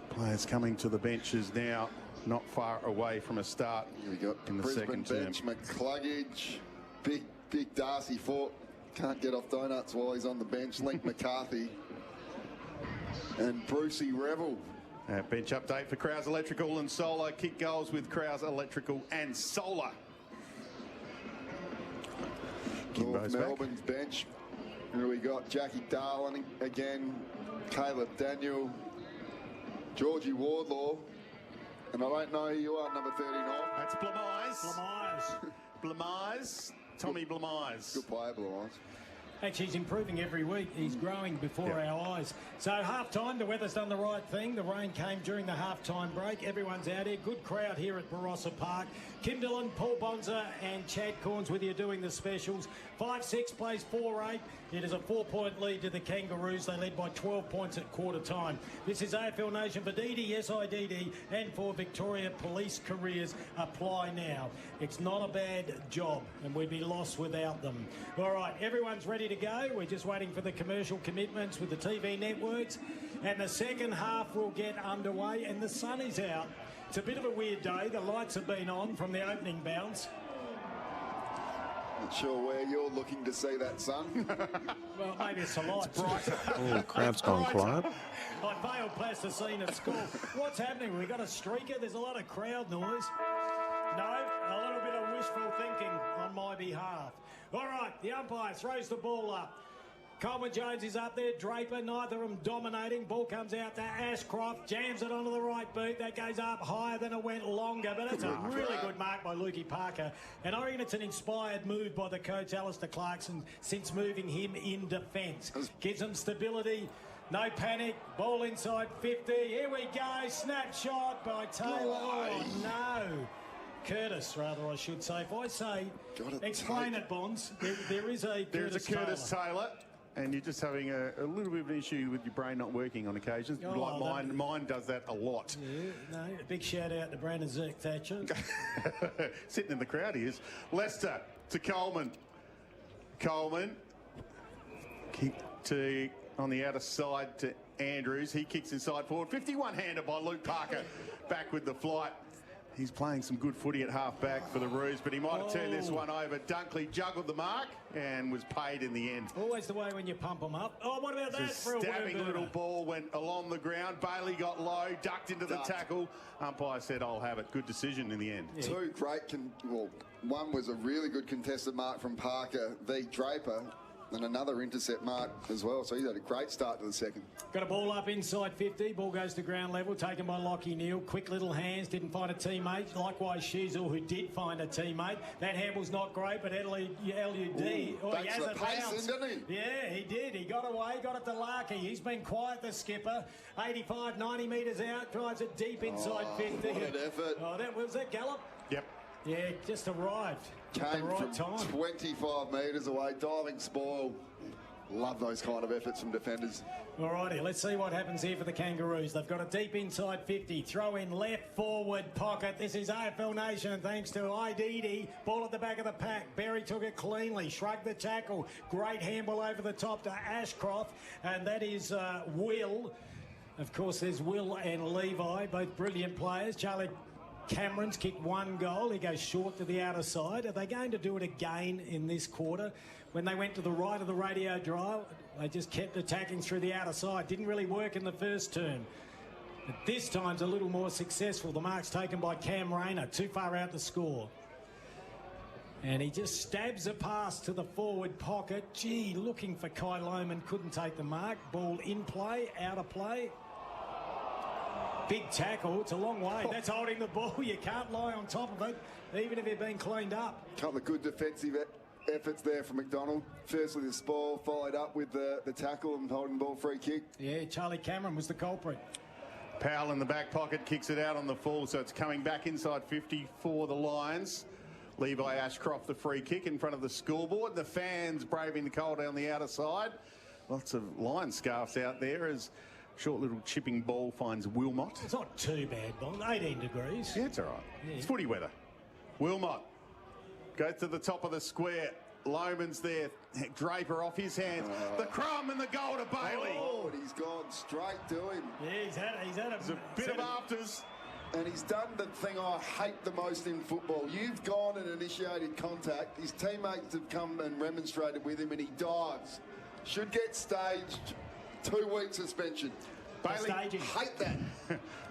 Players coming to the benches now, not far away from a start. Here we got in the Brisbane second term. bench, McCluggage, big Darcy fought, can't get off donuts while he's on the bench. Link McCarthy and Brucey Revel. Bench update for Crowes Electrical and Solar. Kick goals with Crowes Electrical and Solar. North Melbourne's bench. Here we got Jackie Darling again, Caleb Daniel, Georgie Wardlaw, and I don't know who you are, number 39. That's Blamise. Blamise. Tommy Blamise. Good player, Blamise. Actually, he's improving every week. He's growing before our eyes. So half-time, the weather's done the right thing. The rain came during the half-time break. Everyone's out here. Good crowd here at Barossa Park. Kim Dillon, Paul Bonza and Chad Corns with you doing the specials. 5-6 plays 4-8. It is a 4-point lead to the Kangaroos. They led by 12 points at quarter time. This is AFL Nation for DD, SIDD, and for Victoria Police Careers. Apply now. It's not a bad job, and we'd be lost without them. All right, everyone's ready to go. We're just waiting for the commercial commitments with the TV networks, and the second half will get underway, and the sun is out. It's a bit of a weird day. The lights have been on from the opening bounce. Not sure where you're looking to see that sun. Well, maybe it's the lights. Oh, crowd's gone quiet. Like Vale Plasticine at school. What's happening? We got a streaker? There's a lot of crowd noise. No, a little bit of wishful thinking on my behalf. All right, the umpire throws the ball up. Coleman Jones is up there, Draper, neither of them dominating. Ball comes out to Ashcroft, jams it onto the right boot. That goes up higher than it went longer, but it's a really good mark by Lukey Parker. And I reckon it's an inspired move by the coach, Alistair Clarkson, since moving him in defence. Gives them stability, no panic, ball inside 50. Here we go, snapshot by Taylor. Oh, no. Curtis, rather, I should say. If I say, explain it, Bonds. There is a Curtis Taylor. And you're just having a little bit of an issue with your brain not working on occasions. Oh, like mine does that a lot. Yeah, no, a big shout out to Brandon Zerk Thatcher. Sitting in the crowd he is. Leicester to Coleman. Coleman kick to on the outer side to Andrews. He kicks inside forward. 51-hander by Luke Parker. Back with the flight. He's playing some good footy at half-back for the Roos, but he might have turned this one over. Dunkley juggled the mark and was paid in the end. Always the way when you pump them up. Oh, what about that for a stabbing little ball went along the ground. Bailey got low, ducked into the tackle. Umpire said, I'll have it. Good decision in the end. Yeah. Two great, one was a really good contested mark from Parker v Draper, and another intercept mark as well. So he's had a great start to the second. Got a ball up inside 50. Ball goes to ground level, taken by Lockie Neal. Quick little hands, didn't find a teammate. Likewise, Sheasel, who did find a teammate. That handle's not great, but LUD. He has a bounce. Didn't he? Yeah, he did. He got away, got it to Larky. He's been quiet, the skipper. 85, 90 metres out, drives it deep inside 50. What an effort. Oh, was that Gallup? Yep. Yeah, just arrived. Came from 25 metres away, diving spoil. Love those kind of efforts from defenders. All righty, let's see what happens here for the Kangaroos. They've got a deep inside 50. Throw in left forward pocket. This is AFL Nation thanks to IDD. Ball at the back of the pack. Berry took it cleanly. Shrugged the tackle. Great handball over the top to Ashcroft. And that is Will. Of course, there's Will and Levi, both brilliant players. Charlie Cameron's kicked one goal. He goes short to the outer side. Are they going to do it again in this quarter? When they went to the right of the radio drive, they just kept attacking through the outer side. Didn't really work in the first turn. But this time's a little more successful. The mark's taken by Cam Rayner, too far out to score. And he just stabs a pass to the forward pocket. Gee, looking for Kai Lohman, couldn't take the mark. Ball in play, out of play. Big tackle, it's a long way. That's holding the ball. You can't lie on top of it, even if you've been cleaned up. A couple of good defensive efforts there from McDonald. Firstly, the spoil, followed up with the tackle and holding the ball free kick. Yeah, Charlie Cameron was the culprit. Powell in the back pocket kicks it out on the full, so it's coming back inside 50 for the Lions. Levi Ashcroft the free kick in front of the scoreboard. The fans braving the cold down the outer side. Lots of Lion scarves out there as short little chipping ball finds Wilmot. It's not too bad, Bond. 18 degrees. Yeah, it's all right. Yeah. It's footy weather. Wilmot goes to the top of the square. Lohman's there. Draper off his hands. The crumb and the goal to Bailey. Oh, and he's gone straight to him. Yeah, he's had a bit of afters. And he's done the thing I hate the most in football. You've gone and initiated contact. His teammates have come and remonstrated with him, and he dives. Should get staged. 2-week suspension. Bailey, hate that.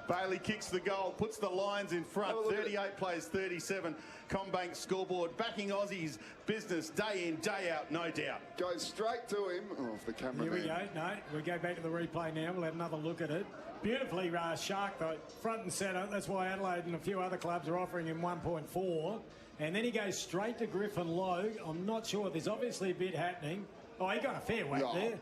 Bailey kicks the goal, puts the Lions in front. 38 plays 37. Combank scoreboard, backing Aussies business day in, day out, no doubt. Goes straight to him. Oh, off the camera. Here we go. No, we go back to the replay now. We'll have another look at it. Beautifully shark though, front and centre. That's why Adelaide and a few other clubs are offering him 1.4. And then he goes straight to Griffin Logue. I'm not sure. There's obviously a bit happening. Oh, he got a fair whack there.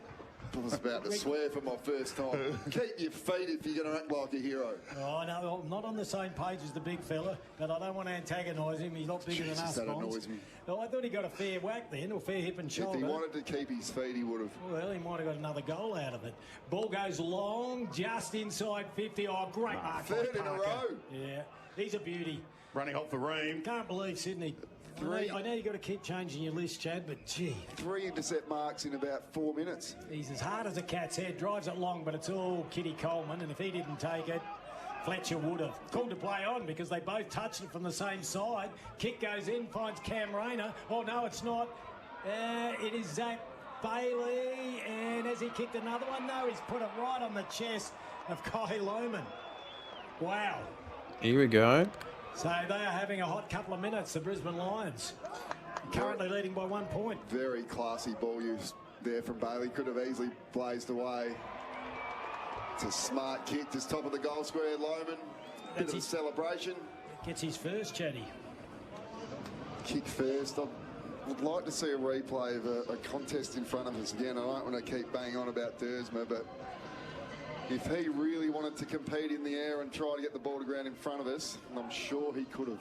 I was about to swear for my first time. Keep your feet if you're going to act like a hero. Oh, no, I'm not on the same page as the big fella, but I don't want to antagonise him. He's not bigger than us, that Bonds. annoys me. No, I thought he got a fair whack then, or fair hip and shoulder. If he wanted to keep his feet, he would have. Well, he might have got another goal out of it. Ball goes long, just inside 50. Oh, great mark. Third in a row. Yeah, he's a beauty. Running off the ream. Can't believe Sydney. I know you've got to keep changing your list, Chad, but gee. 3 intercept marks in about 4 minutes. He's as hard as a cat's head, drives it long, but it's all Kitty Coleman, and if he didn't take it, Fletcher would have. Called to play on because they both touched it from the same side. Kick goes in, finds Cam Rayner. Oh, no, it's not. It is Zach Bailey, and has he kicked another one? No, he's put it right on the chest of Kai Lohman. Wow. Here we go. So they are having a hot couple of minutes, the Brisbane Lions. Currently leading by 1 point. Very classy ball use there from Bailey. Could have easily blazed away. It's a smart kick, just top of the goal square, Lohman. Bit of a celebration. Gets his first, Chatty. Kick first. I would like to see a replay of a contest in front of us again. I don't want to keep banging on about Dersma, but if he really wanted to compete in the air and try to get the ball to ground in front of us, I'm sure he could have.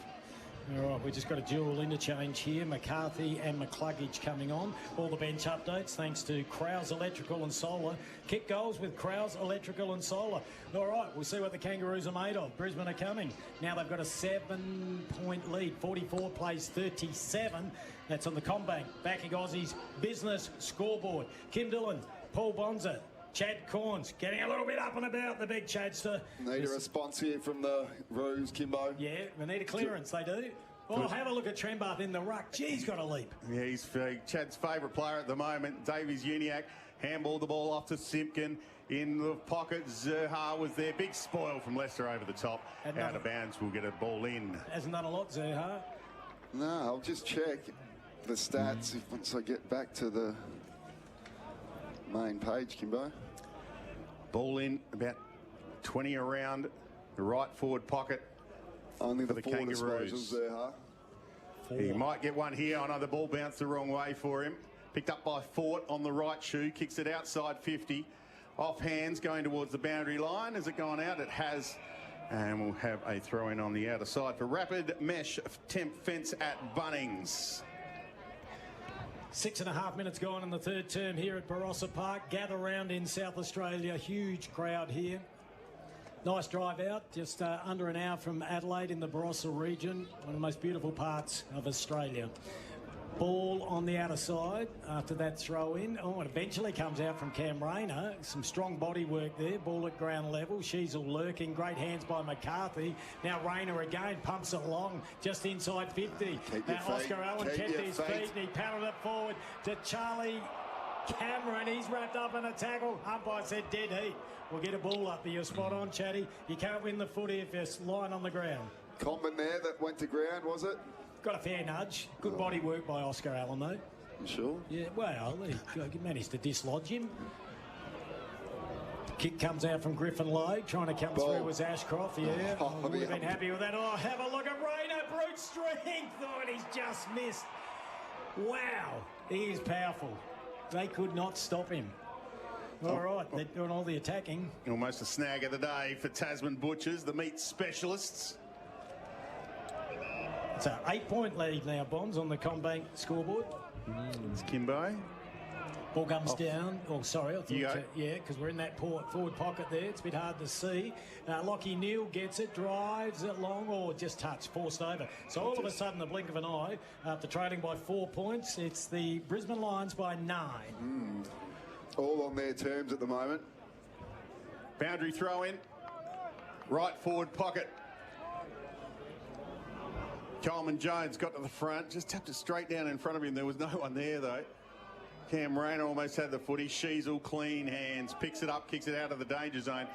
All right, we just got a dual interchange here. McCarthy and McCluggage coming on. All the bench updates thanks to Krause Electrical and Solar. Kick goals with Krause Electrical and Solar. All right, we'll see what the Kangaroos are made of. Brisbane are coming. Now they've got a 7-point lead. 44 plays 37. That's on the Combank. Backing Aussies business scoreboard. Kim Dillon, Paul Bonza, Chad Corns getting a little bit up and about, the big Chadster. Need a response here from the Roos, Kimbo. Yeah, we need a clearance, they do. Oh, have a look at Trembath in the ruck. Gee, he's got a leap. Yeah, he's Chad's favourite player at the moment. Davies Uniacke handballed the ball off to Simpkin. In the pocket, Zerha was there. Big spoil from Leicester over the top. Out of bounds, we'll get a ball in. Hasn't done a lot, Zerha. No, I'll just check the stats once I get back to the main page, Kimbo. Ball in about 20 around the right forward pocket. Only for the the Kangaroos. there, huh? He might get one here. I know the ball bounced the wrong way for him. Picked up by Fort on the right shoe. Kicks it outside 50. Off hands going towards the boundary line. Has it gone out? It has. And we'll have a throw in on the outer side for Rapid Mesh Temp Fence at Bunnings. 6.5 minutes gone in the third term here at Barossa Park. Gather round in South Australia. Huge crowd here. Nice drive out, just under an hour from Adelaide in the Barossa region. One of the most beautiful parts of Australia. Ball on the outer side after that throw in. Oh, it eventually comes out from Cam Rayner. Some strong body work there. Ball at ground level. Sheasel lurking. Great hands by McCarthy. Now Rayner again pumps it long just inside 50. Now Oscar Allen kept his feet and he paddled it forward to Charlie Cameron. He's wrapped up in a tackle. Umpire said dead heat. We'll get a ball up there. You're spot on, Chatty. You can't win the footy if you're lying on the ground. Common there that went to ground, was it? Got a fair nudge. Good body work by Oscar Allen, though. You sure? Yeah, well, he managed to dislodge him. Kick comes out from Griffin Logue. Trying to come through was Ashcroft. Yeah, would have been happy with that. Oh, have a look at Rayner. Brute strength. Oh, and he's just missed. Wow, he is powerful. They could not stop him. All right, they're doing all the attacking. Almost a snag of the day for Tasman Butchers, the meat specialists. It's an 8-point lead now, Bonds, on the Combank scoreboard. It's Kimbo. Ball comes down. Oh, sorry. I thought yeah, because we're in that forward pocket there. It's a bit hard to see. Lockie Neal gets it, drives it long, or just touched, forced over. So all of a sudden, the blink of an eye, after trailing by 4 points, it's the Brisbane Lions by 9. All on their terms at the moment. Boundary throw in. Right forward pocket. Coleman Jones got to the front, just tapped it straight down in front of him. There was no one there, though. Cam Rayner almost had the footy. Sheasel, clean hands, picks it up, kicks it out of the danger zone.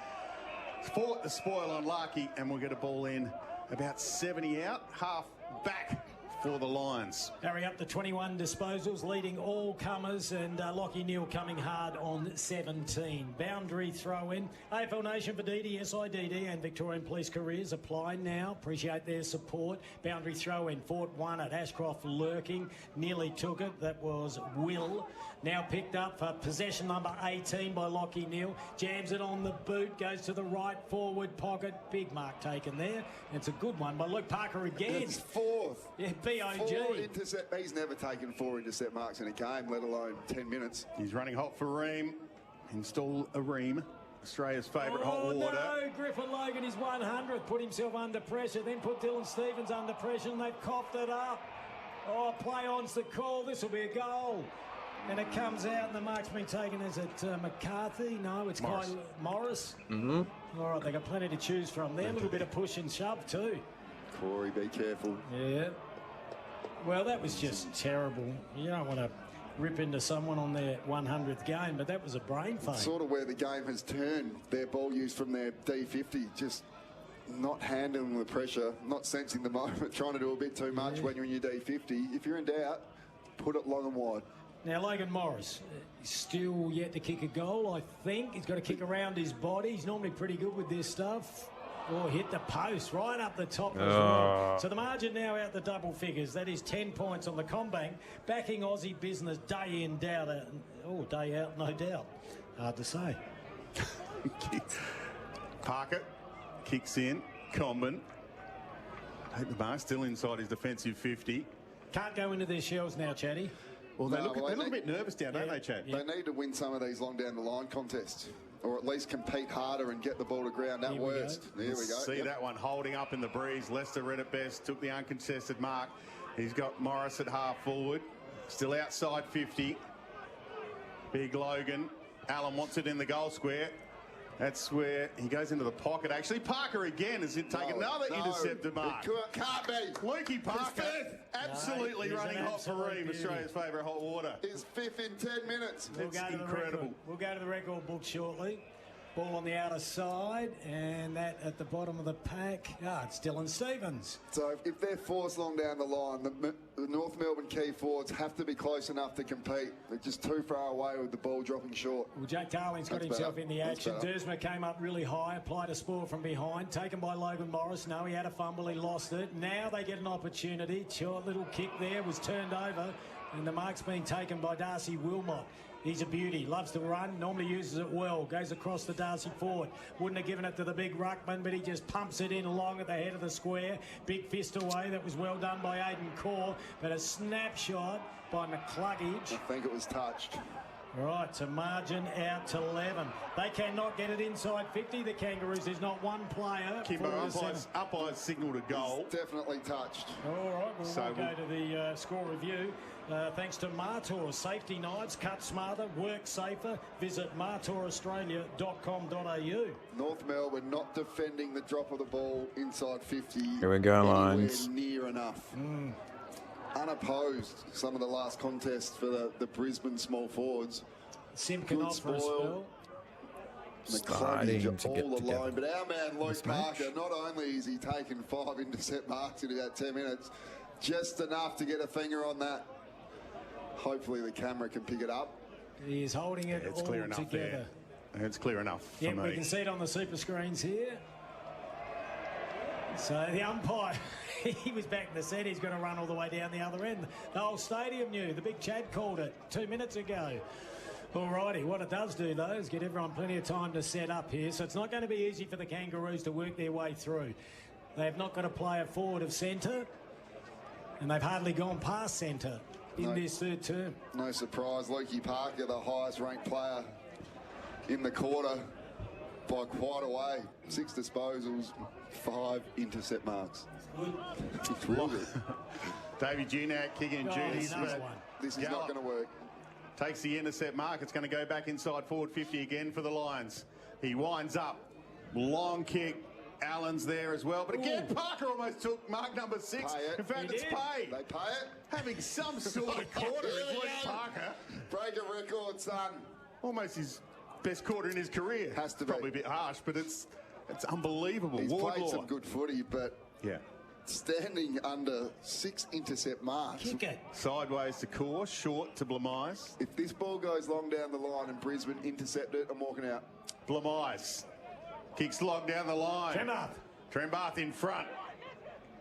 Fought the spoil unlucky, and we'll get a ball in about 70 out, half back for the Lions. Barry up to 21 disposals, leading all comers, and Lockie Neal coming hard on 17. Boundary throw in. AFL Nation for DD, SIDD, and Victorian Police Careers apply now. Appreciate their support. Boundary throw in. Fought one at Ashcroft lurking. Nearly took it. That was Will. Now picked up for possession number 18 by Lockie Neal. Jams it on the boot. Goes to the right forward pocket. Big mark taken there. It's a good one by Luke Parker again. It's fourth. Yeah, BOG. 4 intercept. He's never taken 4 intercept marks in a game, let alone 10 minutes. He's running hot for Ream. Install a Ream. Australia's favourite hot water. No, Griffin Logan is 100th. Put himself under pressure. Then put Dylan Stevens under pressure, and they've coughed it up. Oh, play on's the call. This will be a goal. And it comes out, and the mark's been taken. Is it McCarthy? No, it's Morris. Mm-hmm. All right, they've got plenty to choose from there. A little bit of push and shove too. Corey, be careful. Yeah. Well, that was just terrible. You don't want to rip into someone on their 100th game, but that was a brain fade. Sort of where the game has turned. Their ball use from their D50, just not handling the pressure, not sensing the moment, trying to do a bit too much when you're in your D50. If you're in doubt, put it long and wide. Now, Logan Morris, still yet to kick a goal, I think. He's got to kick around his body. He's normally pretty good with this stuff. Oh, hit the post right up the top as well. So the margin now out the double figures. That is 10 points on the CommBank. Backing Aussie business day in, day out. Oh, day out, no doubt. Hard to say. Parker kicks in. Comben. Take the bar, still inside his defensive 50. Can't go into their shells now, Chatty. Well, they look a bit nervous down, don't they, Chad? They need to win some of these long down the line contests, or at least compete harder and get the ball to ground at worst. There we go. See that one holding up in the breeze. Lester read it best, took the uncontested mark. He's got Morris at half forward, still outside 50. Big Logan. Allen wants it in the goal square. That's where he goes into the pocket, actually. Parker again has taken another intercepted mark. Can't be. Lukey Parker, absolutely running hot for Ream, Australia's favourite hot water. He's fifth in 10 minutes. It's incredible. We'll go to the record book shortly. Ball on the outer side, and that at the bottom of the pack. It's Dylan Stevens. So if they're forced long down the line, the North Melbourne key forwards have to be close enough to compete. They're just too far away with the ball dropping short. Well, Jack Darling's got himself in the action. Dersma came up really high, applied a spoil from behind, taken by Logan Morris. No, he had a fumble, he lost it. Now they get an opportunity. Short little kick there was turned over, and the mark's been taken by Darcy Wilmot. He's a beauty, loves to run, normally uses it well, goes across the Darcy forward. Wouldn't have given it to the big ruckman, but he just pumps it in along at the head of the square. Big fist away, that was well done by Aidan Core, but a snapshot by McCluggage. I think it was touched. Right, so margin out to 11. They cannot get it inside 50, the Kangaroos. There's not one player. Kimbo, umpires signal to goal. It's definitely touched. All right, we'll go to the score review. Thanks to Martor, safety knives, cut smarter, work safer. Visit martoraustralia.com.au. North Melbourne not defending the drop of the ball inside 50. Here we go, Lions. Near enough. Unopposed, some of the last contests for the Brisbane small forwards. Simkin off for a spell. McCluggage all alone, but our man Luke Parker, not only is he taken 5 intercept marks in about 10 minutes, just enough to get a finger on that. Hopefully the camera can pick it up. He is holding it all clear enough together. There. It's clear enough for me. We can see it on the super screens here. So the umpire, he was back in the set. He's going to run all the way down the other end. The whole stadium knew. The big Chad called it 2 minutes ago. Alrighty, what it does do though is get everyone plenty of time to set up here. So it's not going to be easy for the Kangaroos to work their way through. They have not got a player forward of centre, and they've hardly gone past centre in this third term. No surprise, Lukey Parker, the highest ranked player in the quarter by quite a way. 6 disposals, 5 intercept marks. It's real good. Davey Junak kicking duties, but this is not going to work. Takes the intercept mark. It's going to go back inside forward 50 again for the Lions. He winds up. Long kick. Allen's there as well. But again, Parker almost took mark number 6. In fact, it's paid. They pay it. Having some sort of quarter is Luke Parker. Break a record, son. Almost his best quarter in his career. Has to Probably be. a bit harsh, but it's unbelievable. He's Wardlaw. played some good footy, but yeah, standing under 6 intercept marks. Kick it. Sideways to course, short to Blamise. If this ball goes long down the line and Brisbane intercept it, I'm walking out. Blamise kicks long down the line. Trembath in front.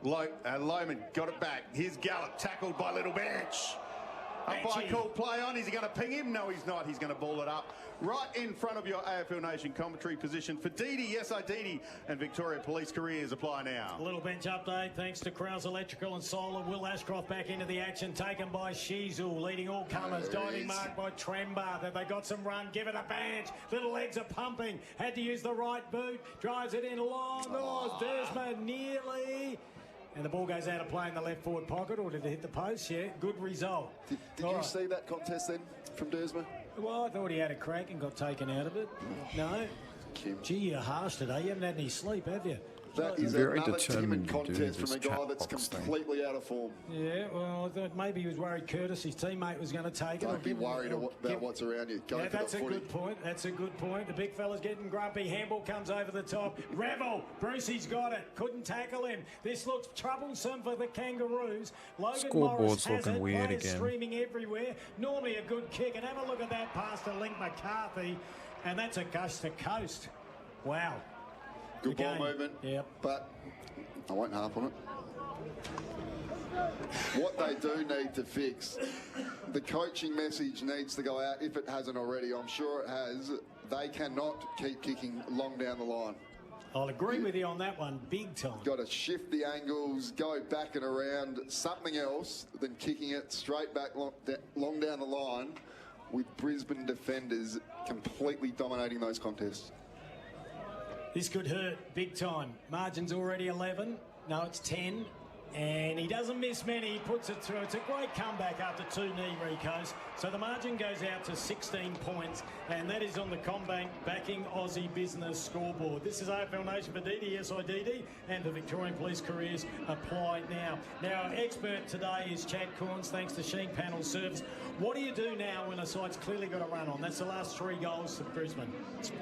Lohman got it back. Here's Gallup, tackled by Little Bench. Up by call play on. Is he going to ping him? No, he's not. He's going to ball it up right in front of your AFL Nation commentary position for Didi. Yes, I Didi. And Victoria Police careers apply now. A little bench update thanks to Krause Electrical and Solar. Will Ashcroft back into the action, taken by Shizu, leading all comers. Diving mark by Trembath. They got some run. Give it a bench. Little legs are pumping. Had to use the right boot. Drives it in long. Oh, Dersma nearly. And the ball goes out of play in the left forward pocket, or did it hit the post? Yeah, good result. Did you see that contest then from Dersma? Well, I thought he had a crack and got taken out of it. No. Gee, you're harsh today. You haven't had any sleep, have you? That is another timid contest from a guy that's completely out of form. Yeah, well, I thought maybe he was worried Curtis, his teammate, was going to take it. Don't be worried about what's around you. Go for that's the a footy. good point. That's a good point. The big fella's getting grumpy. Handball comes over the top. Revel, Brucey's got it. Couldn't tackle him. This looks troublesome for the Kangaroos. Logan Morris has looking it. weird Players again. streaming everywhere. Normally a good kick. And have a look at that pass to Link McCarthy. And that's a coast to coast. Wow. Good ball movement. Yep. But I won't harp on it. What they do need to fix, the coaching message needs to go out, if it hasn't already. I'm sure it has. They cannot keep kicking long down the line. I'll agree with you on that one, big time. Got to shift the angles, go back and around, something else than kicking it straight back long down the line, with Brisbane defenders completely dominating those contests. This could hurt big time. Margin's already 11. No, it's 10. And he doesn't miss many. He puts it through. It's a great comeback after 2 knee recos. So the margin goes out to 16 points. And that is on the CommBank Backing Aussie Business scoreboard. This is AFL Nation for DD, SIDD, and the Victorian Police careers apply now. Now, our expert today is Chad Corns, thanks to Sheen Panel Service. What do you do now when a side's clearly got a run on? That's the last 3 goals for Brisbane.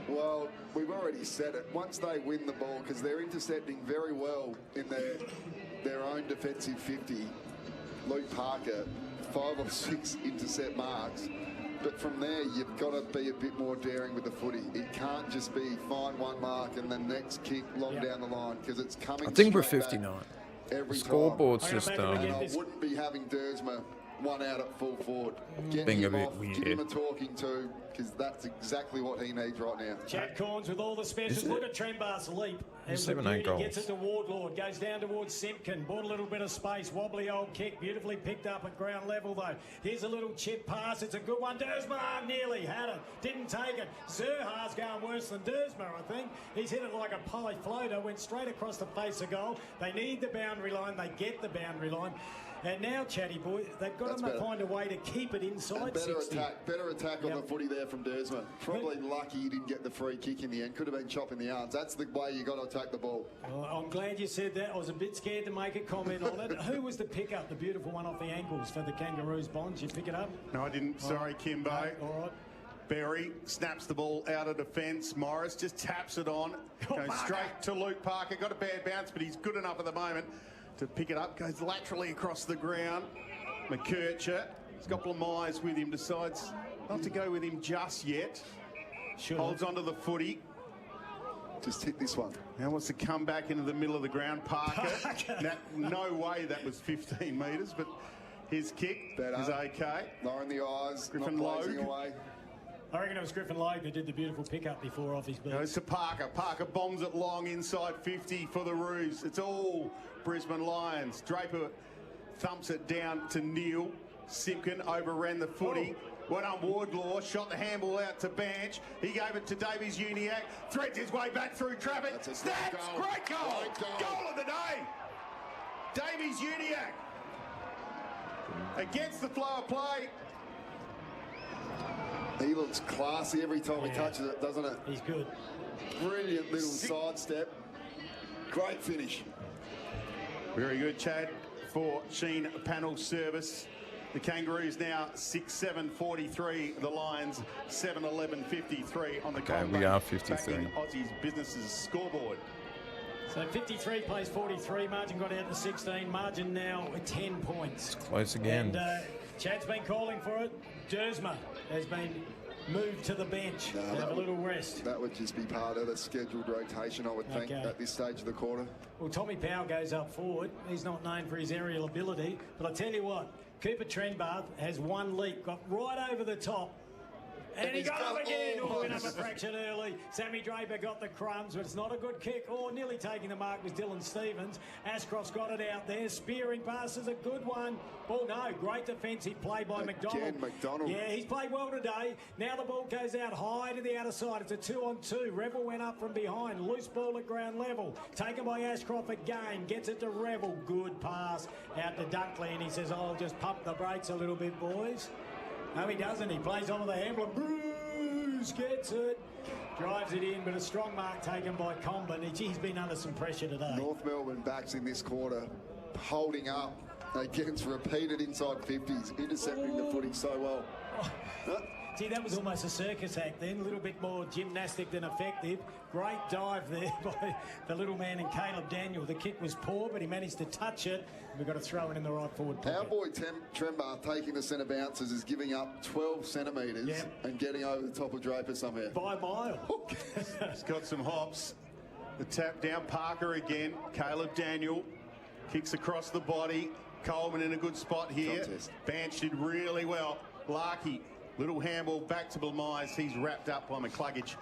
Well, we've already said it. Once they win the ball, because they're intercepting very well in their own defensive 50, Luke Parker, 5 or 6 intercept marks. But from there, you've got to be a bit more daring with the footy. It can't just be find 1 mark and then next kick long down the line, because it's coming. I think we're straight 59. Every The scoreboard's time. just And I wouldn't be having Dersma 1 out at full forward. Get being a him bit off, weird. give him a talking to, because that's exactly what he needs right now. Chad Corns with all the specials. Look at Trembath's leap. He's It was 7, a 8 beauty. goals. Gets it to Wardlord. Goes down towards Simpkin. Bought a little bit of space. Wobbly old kick. Beautifully picked up at ground level, though. Here's a little chip pass. It's a good one. Dersma nearly had it. Didn't take it. Zerha's going worse than Dersma, I think. He's hit it like a poly floater. Went straight across the face of goal. They need the boundary line. They get the boundary line. And now, Chatty boy, they've got to find a way to keep it inside 60. Better attack on the footy there from Dersma. Probably lucky he didn't get the free kick in the end. Could have been chopping the arms. That's the way you got to attack the ball. Well, I'm glad you said that. I was a bit scared to make a comment on it. Who was the pickup, the beautiful one off the ankles for the Kangaroos, Bonds? You pick it up? No, I didn't. Sorry, Kimbo. No, all right. Berry snaps the ball out of defence. Morris just taps it on. Goes straight to Luke Parker. Got a bad bounce, but he's good enough at the moment to pick it up. Goes laterally across the ground. McKercher. He's got Blamise with him. Decides not to go with him just yet. Holds onto the footy. Just hit this one. Now wants to come back into the middle of the ground. Parker. No way that was 15 metres, but his kick is okay. Lowering the eyes. Griffin not blazing Logue. away. I reckon it was Griffin Logue that did the beautiful pickup before off his beat. Goes to Parker. Parker bombs it long inside 50 for the Roos. It's all Brisbane Lions. Draper thumps it down to Neil. Simpkin overran the footy. Went on Wardlaw, shot the handball out to Banch. He gave it to Davies Uniacke. Threads his way back through traffic. Snaps! Great goal! Goal of the day! Davies Uniacke. Against the flow of play. He looks classy every time he touches it, doesn't it? He's good. Brilliant little sidestep. Great finish. Very good, Chad, for Sheen panel service. The Kangaroos now 6-7-43. The Lions 7-11-53 on the Okay, we are 53. Back in Aussie's Businesses scoreboard. So 53 plays 43. Margin got out to 16. Margin now at 10 points. It's close again. And Chad's been calling for it. Dersma has been moved to the bench to have a little rest. That would just be part of the scheduled rotation, I would think, at this stage of the quarter. Well, Tommy Powell goes up forward. He's not known for his aerial ability. But I tell you what, Cooper Trenbarth has one leap, got right over the top. And he got up again. Oh, went up a fraction early. Sammy Draper got the crumbs, but it's not a good kick. Oh, nearly taking the mark was Dylan Stevens. Ashcroft's got it out there. Spearing pass is a good one. Oh, no, great defensive play by McDonald. Again, McDonald. Yeah, he's played well today. Now the ball goes out high to the outer side. It's a 2-on-2. Revel went up from behind. Loose ball at ground level. Taken by Ashcroft again. Gets it to Revel. Good pass out to Dunkley, and he says, I'll just pump the brakes a little bit, boys. No, he doesn't. He plays on with the emblem. Bruce gets it. Drives it in, but a strong mark taken by Comben. He's been under some pressure today. North Melbourne backs in this quarter, holding up against repeated inside 50s, intercepting the footy so well. Gee, that was almost a circus act then, a little bit more gymnastic than effective. Great dive there by the little man in Caleb Daniel. The kick was poor, but he managed to touch it. We've got to throw it in the right forward pocket. Our boy Trenbarth taking the centre bounces is giving up 12 centimetres and getting over the top of Draper somehow. By a mile. He's got some hops. The tap down, Parker again. Caleb Daniel kicks across the body. Coleman in a good spot here. Banch did really well. Larkey, little handball back to Blamires. He's wrapped up by McCluggage.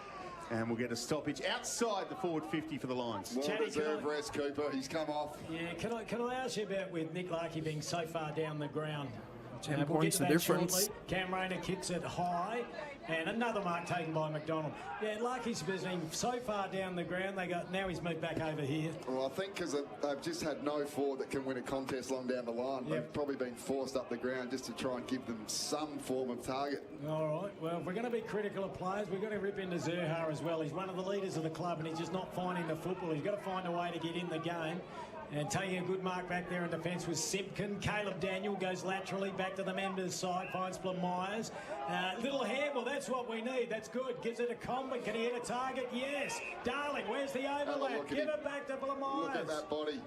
And we'll get a stoppage outside the forward 50 for the Lions. Well deserved rest, Cooper. He's come off. Yeah, can I ask you about with Nick Larkey being so far down the ground? 10 points the difference. Shortly. Cam Rayner kicks it high, and another mark taken by McDonald. Yeah, Larky's been so far down the ground. Now he's moved back over here. Well, I think because they've just had no forward that can win a contest long down the line. Yep. They've probably been forced up the ground just to try and give them some form of target. All right. Well, if we're going to be critical of players, we're going to rip into Zerha as well. He's one of the leaders of the club, and he's just not finding the football. He's got to find a way to get in the game. And taking a good mark back there in defence was Simpkin. Caleb Daniel goes laterally back to the members' side, finds Blamires. Little handball, that's what we need. That's good. Gives it a Comben. Can he hit a target? Yes. Darling, where's the overlap? Give it back to Blamires. Look at that body.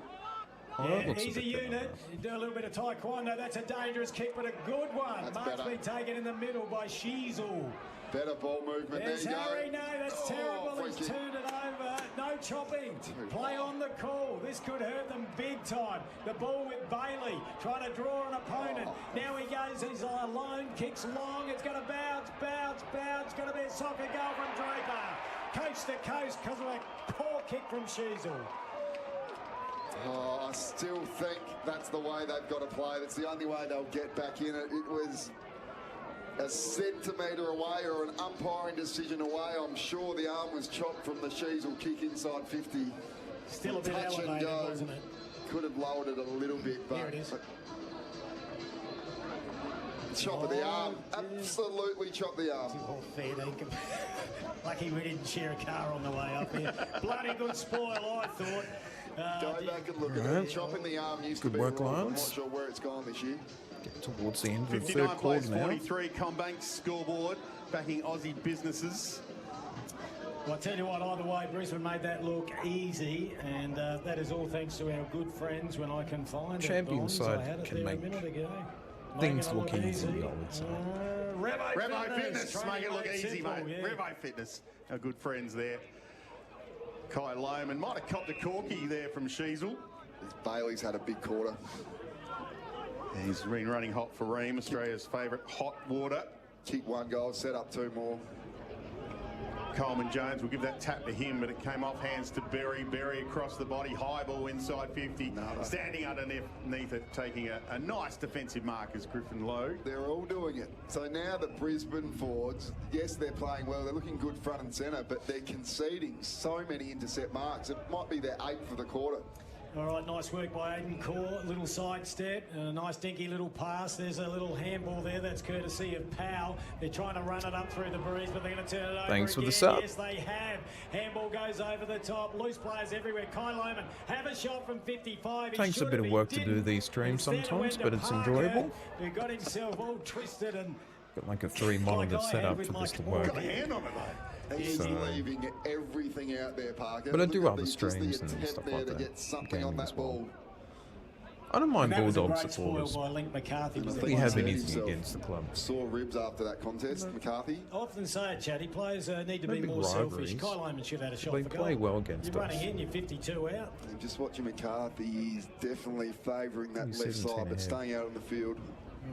Yeah, he's a unit. You do a little bit of taekwondo. That's a dangerous kick, but a good one. That's Mark's better. been taken in the middle by Shizel. Better ball movement. There's there you Harry. go. No, that's terrible. He's turned it over. No chopping. Play on the call. This could hurt them big time. The ball with Bailey trying to draw an opponent. Now he goes. He's alone. Kicks long. It's going to bounce. It's going to be a soccer goal from Draper. Coast to coast because of a poor kick from Shizel. I still think that's the way they've got to play. That's the only way they'll get back in it. It was a centimetre away or an umpiring decision away. I'm sure the arm was chopped from the Shizel kick inside 50. Still a bit elevated, wasn't it? Could have lowered it a little bit, but... Here it is. Chop of the arm. Absolutely chop the arm. Fair dinkum. Lucky we didn't share a car on the way up here. Bloody good spoil, I thought. Go back and look at it. Chopping the arm used to be work, wrong. I'm Lions. not sure where it's gone this year. Get towards the end of the 59 third quarter plays now. 43, Combank's scoreboard, backing Aussie businesses. Well, I tell you what, either way, Brisbane made that look easy, and that is all thanks to our good friends when I can find Champion it. side I had it can there make a minute ago. things Making it look easy, I would say. Revo Fitness, make it look made easy, simple, mate. yeah. Revo Fitness, our good friends there. Kai Loman might have copped a corky there from Shizel. Bailey's had a big quarter. He's been running hot for Ream, Australia's favourite hot water. Kick one goal, set up two more. Coleman Jones will give that tap to him, but it came off hands to Berry. Berry across the body, high ball inside 50. Standing underneath it, taking a nice defensive mark as Griffin Lowe. They're all doing it. So now the Brisbane forwards, yes, they're playing well. They're looking good front and centre, but they're conceding so many intercept marks. It might be their 8th for the quarter. All right, nice work by Aiden Core. Little sidestep and a nice dinky little pass. There's a little handball there. That's courtesy of Powell. They're trying to run it up through the breeze, but they're going to turn it over. Thanks for again. the sub. Yes, they have. Handball goes over the top. Loose players everywhere. Kai Loman have a shot from 55. Takes a bit of work to do these streams sometimes, but it's enjoyable. He got himself all twisted and Got like a 3-monitor setup for this to work. Got a hand on it, mate. He's leaving everything out there, Parker. But I do Look at other just the streams and attempt stuff there like to that. get something on Gaming that as well. ball. I don't mind that was a Bulldog great supporters. spoil by Link McCarthy. If we have anything against the club. Sore ribs after that contest, McCarthy. I often say it, Chad. Players need to No be big more selfish. rivalries. Kai Loman should have had a shot They for play goal. well against You're us. running in, you're 52 out. And just watching McCarthy, he's definitely favouring that He's left 17 side, but ahead. staying out on the field.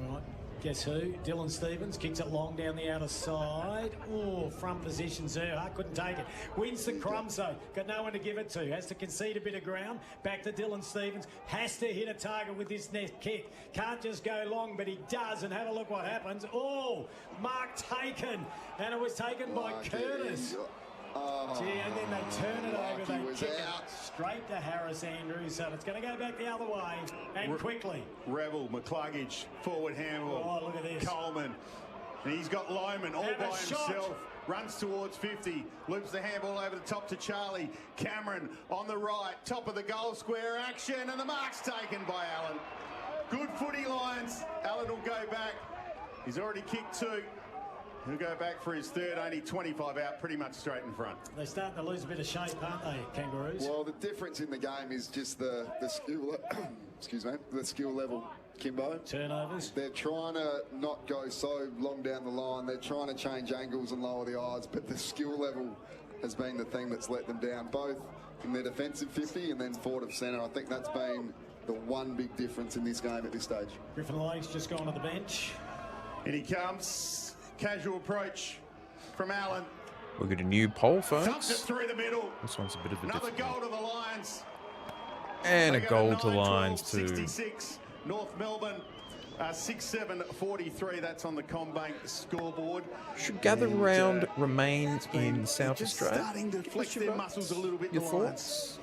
All right. Guess who? Dylan Stevens kicks it long down the outer side. Oh, front position. Zerha couldn't take it. Wins the crumbs though. Got no one to give it to. Has to concede a bit of ground. Back to Dylan Stevens. Has to hit a target with this next kick. Can't just go long, but he does. And have a look what happens. Oh, mark taken. And it was taken by Curtis. Oh, Gee, and then they turn it over. Lucky They was kick out. it straight to Harris Andrews. So it's going to go back the other way and quickly. Revel, McCluggage, forward handball. Oh, look at this. Coleman. And he's got Loman all Have by a shot. himself. Runs towards 50. Loops the handball over the top to Charlie. Cameron on the right. Top of the goal square action. And the mark's taken by Allen. Good footy lines. Allen will go back. He's already kicked 2. He'll go back for his third, only 25 out, pretty much straight in front. They're starting to lose a bit of shape, aren't they, Kangaroos? Well, the difference in the game is just the skill, excuse me, the skill level, Kimbo. Turnovers. They're trying to not go so long down the line. They're trying to change angles and lower the odds, but the skill level has been the thing that's let them down, both in their defensive 50 and then forward of centre. I think that's been the one big difference in this game at this stage. Griffin Lake's just gone to the bench. In he comes. Casual approach from Allen. We've got a new poll, Dumps it folks. through the middle. This one's a bit of a Another different goal to the Lions. And a They go goal to 9-12, Lions too. 66. North Melbourne, 6-7-43. That's on the CommBank scoreboard. Should Gather Round remain in South just Australia? starting to flex their muscles a little bit. Your the thoughts?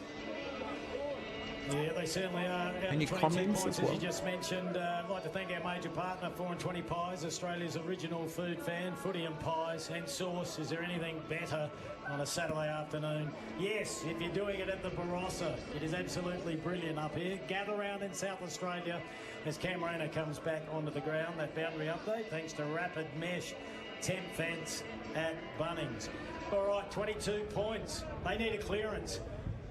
Yeah, they certainly are. Any 22 comments points, as well? you just mentioned. I'd like to thank our major partner, 420 Pies, Australia's original food fan, footy and pies and sauce. Is there anything better on a Saturday afternoon? Yes, if you're doing it at the Barossa, it is absolutely brilliant up here. Gather round in South Australia as Camerona comes back onto the ground. That boundary update, thanks to Rapid Mesh Temp Fence at Bunnings. All right, 22 points. They need a clearance.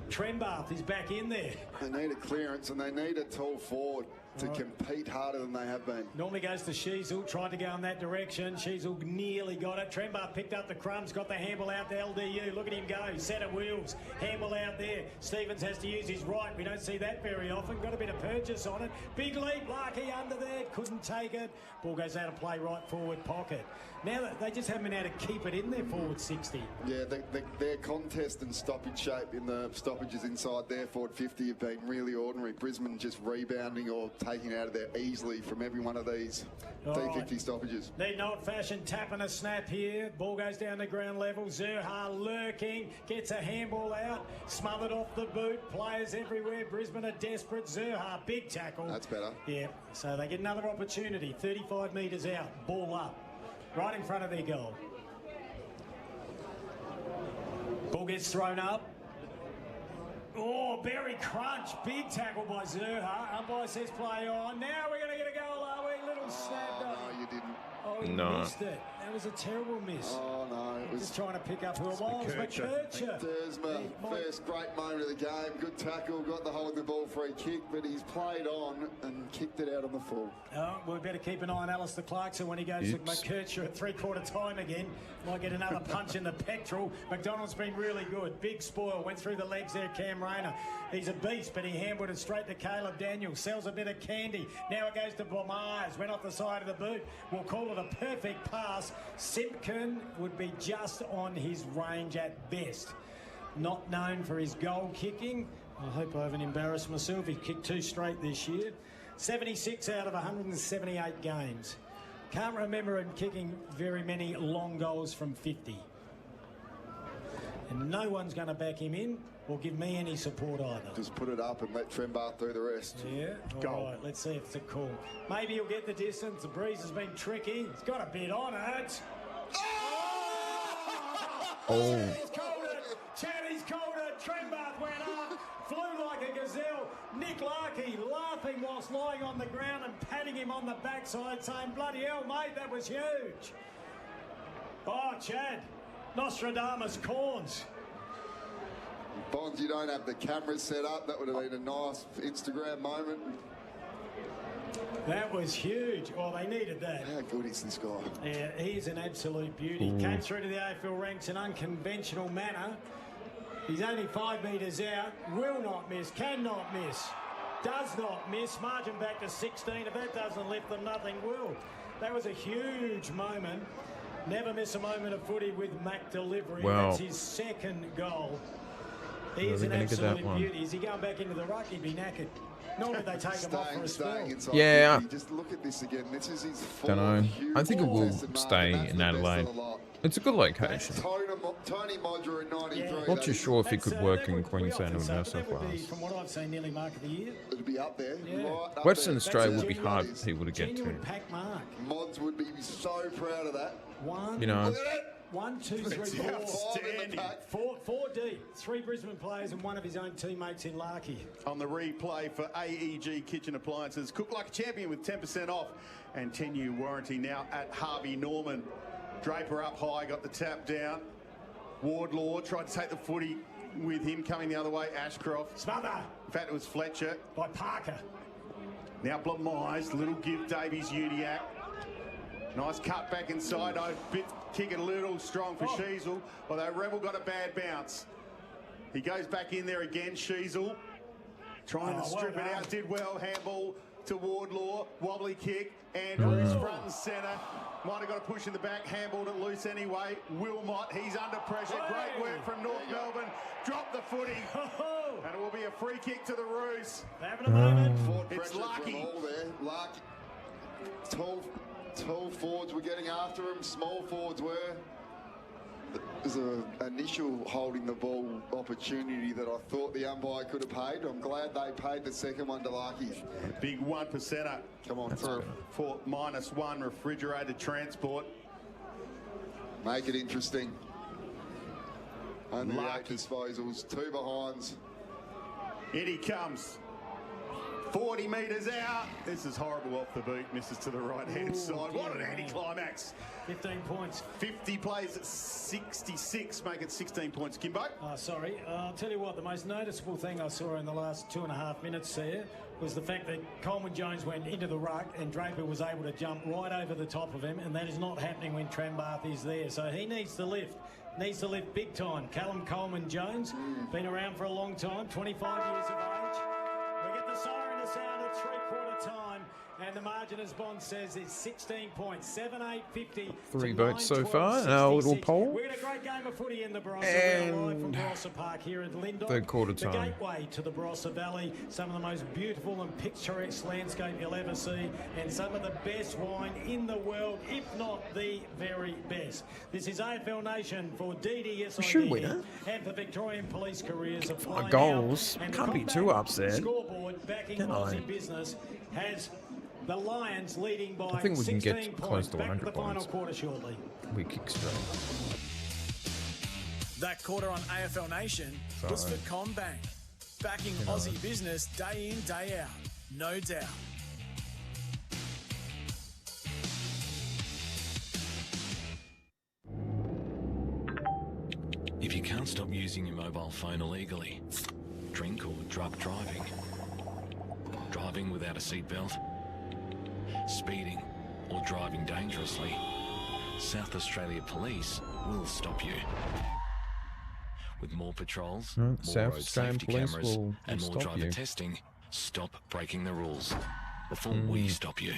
Trembath is back in there. They need a clearance and they need a tall forward to compete harder than they have been. Normally goes to Sheasel, tried to go in that direction. Sheasel nearly got it. Trembath picked up the crumbs, got the handball out to LDU. Look at him go, set of wheels, handball out there. Stevens has to use his right. We don't see that very often. Got a bit of purchase on it. Big leap, Larky under there, couldn't take it. Ball goes out of play right forward pocket. Now they just haven't been able to keep it in their forward 60. Yeah, their contest and stoppage shape in the stoppages inside their forward 50 have been really ordinary. Brisbane just rebounding or taking it out of there easily from every one of these D50 stoppages. Need an old-fashioned tap and a snap here. Ball goes down to ground level. Zerha lurking, gets a handball out, smothered off the boot. Players everywhere. Brisbane are desperate. Zerha, big tackle. That's better. Yeah, so they get another opportunity. 35 metres out, ball up. Right in front of their goal. Ball gets thrown up. Oh, Berry crunch. Big tackle by Zerha. Umpire says play on. Now we're going to get a goal, are we? Little snap. No, you didn't. Oh, he missed it. That was a terrible miss. Oh, no. It was just trying to pick up who it was. McKercher. Dersma, first great moment of the game. Good tackle, got the hold the ball free kick, but he's played on and kicked it out on the full. Oh, we better keep an eye on Alistair Clarkson when he goes to McKercher at three-quarter time again. Might get another punch in the pectoral. McDonald's been really good. Big spoil. Went through the legs there, Cam Rayner. He's a beast, but he handballed it straight to Caleb Daniels. Sells a bit of candy. Now it goes to Bomars. Went off the side of the boot. We'll call it a perfect pass. Simpkin would be just on his range at best. Not known for his goal kicking. I hope I haven't embarrassed myself. He kicked 2 straight this year. 76 out of 178 games. Can't remember him kicking very many long goals from 50. And no one's going to back him in or give me any support either. Just put it up and let Trembath do the rest. Yeah, all right, let's see if it's a call. Maybe he'll get the distance. The breeze has been tricky. He's got a bit on it. He's called it. Channy's called it. Trembath went up, flew like a gazelle. Nick Larkey laughing whilst lying on the ground and patting him on the backside, saying, bloody hell, mate, that was huge. Oh, Chad, Nostradamus corns. Bonds, you don't have the cameras set up. That would have been a nice Instagram moment. That was huge. Oh, they needed that. How good is this guy? Yeah, he's an absolute beauty. Came through to the AFL ranks in unconventional manner. He's only 5 metres out. Will not miss. Cannot miss. Does not miss. Margin back to 16. If that doesn't lift them, nothing will. That was a huge moment. Never miss a moment of footy with Mac delivery. Wow. That's his second goal. He is an absolute beauty. Is he going back into the ruck? He'd be knackered. Nor would they take him off for a spell. Yeah. Just look at this again. This is his Don't know. I think it will stay in Adelaide. It's a good location. Tony Modra in 93. Not too sure if it could work in Queensland or New South Wales. From what I've seen, nearly mark of the year. It'd be up there. Yeah. Right up Western there. Australia would be hard for people to get to. Pack mark. Mods would be so proud of that. You know. 1, 2, 3, 4. 4 deep. 3 Brisbane players and one of his own teammates in Larkey. On the replay for AEG Kitchen Appliances. Cook like a champion with 10% off and 10-year warranty now at Harvey Norman. Draper up high, got the tap down. Wardlaw tried to take the footy with him coming the other way. Ashcroft. Smother. In fact, it was Fletcher. By Parker. Now Blamires. Little give Davies Udiak. Nice cut back inside. Kick it a little strong for Sheasel. Although Rebel got a bad bounce. He goes back in there again, Sheasel. Trying to strip it out. Did well. Handball to Wardlaw. Wobbly kick. Andrews front and centre. Might have got a push in the back. Handballed it loose anyway. Wilmot, he's under pressure. Great work from North Melbourne. Dropped the footy. And it will be a free kick to the Roos. Having a moment. It's Larky. Larky. Tall forwards were getting after him. Small forwards were. There's an initial holding the ball opportunity that I thought the umpire could have paid. I'm glad they paid the second one to Larky. Big 1%er. Come on, for -1 refrigerated transport. Make it interesting. Only 8 disposals, 2 behinds. In he comes. 40 metres out. This is horrible off the boot. Misses to the right-hand side. What an anticlimax. 15 points. 50 plays at 66. Make it 16 points. Kimbo? Sorry. I'll tell you what, the most noticeable thing I saw in the last 2.5 minutes there was the fact that Coleman Jones went into the ruck and Draper was able to jump right over the top of him, and that is not happening when Trembath is there. So he needs to lift. Needs to lift big time. Callum Coleman Jones, been around for a long time, 25 years of age. We get the siren to sound at 3/4 time, and the margin, as Bond says, is 16 points, 7-8-50. 3 votes so far in our little poll. We had a great game of footy in the Barossa. We're live from Barossa Park here at Lindon. Third quarter time. The gateway to the Barossa Valley. Some of the most beautiful and picturesque landscape you'll ever see, and some of the best wine in the world, if not the very best. This is AFL Nation for DDSID and for Victorian Police Careers. Goals can't be too upset. Scoreboard backing Aussie business has the Lions leading by I think we can 16 get points. close to Back 100 the final points. quarter shortly. We kick straight. That quarter on AFL Nation was for CommBank, backing Aussie business day in, day out. No doubt. If you can't stop using your mobile phone illegally, drink or drug driving, driving without a seatbelt, speeding or driving dangerously, South Australia Police will stop you. With more patrols, more South road Australian safety Police cameras will and more stop driver you. testing, stop breaking the rules before we stop you.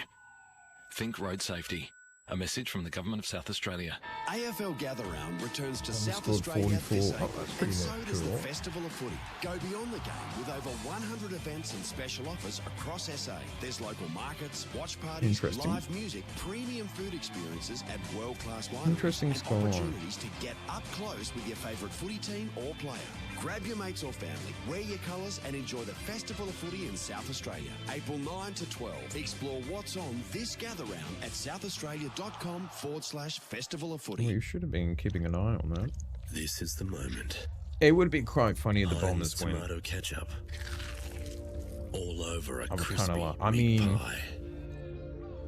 Think road safety. A message from the Government of South Australia. AFL Gather Round returns to Someone South scored Australia 44. this Oh, April, that's pretty and so does the cool. Festival of Footy. Go beyond the game with over 100 events and special offers across SA. There's local markets, watch parties, Interesting. live music, premium food experiences at world-class wineries, Interesting and score. opportunities to get up close with your favourite footy team or player. Grab your mates or family, wear your colours and enjoy the Festival of Footy in South Australia. April 9 to 12. Explore what's on this gather round at southaustralia.com/Festival of Footy. Well, you should have been keeping an eye on that. This is the moment. It would be quite funny if the Heinz Bombers win. tomato ketchup. All over a I would crispy kinda like- I meat mean- pie.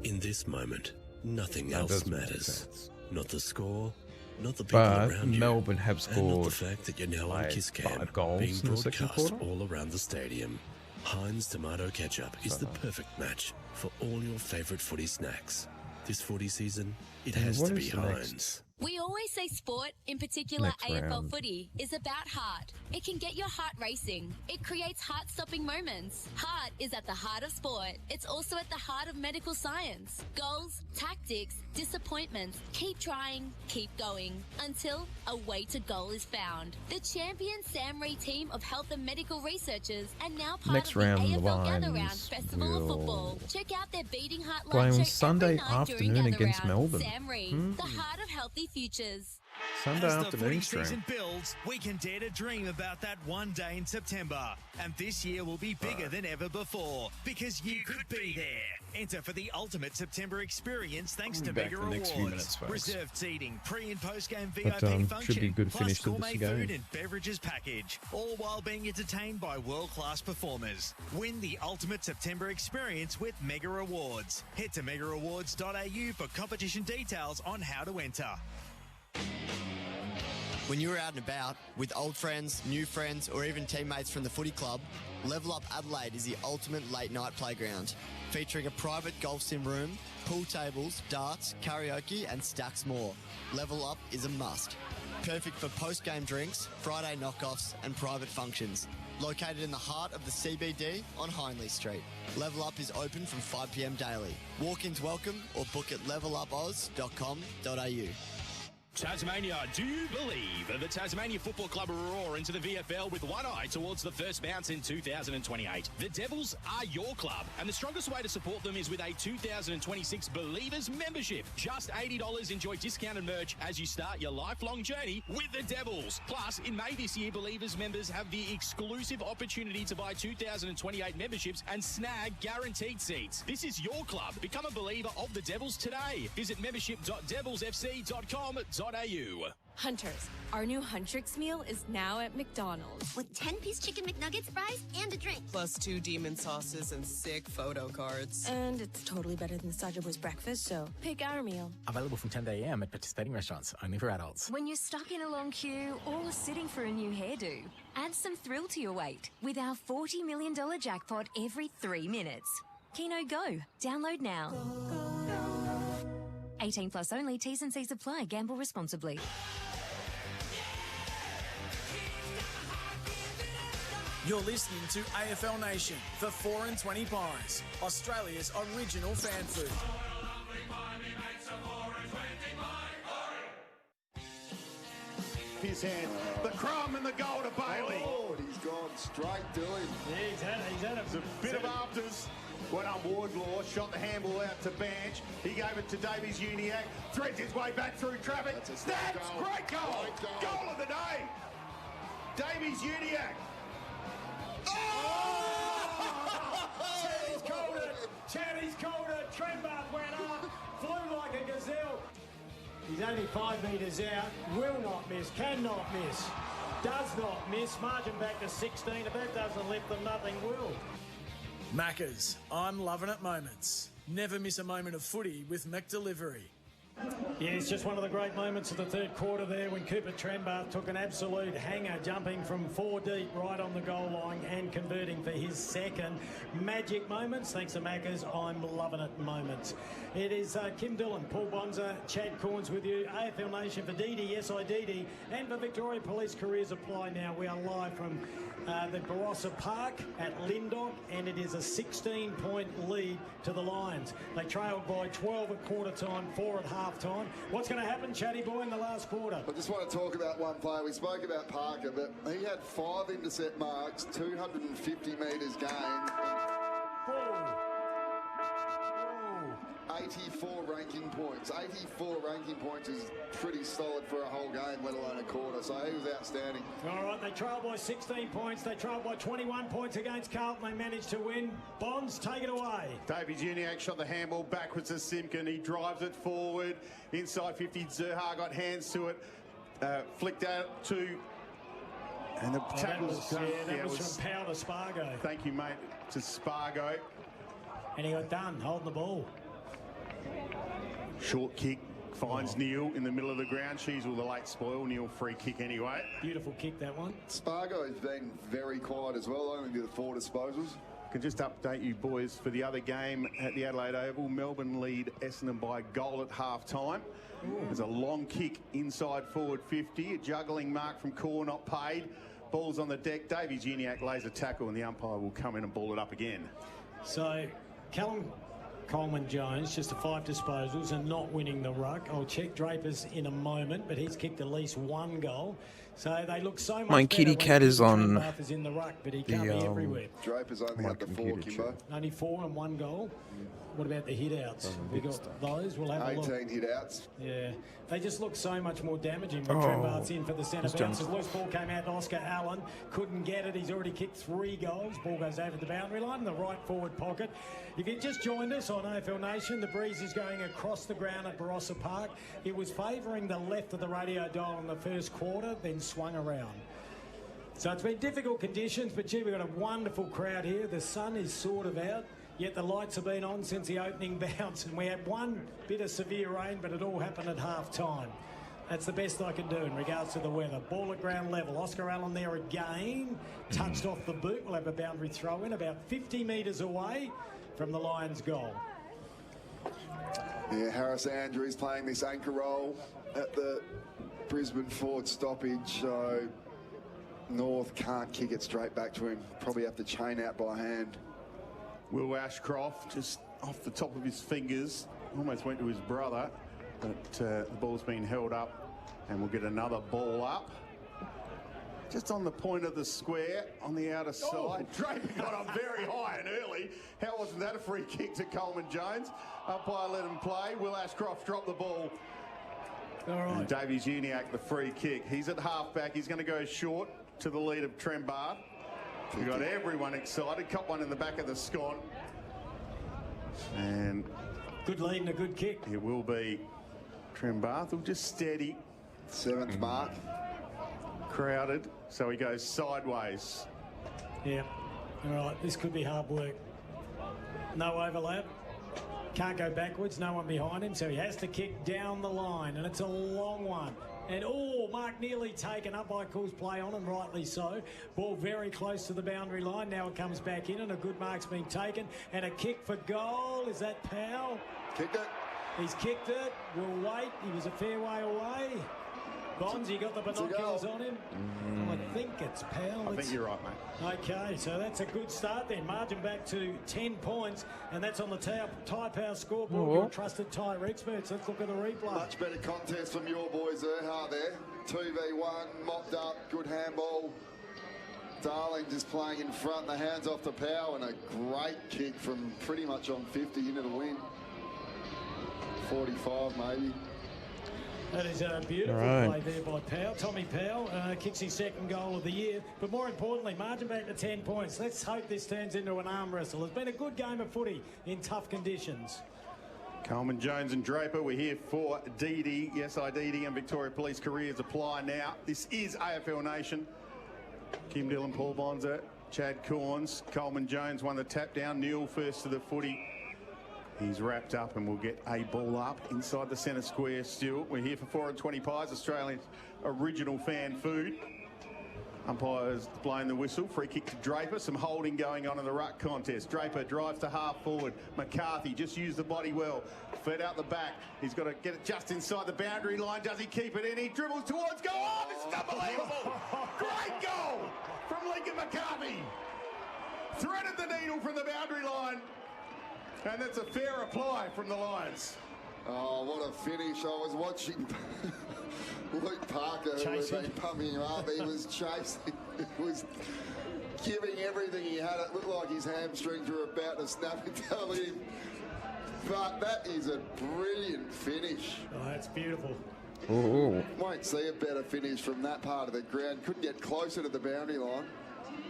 In this moment, nothing That else does make matters. sense. Not the score, not the people But around you, Melbourne have and not the scored fact that you're now on like Kiss Cam, 5 goals being in the second broadcast quarter. all around the stadium. Heinz tomato ketchup is the perfect match for all your favourite footy snacks. This footy season, it And has what to is be the next- Heinz. We always say sport, in particular Next AFL round. footy, is about heart. It can get your heart racing. It creates heart-stopping moments. Heart is at the heart of sport. It's also at the heart of medical science. Goals, tactics, disappointments. Keep trying, keep going, until a way to goal is found. The champion Sam Ree team of health and medical researchers and now part Next of the round, the AFL Gather Round Lions Festival of will Football. Check out their Beating Heart play live on show Sunday every night during afternoon Gather against Round. Melbourne. Sam Ree, the heart of healthy futures. Sunday As the afternoon footy stream. season builds, we can dare to dream about that one day in September. And this year will be bigger than ever before because you could be there. Enter for the ultimate September experience thanks to We'll be back Mega in the next few Rewards. minutes, folks. Reserved seating, pre and post game But, VIP function, should be a good plus finish to gourmet this game. food and beverages package, all while being entertained by world-class performers. Win the ultimate September experience with Mega Rewards. Head to megarewards.au for competition details on how to enter. When you're out and about with old friends, new friends, or even teammates from the footy club, Level Up Adelaide is the ultimate late night playground, featuring a private golf sim room, pool tables, darts, karaoke, and stacks more. Level Up is a must. Perfect for post-game drinks, Friday knockoffs, and private functions. Located in the heart of the CBD on Hindley Street. Level Up is open from 5 p.m. daily. Walk-ins welcome or book at levelupoz.com.au. Tasmania, do you believe? The Tasmania Football Club roar into the VFL with one eye towards the first bounce in 2028. The Devils are your club, and the strongest way to support them is with a 2026 Believers membership. Just $80, enjoy discounted merch as you start your lifelong journey with the Devils. Plus, in May this year, Believers members have the exclusive opportunity to buy 2028 memberships and snag guaranteed seats. This is your club. Become a believer of the Devils today. Visit membership.devilsfc.com.au. Hunters, our new Huntrix meal is now at McDonald's. With 10-piece chicken McNuggets, fries, and a drink. Plus 2 demon sauces and sick photo cards. And it's totally better than Sergeant Boy's breakfast, so pick our meal. Available from 10 a.m. at participating restaurants, only for adults. When you're stuck in a long queue or sitting for a new hairdo, add some thrill to your wait with our $40 million jackpot every 3 minutes. Keno Go. Download now. 18 plus only. T's and C's apply. Gamble responsibly. You're listening to AFL Nation for 4 and 20 Pies, Australia's original fan food. His hand, the crumb and the goal to Bailey. Oh, he's gone straight to him. Yeah, he's had It's a bit of afters. Went on Wardlaw, shot the handball out to Banch. He gave it to Davies Uniac, threads his way back through traffic. That's great goal. Goal of the day. Davies Uniac. Chatty's called it. Chatty's called it. Trembart went up. Flew like a gazelle. He's only 5 metres out. Will not miss. Cannot miss. Does not miss. Margin back to 16. If that doesn't lift them, nothing will. Maccas, I'm loving it moments. Never miss a moment of footy with McDelivery. Yeah, it's just one of the great moments of the third quarter there when Cooper Trembath took an absolute hanger, jumping from 4 deep right on the goal line and converting for his second. Magic moments, thanks to Maccas, I'm loving it moments. It is Kim Dillon, Paul Bonza, Chad Corns with you, AFL Nation for DD, yes I DD, and for Victoria Police Careers Apply now. We are live from the Barossa Park at Lindog, and it is a 16-point lead to the Lions. They trailed by 12 at quarter time, 4 at half time. What's going to happen, Chatty Boy, in the last quarter? I just want to talk about one player. We spoke about Parker, but he had 5 intercept marks, 250 metres gained. 84 ranking points. 84 ranking points is pretty solid for a whole game, let alone a quarter. So he was outstanding. All right, they trailed by 16 points. They trailed by 21 points against Carlton. They managed to win. Bonds, take it away. Davey Juniak shot the handball backwards to Simpkin. He drives it forward. Inside 50, Zerha got hands to it. Flicked out to... And the tackle was done. That was from Powell to Spargo. Thank you, mate, to Spargo. And he got done, holding the ball. Short kick finds Neil in the middle of the ground. She's all the late spoil. Neil free kick anyway. Beautiful kick, that one. Spargo has been very quiet as well, only did 4 disposals. Can just update you boys for the other game at the Adelaide Oval. Melbourne lead Essendon by a goal at half-time. There's a long kick inside forward 50. A juggling mark from Core not paid. Ball's on the deck. Davey Geniac lays a tackle and the umpire will come in and ball it up again. So, Callum Coleman-Jones, just 5 disposals and not winning the ruck. I'll check Draper's in a moment, but he's kicked at least 1 goal. So they look so much My better kitty cat is on is in the ruck, but he can't be everywhere. Draper's only had the 4, Kimbo. Only 4 and 1 goal. What about the hit-outs? We got those. We'll have 18 a look. hit-outs. Yeah. They just look so much more damaging when Trembath's in for the centre bounces. Loose ball came out to Oscar Allen. Couldn't get it. He's already kicked 3 goals. Ball goes over the boundary line in the right forward pocket. If you just joined us on AFL Nation, the breeze is going across the ground at Barossa Park. It was favouring the left of the radio dial in the first quarter, then swung around. So it's been difficult conditions, but gee, we've got a wonderful crowd here. The sun is sort of out. Yet the lights have been on since the opening bounce, and we had 1 bit of severe rain, but it all happened at half-time. That's the best I can do in regards to the weather. Ball at ground level. Oscar Allen there again. Touched off the boot. We'll have a boundary throw in about 50 metres away from the Lions' goal. Yeah, Harris Andrews playing this anchor role at the Brisbane forward stoppage. So North can't kick it straight back to him. Probably have to chain out by hand. Will Ashcroft just off the top of his fingers, almost went to his brother, but the ball's been held up and we'll get another ball up. Just on the point of the square on the outer side. Draper got up very high and early. How wasn't that a free kick to Coleman-Jones? Umpire let him play. Will Ashcroft dropped the ball. All right. And Davey Geniac, the free kick. He's at half-back. He's going to go short to the lead of Trembath. We got everyone excited. Cop one in the back of the scone. And good lead and a good kick. It will be Trembath will just steady. 7th mark. Crowded, so he goes sideways. Yeah. All right, this could be hard work. No overlap. Can't go backwards, no one behind him, so he has to kick down the line, and it's a long one. And, Mark nearly taken up by Cool's play on, and rightly so. Ball very close to the boundary line. Now it comes back in, and a good mark's been taken. And a kick for goal. Is that Powell? Kicked it. He's kicked it. We'll wait. He was a fair way away. Bonds, he got the binoculars on him. I think it's Powell. I think you're right, mate. Okay, so that's a good start then. Margin back to 10 points, and that's on the Tyre Power scoreboard. Your trusted tyre experts. Let's look at the replay. Much better contest from your boys Zerha there. 2v1, mopped up, good handball. Darling just playing in front, the hands off the Power, and a great kick from pretty much on 50 into the win. 45 maybe. That is a beautiful play there by Powell. Tommy Powell kicks his 2nd goal of the year. But more importantly, margin back to 10 points. Let's hope this turns into an arm wrestle. It's been a good game of footy in tough conditions. Coleman-Jones and Draper, we're here for DD, yes IDD, and Victoria Police Careers Apply now. This is AFL Nation. Kim Dillon, Paul Bonza, Chad Corns, Coleman-Jones won the tap down. Neil first to the footy. He's wrapped up and will get a ball up inside the centre square. Stuart, we're here for 4 and 20 pies, Australia's original fan food. Umpires blowing the whistle. Free kick to Draper. Some holding going on in the ruck contest. Draper drives to half forward. McCarthy just used the body well. Fed out the back. He's got to get it just inside the boundary line. Does he keep it in? He dribbles towards goal. Oh, this is unbelievable. Great goal from Lincoln McCarthy. Threaded the needle from the boundary line. And that's a fair reply from the Lions. Oh, what a finish. I was watching Luke Parker, who had been pumping him up. He was chasing. He was giving everything he had. It looked like his hamstrings were about to snap and tell him. But that is a brilliant finish. Oh, that's beautiful. Ooh. Won't see a better finish from that part of the ground. Couldn't get closer to the boundary line.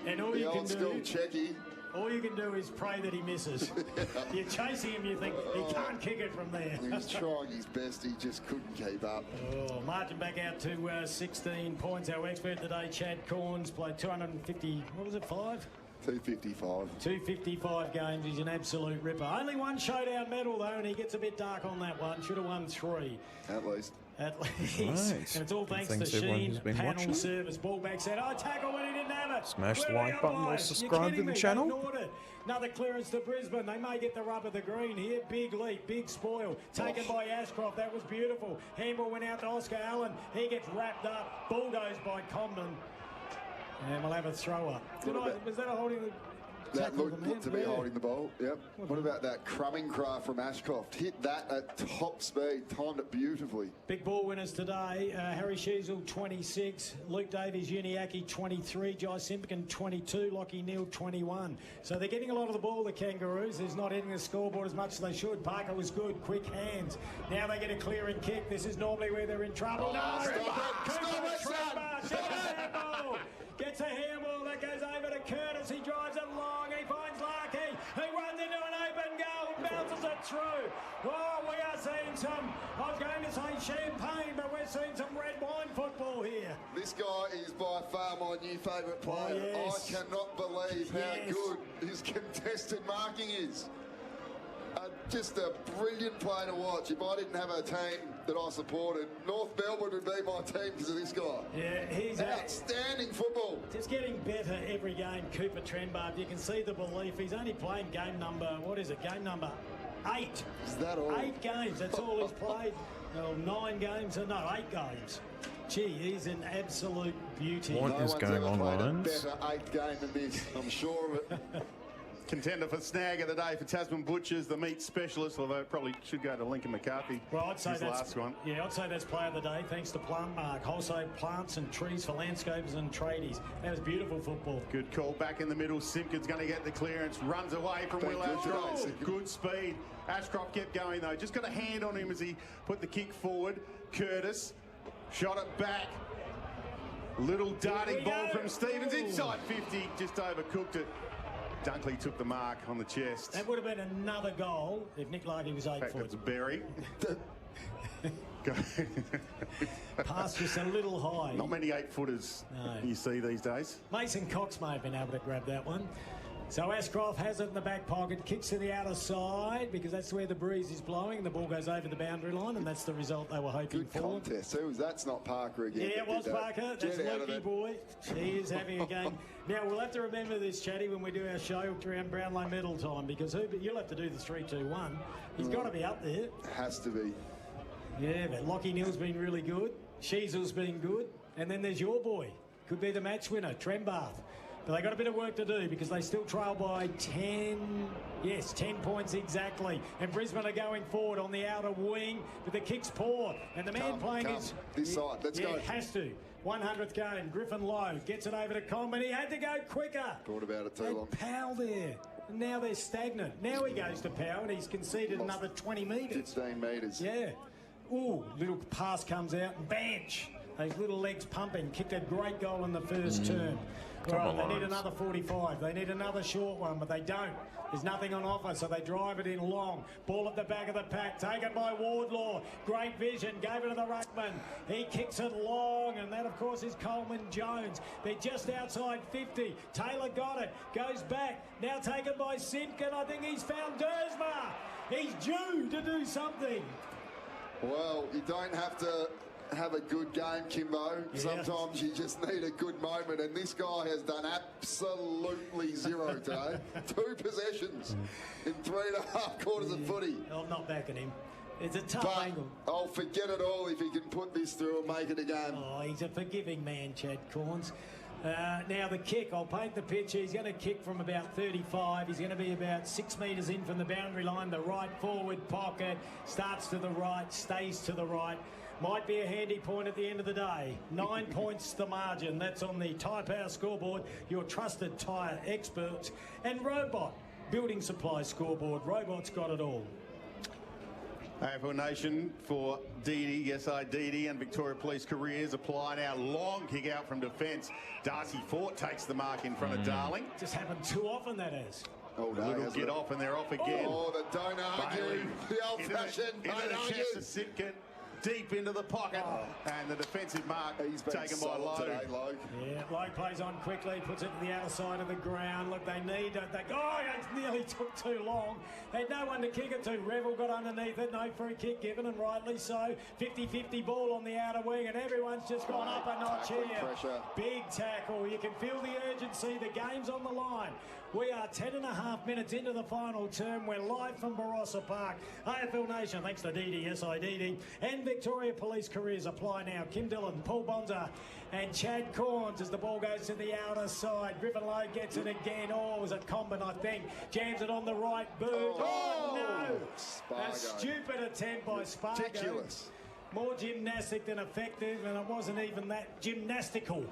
And all the you old can school do, checky. All you can do is pray that he misses. You're chasing him, you think he can't kick it from there. He was trying his best, he just couldn't keep up. Oh, marching back out to 16 points. Our expert today, Chad Corns, played 250, what was it, 5? 255. 255 games. He's an absolute ripper. Only one showdown medal, though, and he gets a bit dark on that one. Should have won 3. At least. At least. Right. And it's all thanks to Sheen panel service. Ball back set. Oh, tackle when he didn't have it. Smash the like button or subscribe to the channel. Another clearance to Brisbane. They may get the rub of the green here. Big leap, big spoil. Taken by Ashcroft. That was beautiful. Handball went out to Oscar Allen. He gets wrapped up. Bulldozed by Comben. And we'll have a throw up. Was that a holding? That looked to be holding the ball, yep. What about that crumbing craft from Ashcroft? Hit that at top speed, timed it beautifully. Big ball winners today. Harry Sheasel, 26. Luke Davies, Uniacke, 23. Jai Simpkin, 22. Lockie Neal, 21. So they're getting a lot of the ball, the Kangaroos. There's not hitting the scoreboard as much as they should. Parker was good, quick hands. Now they get a clearing kick. This is normally where they're in trouble. Oh, stop it. Gets a handball that goes over to Curtis. He drives it long. He finds Larkey. He runs into an open goal and bounces it through. Oh, we are seeing some, I was going to say champagne, but we're seeing some red wine football here. This guy is by far my new favourite player. Oh, yes. I cannot believe how good his contested marking is. Just a brilliant play to watch. If I didn't have a team that I supported, North Melbourne would be my team because of this guy. Yeah, he's outstanding football. Just getting better every game, Cooper Trenbarth. You can see the belief. He's only playing game number, game number 8. Is that all? 8 games, that's all he's played. Well, 9 games, no, 8 games. Gee, he's an absolute beauty. What is going on, Lions? Better 8th game than this, I'm sure of it. Contender for snag of the day for Tasman Butchers, the meat specialist, although it probably should go to Lincoln McCarthy. Well, I'd say that's the last one. Yeah, I'd say that's player of the day, thanks to Plummark. Wholesale plants and trees for landscapers and tradies. That was beautiful football. Good call. Back in the middle, Simpkin's going to get the clearance, runs away from Will Ashcroft. Good speed. Ashcroft kept going, though. Just got a hand on him as he put the kick forward. Curtis shot it back. Little darting ball from Stevens inside 50, just overcooked it. Dunkley took the mark on the chest. That would have been another goal if Nick Larkey was 8 foot. It's Berry. Pass just a little high. Not many 8-footers you see these days. Mason Cox may have been able to grab that one. So Ashcroft has it in the back pocket, kicks to the outer side because that's where the breeze is blowing. The ball goes over the boundary line, and that's the result they were hoping for. Good contest. That's not Parker again. Yeah, it was Parker. That's Lukey boy. He is having a game. Now, we'll have to remember this, Chatty, when we do our show around Brownlow medal time, because you'll have to do the 3-2-1. He's got to be up there. Has to be. Yeah, but Lockie Neal's been really good. Sheasel's been good. And then there's your boy. Could be the match winner, Trenbarth. But they got a bit of work to do because they still trail by 10 points exactly. And Brisbane are going forward on the outer wing, but the kick's poor. And the man playing is... This side, let's go. Has to. 100th game, Griffin Lowe gets it over to Comben. He had to go quicker. Thought about it too long. Powell there. And now they're stagnant. Now he goes to Powell and he's conceded another 20 metres. 15 metres. Yeah. Ooh, little pass comes out and bench. Those little legs pumping. Kicked a great goal in the first term. Right, they need another 45. They need another short one, but they don't. There's nothing on offer, so they drive it in long. Ball at the back of the pack, taken by Wardlaw. Great vision, gave it to the ruckman. He kicks it long, and that, of course, is Coleman Jones. They're just outside 50. Taylor got it, goes back. Now taken by Simpkin. I think he's found Dersma. He's due to do something. Well, you don't have to have a good game, Kimbo. Yes. Sometimes you just need a good moment, and this guy has done absolutely zero today. 2 possessions in 3.5 quarters of footy. I'm not backing him. It's a tough angle. I'll forget it all if he can put this through and make it a game. Oh, he's a forgiving man, Chad Corns. Now the kick, I'll paint the picture. He's going to kick from about 35. He's going to be about 6 metres in from the boundary line. The right forward pocket starts to the right, stays to the right. Might be a handy point at the end of the day. 9 points the margin. That's on the Tyre Power scoreboard, your trusted tyre experts. And Robot, building supply scoreboard. Robot's got it all. AFL Nation for Didi, yes I Didi, and Victoria Police Careers apply now. Long kick out from defence. Darcy Fort takes the mark in front of Darling. Just happened too often, that is. Oh, no, little get off and they're off again. Oh, the don't argue. The old-fashioned don't argue. Into Sitkin, deep into the pocket, and the defensive mark taken by Logue. Today, Logue. Yeah, Logue plays on quickly, puts it to the outer side of the ground. Look, they need it. It nearly took too long. They had no one to kick it to. Revel got underneath it. No free kick given, and rightly so. 50-50 ball on the outer wing, and everyone's just gone up a notch here. Pressure. Big tackle. You can feel the urgency. The game's on the line. We are 10.5 minutes into the final term. We're live from Barossa Park. AFL Nation, thanks to Didi, yes I Didi, and Victoria Police Careers apply now. Kim Dillon, Paul Bonza and Chad Corns as the ball goes to the outer side. Griffin Lowe gets it again. Oh, it was a Combin, I think. Jams it on the right boot. Oh no! Spargo. A stupid attempt by Spargo. Ridiculous. More gymnastic than effective, and it wasn't even that gymnastical.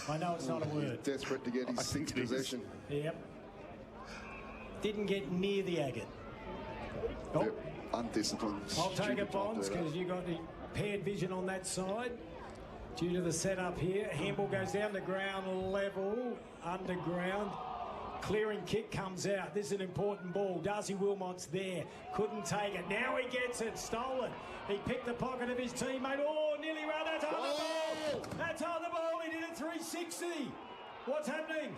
I know it's not a word. He's desperate to get his 6th possession. Yep. Didn't get near the agate. Oh. Yep. Undisciplined. I'll take it, Bonds, because you got the paired vision on that side. Due to the setup here, handball goes down to ground level, underground. Clearing kick comes out. This is an important ball. Darcy Wilmot's there. Couldn't take it. Now he gets it. Stolen. He picked the pocket of his teammate. Oh, nearly run. That's on the ball. That's on the ball. He did a 360. What's happening?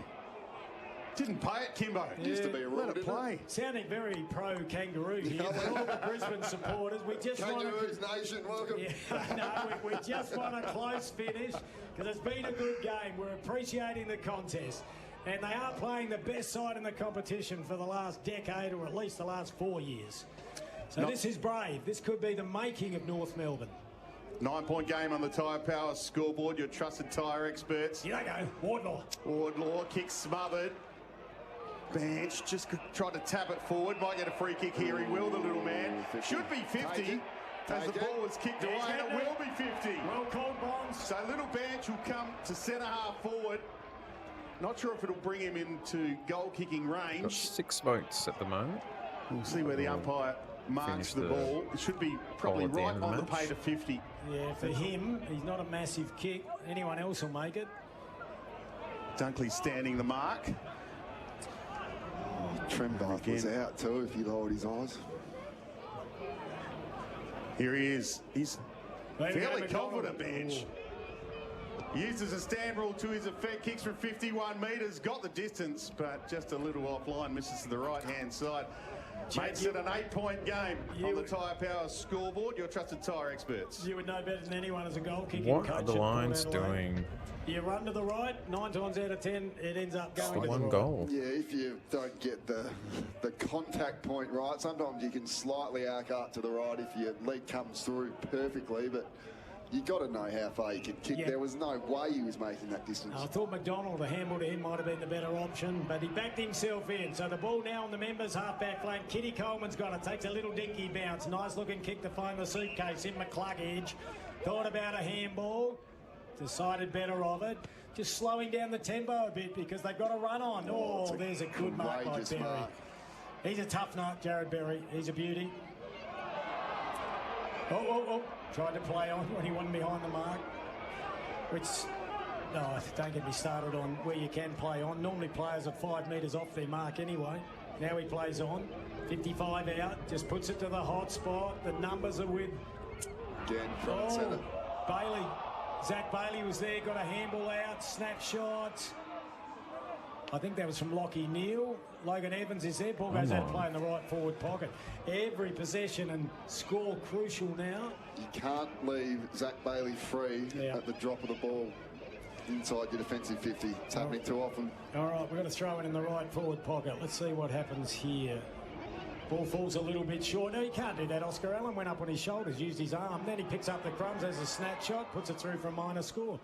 Didn't pay it, Kimbo. Used to be a rule, let it play. Sounding very pro-kangaroo here. For all the Brisbane supporters, we just Kangaroos Nation, welcome. Yeah, no, we just want a close finish because it's been a good game. We're appreciating the contest. And they are playing the best side in the competition for the last decade, or at least the last 4 years. So this is brave. This could be the making of North Melbourne. 9-point game on the Tyre Power scoreboard. Your trusted tyre experts. Here they go. Wardlaw. Wardlaw, kick smothered. Bench just tried to tap it forward. Might get a free kick here. He will, the little man. 50. Should be 50 as the ball was kicked away. And it will be 50. Well called, Bonds. So little Bench will come to centre half forward. Not sure if it'll bring him into goal kicking range. Got 6 votes at the moment. We'll see where the umpire marks the ball. It should be probably right on the pay to 50. Yeah, for him, he's not a massive kick. Anyone else will make it. Dunkley standing the mark. Trembarth was out too if he lowered his eyes. Here he is. He's fairly confident, Bench. Uses a stand rule to his effect, kicks from 51 metres, got the distance, but just a little offline, misses to the right-hand side. Makes it an 8-point game on the Tyre Power scoreboard. Your trusted tyre experts. You would know better than anyone as a goal kicking coach. What are the Lions doing? You run to the right, 9 times out of 10, it ends up going to one the right. goal. Yeah, if you don't get the contact point right, sometimes you can slightly arc up to the right if your lead comes through perfectly, but you got to know how far you can kick. Yeah. There was no way he was making that distance. I thought McDonald, the handball to him, might have been the better option, but he backed himself in. So the ball now on the members' half-back flank. Kitty Coleman's got it. Takes a little dinky bounce. Nice-looking kick to find the suitcase in McCluggage. Thought about a handball. Decided better of it. Just slowing down the tempo a bit because they've got a run on. Oh, there's a good mark by Berry. He's a tough nut, Jared Berry. He's a beauty. Oh. Tried to play on when he wasn't behind the mark. Which, no, don't get me started on where you can play on. Normally players are 5 metres off their mark anyway. Now he plays on. 55 out, just puts it to the hot spot. The numbers are with... Again, front centre. Bailey. Zach Bailey was there, got a handball out, snapshot. I think that was from Lockie Neal. Logan Evans is there. Ball goes out to play in the right forward pocket. Every possession and score crucial now. You can't leave Zach Bailey free at the drop of the ball inside your defensive 50. It's happening too often. All right, we're going to throw it in the right forward pocket. Let's see what happens here. Ball falls a little bit short. No, he can't do that. Oscar Allen went up on his shoulders, used his arm. Then he picks up the crumbs as a snatch shot, puts it through for a minor score.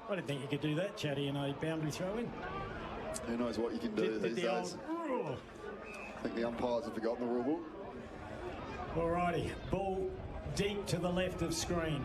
I didn't think you could do that, Chatty, in a boundary throw-in. Who knows what you can do these days? I think the umpires have forgotten the rule book. All righty, ball deep to the left of screen.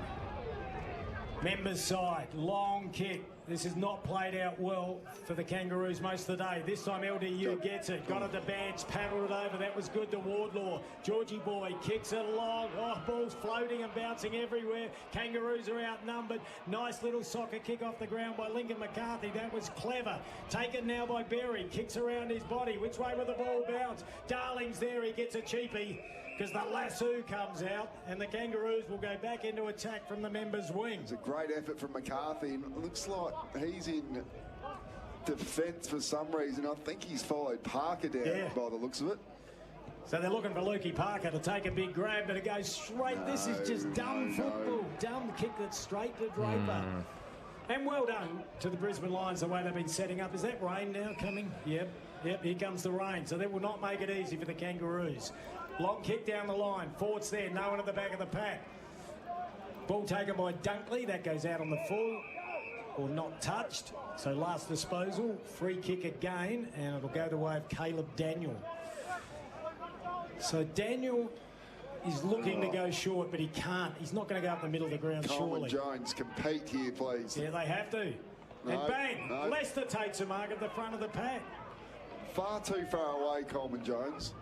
Members side, long kick. This is not played out well for the Kangaroos most of the day. This time LDU gets it, got it to Banks, paddled it over. That was good to Wardlaw. Georgie Boy kicks it along. Oh, ball's floating and bouncing everywhere. Kangaroos are outnumbered. Nice little soccer kick off the ground by Lincoln McCarthy. That was clever. Taken now by Berry. Kicks around his body. Which way will the ball bounce? Darling's there. He gets a cheapie, because the lasso comes out and the Kangaroos will go back into attack from the members' wing. It's a great effort from McCarthy. It looks like he's in defence for some reason. I think he's followed Parker down by the looks of it. So they're looking for Lukey Parker to take a big grab, but it goes straight. This is just dumb football. Dumb kick that's straight to Draper. And well done to the Brisbane Lions, the way they've been setting up. Is that rain now coming? Yep, here comes the rain. So they will not make it easy for the Kangaroos. Long kick down the line. Fort's there. No one at the back of the pack. Ball taken by Dunkley. That goes out on the full. Or not touched. So last disposal. Free kick again. And it'll go the way of Caleb Daniel. So Daniel is looking to go short, but he can't. He's not going to go up the middle of the ground, Coleman surely. Jones, compete here, please. Yeah, they have to. No, and bang! no. Leicester takes a mark at the front of the pack. Far too far away, Coleman Jones.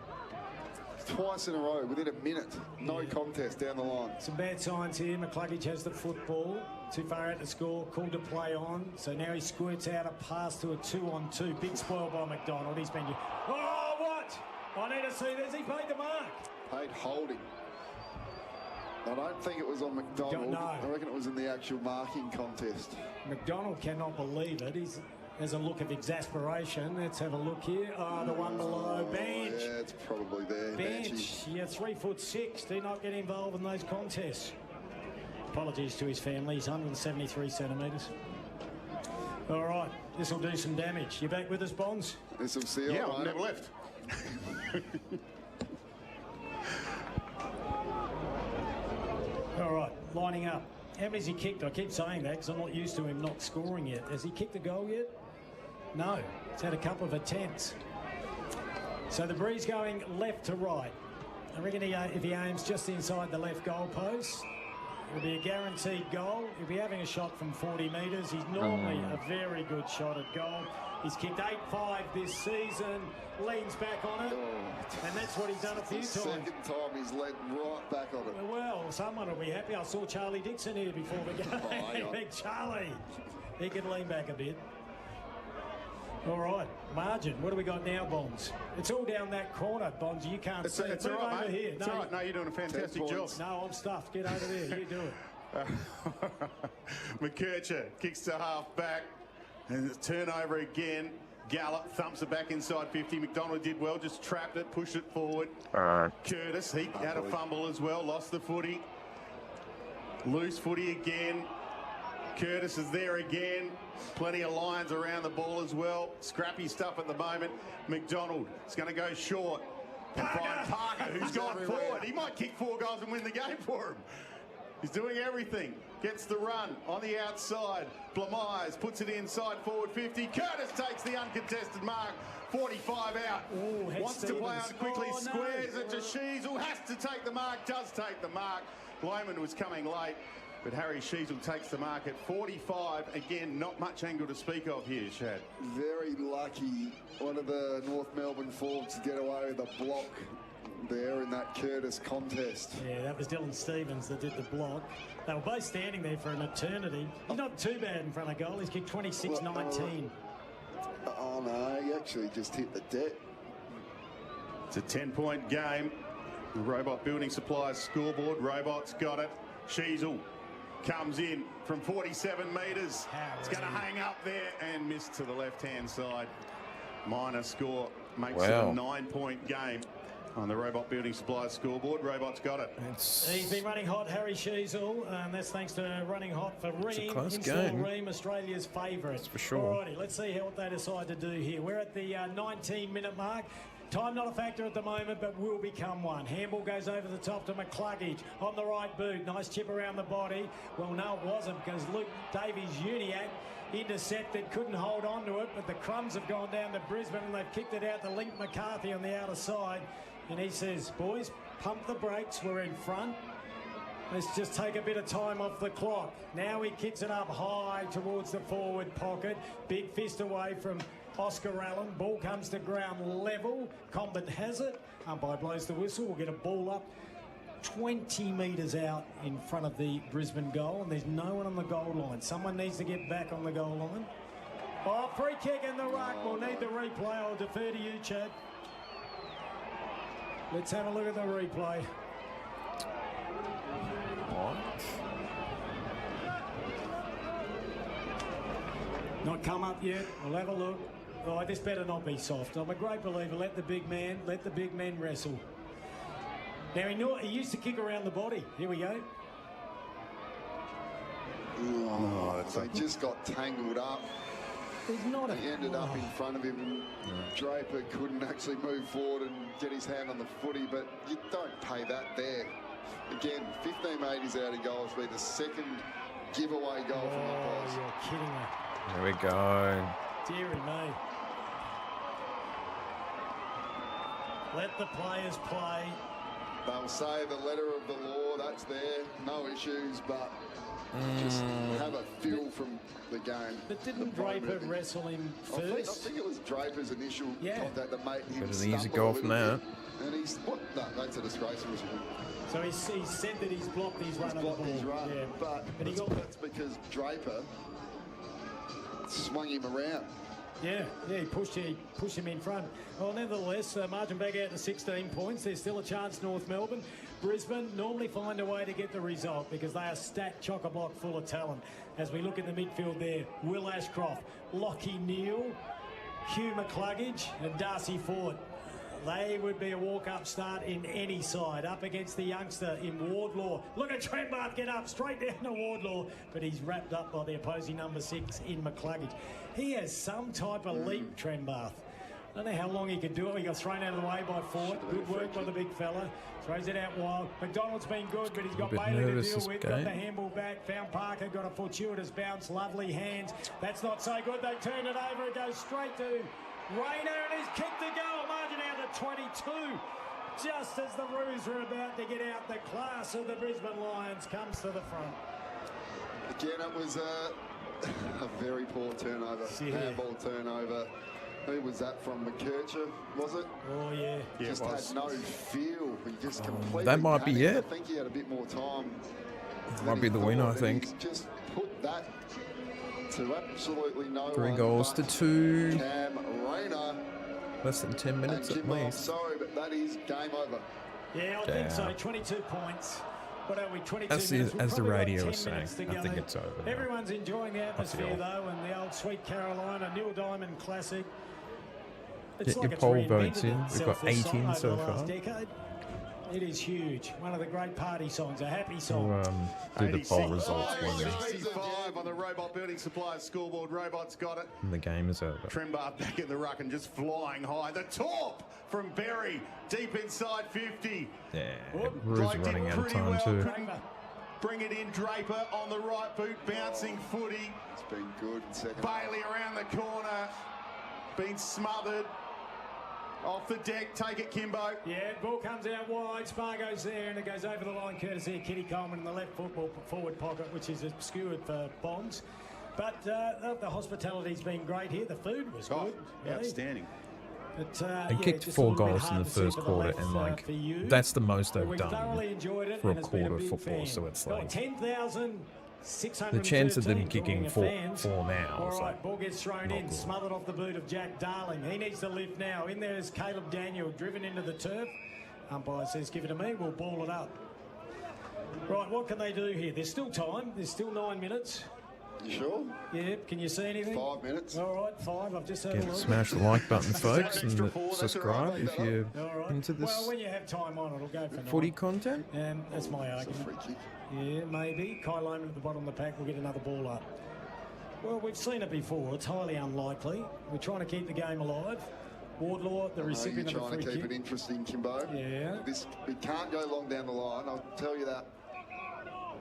Twice in a row, within a minute. No contest down the line. Some bad signs here. McCluggage has the football. Too far out to score. Called to play on. So now he squirts out a pass to a 2-on-2. Big spoil by McDonald. He's been... Oh, what? I need to see this. He paid the mark. Paid holding. I don't think it was on McDonald. No. I reckon it was in the actual marking contest. McDonald cannot believe it. There's a look of exasperation. Let's have a look here. Oh, the one below. Bench. Yeah, it's probably there. Bench. Yeah, 3'6". Do not get involved in those contests. Apologies to his family. He's 173 centimetres. All right, this will do some damage. You back with us, Bonds? This will see. Yeah, I've never left. All right, lining up. How many's he kicked? I keep saying that because I'm not used to him not scoring yet. Has he kicked a goal yet? No. He's had a couple of attempts. So the breeze going left to right. I reckon if he aims just inside the left goal post, it'll be a guaranteed goal. He'll be having a shot from 40 metres. He's normally a very good shot at goal. He's kicked 8-5 this season, leans back on it, and that's what he's done a few times. Second time he's led right back on it. Well, someone will be happy. I saw Charlie Dixon here before the game. Big Charlie. He can lean back a bit. All right, margin. What do we got now, Bonds? It's all down that corner, Bonds. You can't see it. It's all right, mate. Here. It's all right. No, you're doing a fantastic job. No, I'm stuffed. Get over there. You do it. McKercher kicks to half back. And it's turnover again. Gallup thumps it back inside 50. McDonald did well, just trapped it, pushed it forward. Curtis, he had a fumble as well, lost the footy. Loose footy again. Curtis is there again. Plenty of lines around the ball as well. Scrappy stuff at the moment. McDonald is going to go short and find Parker, who's gone forward. He might kick 4 goals and win the game for him. He's doing everything. Gets the run on the outside. Blamires puts it inside forward 50. Curtis takes the uncontested mark. 45 out. Ooh, wants to play on quickly. Squares it to Sheasel. Has to take the mark. Does take the mark. Loman was coming late. But Harry Sheasel takes the mark at 45. Again, not much angle to speak of here, Shad. Very lucky. One of the North Melbourne forwards to get away with a block there in that Curtis contest. Yeah, that was Dylan Stevens that did the block. They were both standing there for an eternity. He's not too bad in front of goal. He's kicked 26-19. Oh, no, he actually just hit the deck. It's a 10-point game. The Robot Building Supplies scoreboard. Robot's got it. Sheasel comes in from 47 metres. It's going to hang up there and miss to the left-hand side. minor score makes it a 9-point game on the Robot Building Supplies scoreboard. Robot's got it. He's been running hot, Harry Sheasel, and that's thanks to running hot for Ream. It's a close In-store game. Ream, Australia's favourite. That's for sure. Alrighty, let's see what they decide to do here. We're at the 19-minute mark. Time not a factor at the moment, but will become one. Handball goes over the top to McCluggage on the right boot. Nice chip around the body. Well, no, it wasn't, because Luke Davies-Uniacke intercepted, couldn't hold on to it, but the crumbs have gone down to Brisbane and they've kicked it out to Link McCarthy on the outer side. And he says, boys, pump the brakes, we're in front. Let's just take a bit of time off the clock. Now he kicks it up high towards the forward pocket. Big fist away from Oscar Allen. Ball comes to ground level. Combat has it. Umpire blows the whistle. We'll get a ball up 20 metres out in front of the Brisbane goal, and there's no one on the goal line. Someone needs to get back on the goal line. Oh, free kick in the ruck. We'll need the replay. I'll defer to you, Chad. Let's have a look at the replay. What? Not come up yet. We'll have a look. Oh, this better not be soft. I'm a great believer. Let the big man wrestle. Now, he used to kick around the body. Here we go. Oh, they just got tangled up. There's not he ended up in front of him, and Draper couldn't actually move forward and get his hand on the footy, but you don't pay that there. Again, 15 mate is out in goal. It's been the second giveaway goal from the boys. You're kidding me. There we go. Deary me. Let the players play. They'll say the letter of the law, that's there, no issues, but just have a feel from the game. But didn't Draper wrestle him first? I think it was Draper's initial contact that made him Better than easy goal from there. And he's, no, that's a disgrace. So he said that he's blocked his run of the ball. His run, yeah. but that's because Draper swung him around. Yeah, he pushed him in front. Well, nevertheless, margin back out to 16 points. There's still a chance, North Melbourne. Brisbane normally find a way to get the result because they are stacked chock-a-block full of talent. As we look in the midfield there, Will Ashcroft, Lockie Neal, Hugh McCluggage and Darcy Ford. They would be a walk-up start in any side. Up against the youngster in Wardlaw. Look at Trent Barth get up straight down to Wardlaw, but he's wrapped up by the opposing number 6 in McCluggage. He has some type of leap, Trent Barth. I don't know how long he could do it. He got thrown out of the way by Ford. Good work by the big fella. Throws it out wild. McDonald's been good, but he's got Bailey to deal with. Got the handball back. Found Parker. Got a fortuitous bounce. Lovely hands. That's not so good. They turn it over. It goes straight to Rayner, and he's kicked the goal. Margin out to 22. Just as the Roos are about to get out, the class of the Brisbane Lions comes to the front. Again, it was a very poor turnover. Handball turnover. Who was that from? McKercher, was it? Oh, yeah. Just had no feel. He just completely that might be panicked. it. I think he had a bit more time. Might be the winner, I think. He's just put that to absolutely no 3 one goals to 2. Cam Rayner. Less than 10 minutes at least. Sorry, but that is game over. Yeah, I think so. 22 points. What are we, 22 As minutes? the We've radio got was 10 saying, minutes to I think go. it's over now. Everyone's enjoying the atmosphere, feel. though, and the old Sweet Carolina Neil Diamond Classic. Get your poll votes in. We've got 18 so far. Decade. It is huge. One of the great party songs, a happy song. We'll do the poll results when 65 on the Robot Building Supplies scoreboard. Robot's got it. the game is over. Trembar back in the ruck and just flying high. The top from Berry, deep inside 50. Yeah, Roos running out of time too. Couldn't bring it in. Draper on the right boot, bouncing footy. It's been good in second. Bailey around the corner, been smothered. Off the deck, take it, Kimbo. Yeah, ball comes out wide. Spargo's there, and it goes over the line, courtesy of Kitty Coleman in the left forward pocket, which is obscured for Bonds. But the hospitality's been great here. The food was good. Outstanding. But, They kicked 4 goals in the first quarter, and like that's the most they've done for a quarter of football. So it's like 10,613 the chance of them kicking talking four now. All is right, like ball gets thrown in, good. smothered off the boot of Jack Darling. He needs to lift now. In there is Caleb Daniel, driven into the turf. Umpire says, give it to me, we'll ball it up. Right, what can they do here? There's still time. There's still 9 minutes. You sure? Yeah, can you see anything? 5 minutes. All right, 5. I've just had a look. Smash the like button, folks, and subscribe if you're into this Well, when you have time on, it'll go for footy 9. content. And that's my argument. Free kick. Yeah, maybe. Kai Loman at the bottom of the pack will get another ball up. Well, we've seen it before. It's highly unlikely. We're trying to keep the game alive. Wardlaw, the recipient of the free You're trying to keep kick. it interesting, Kimbo. Yeah. It can't go long down the line, I'll tell you that.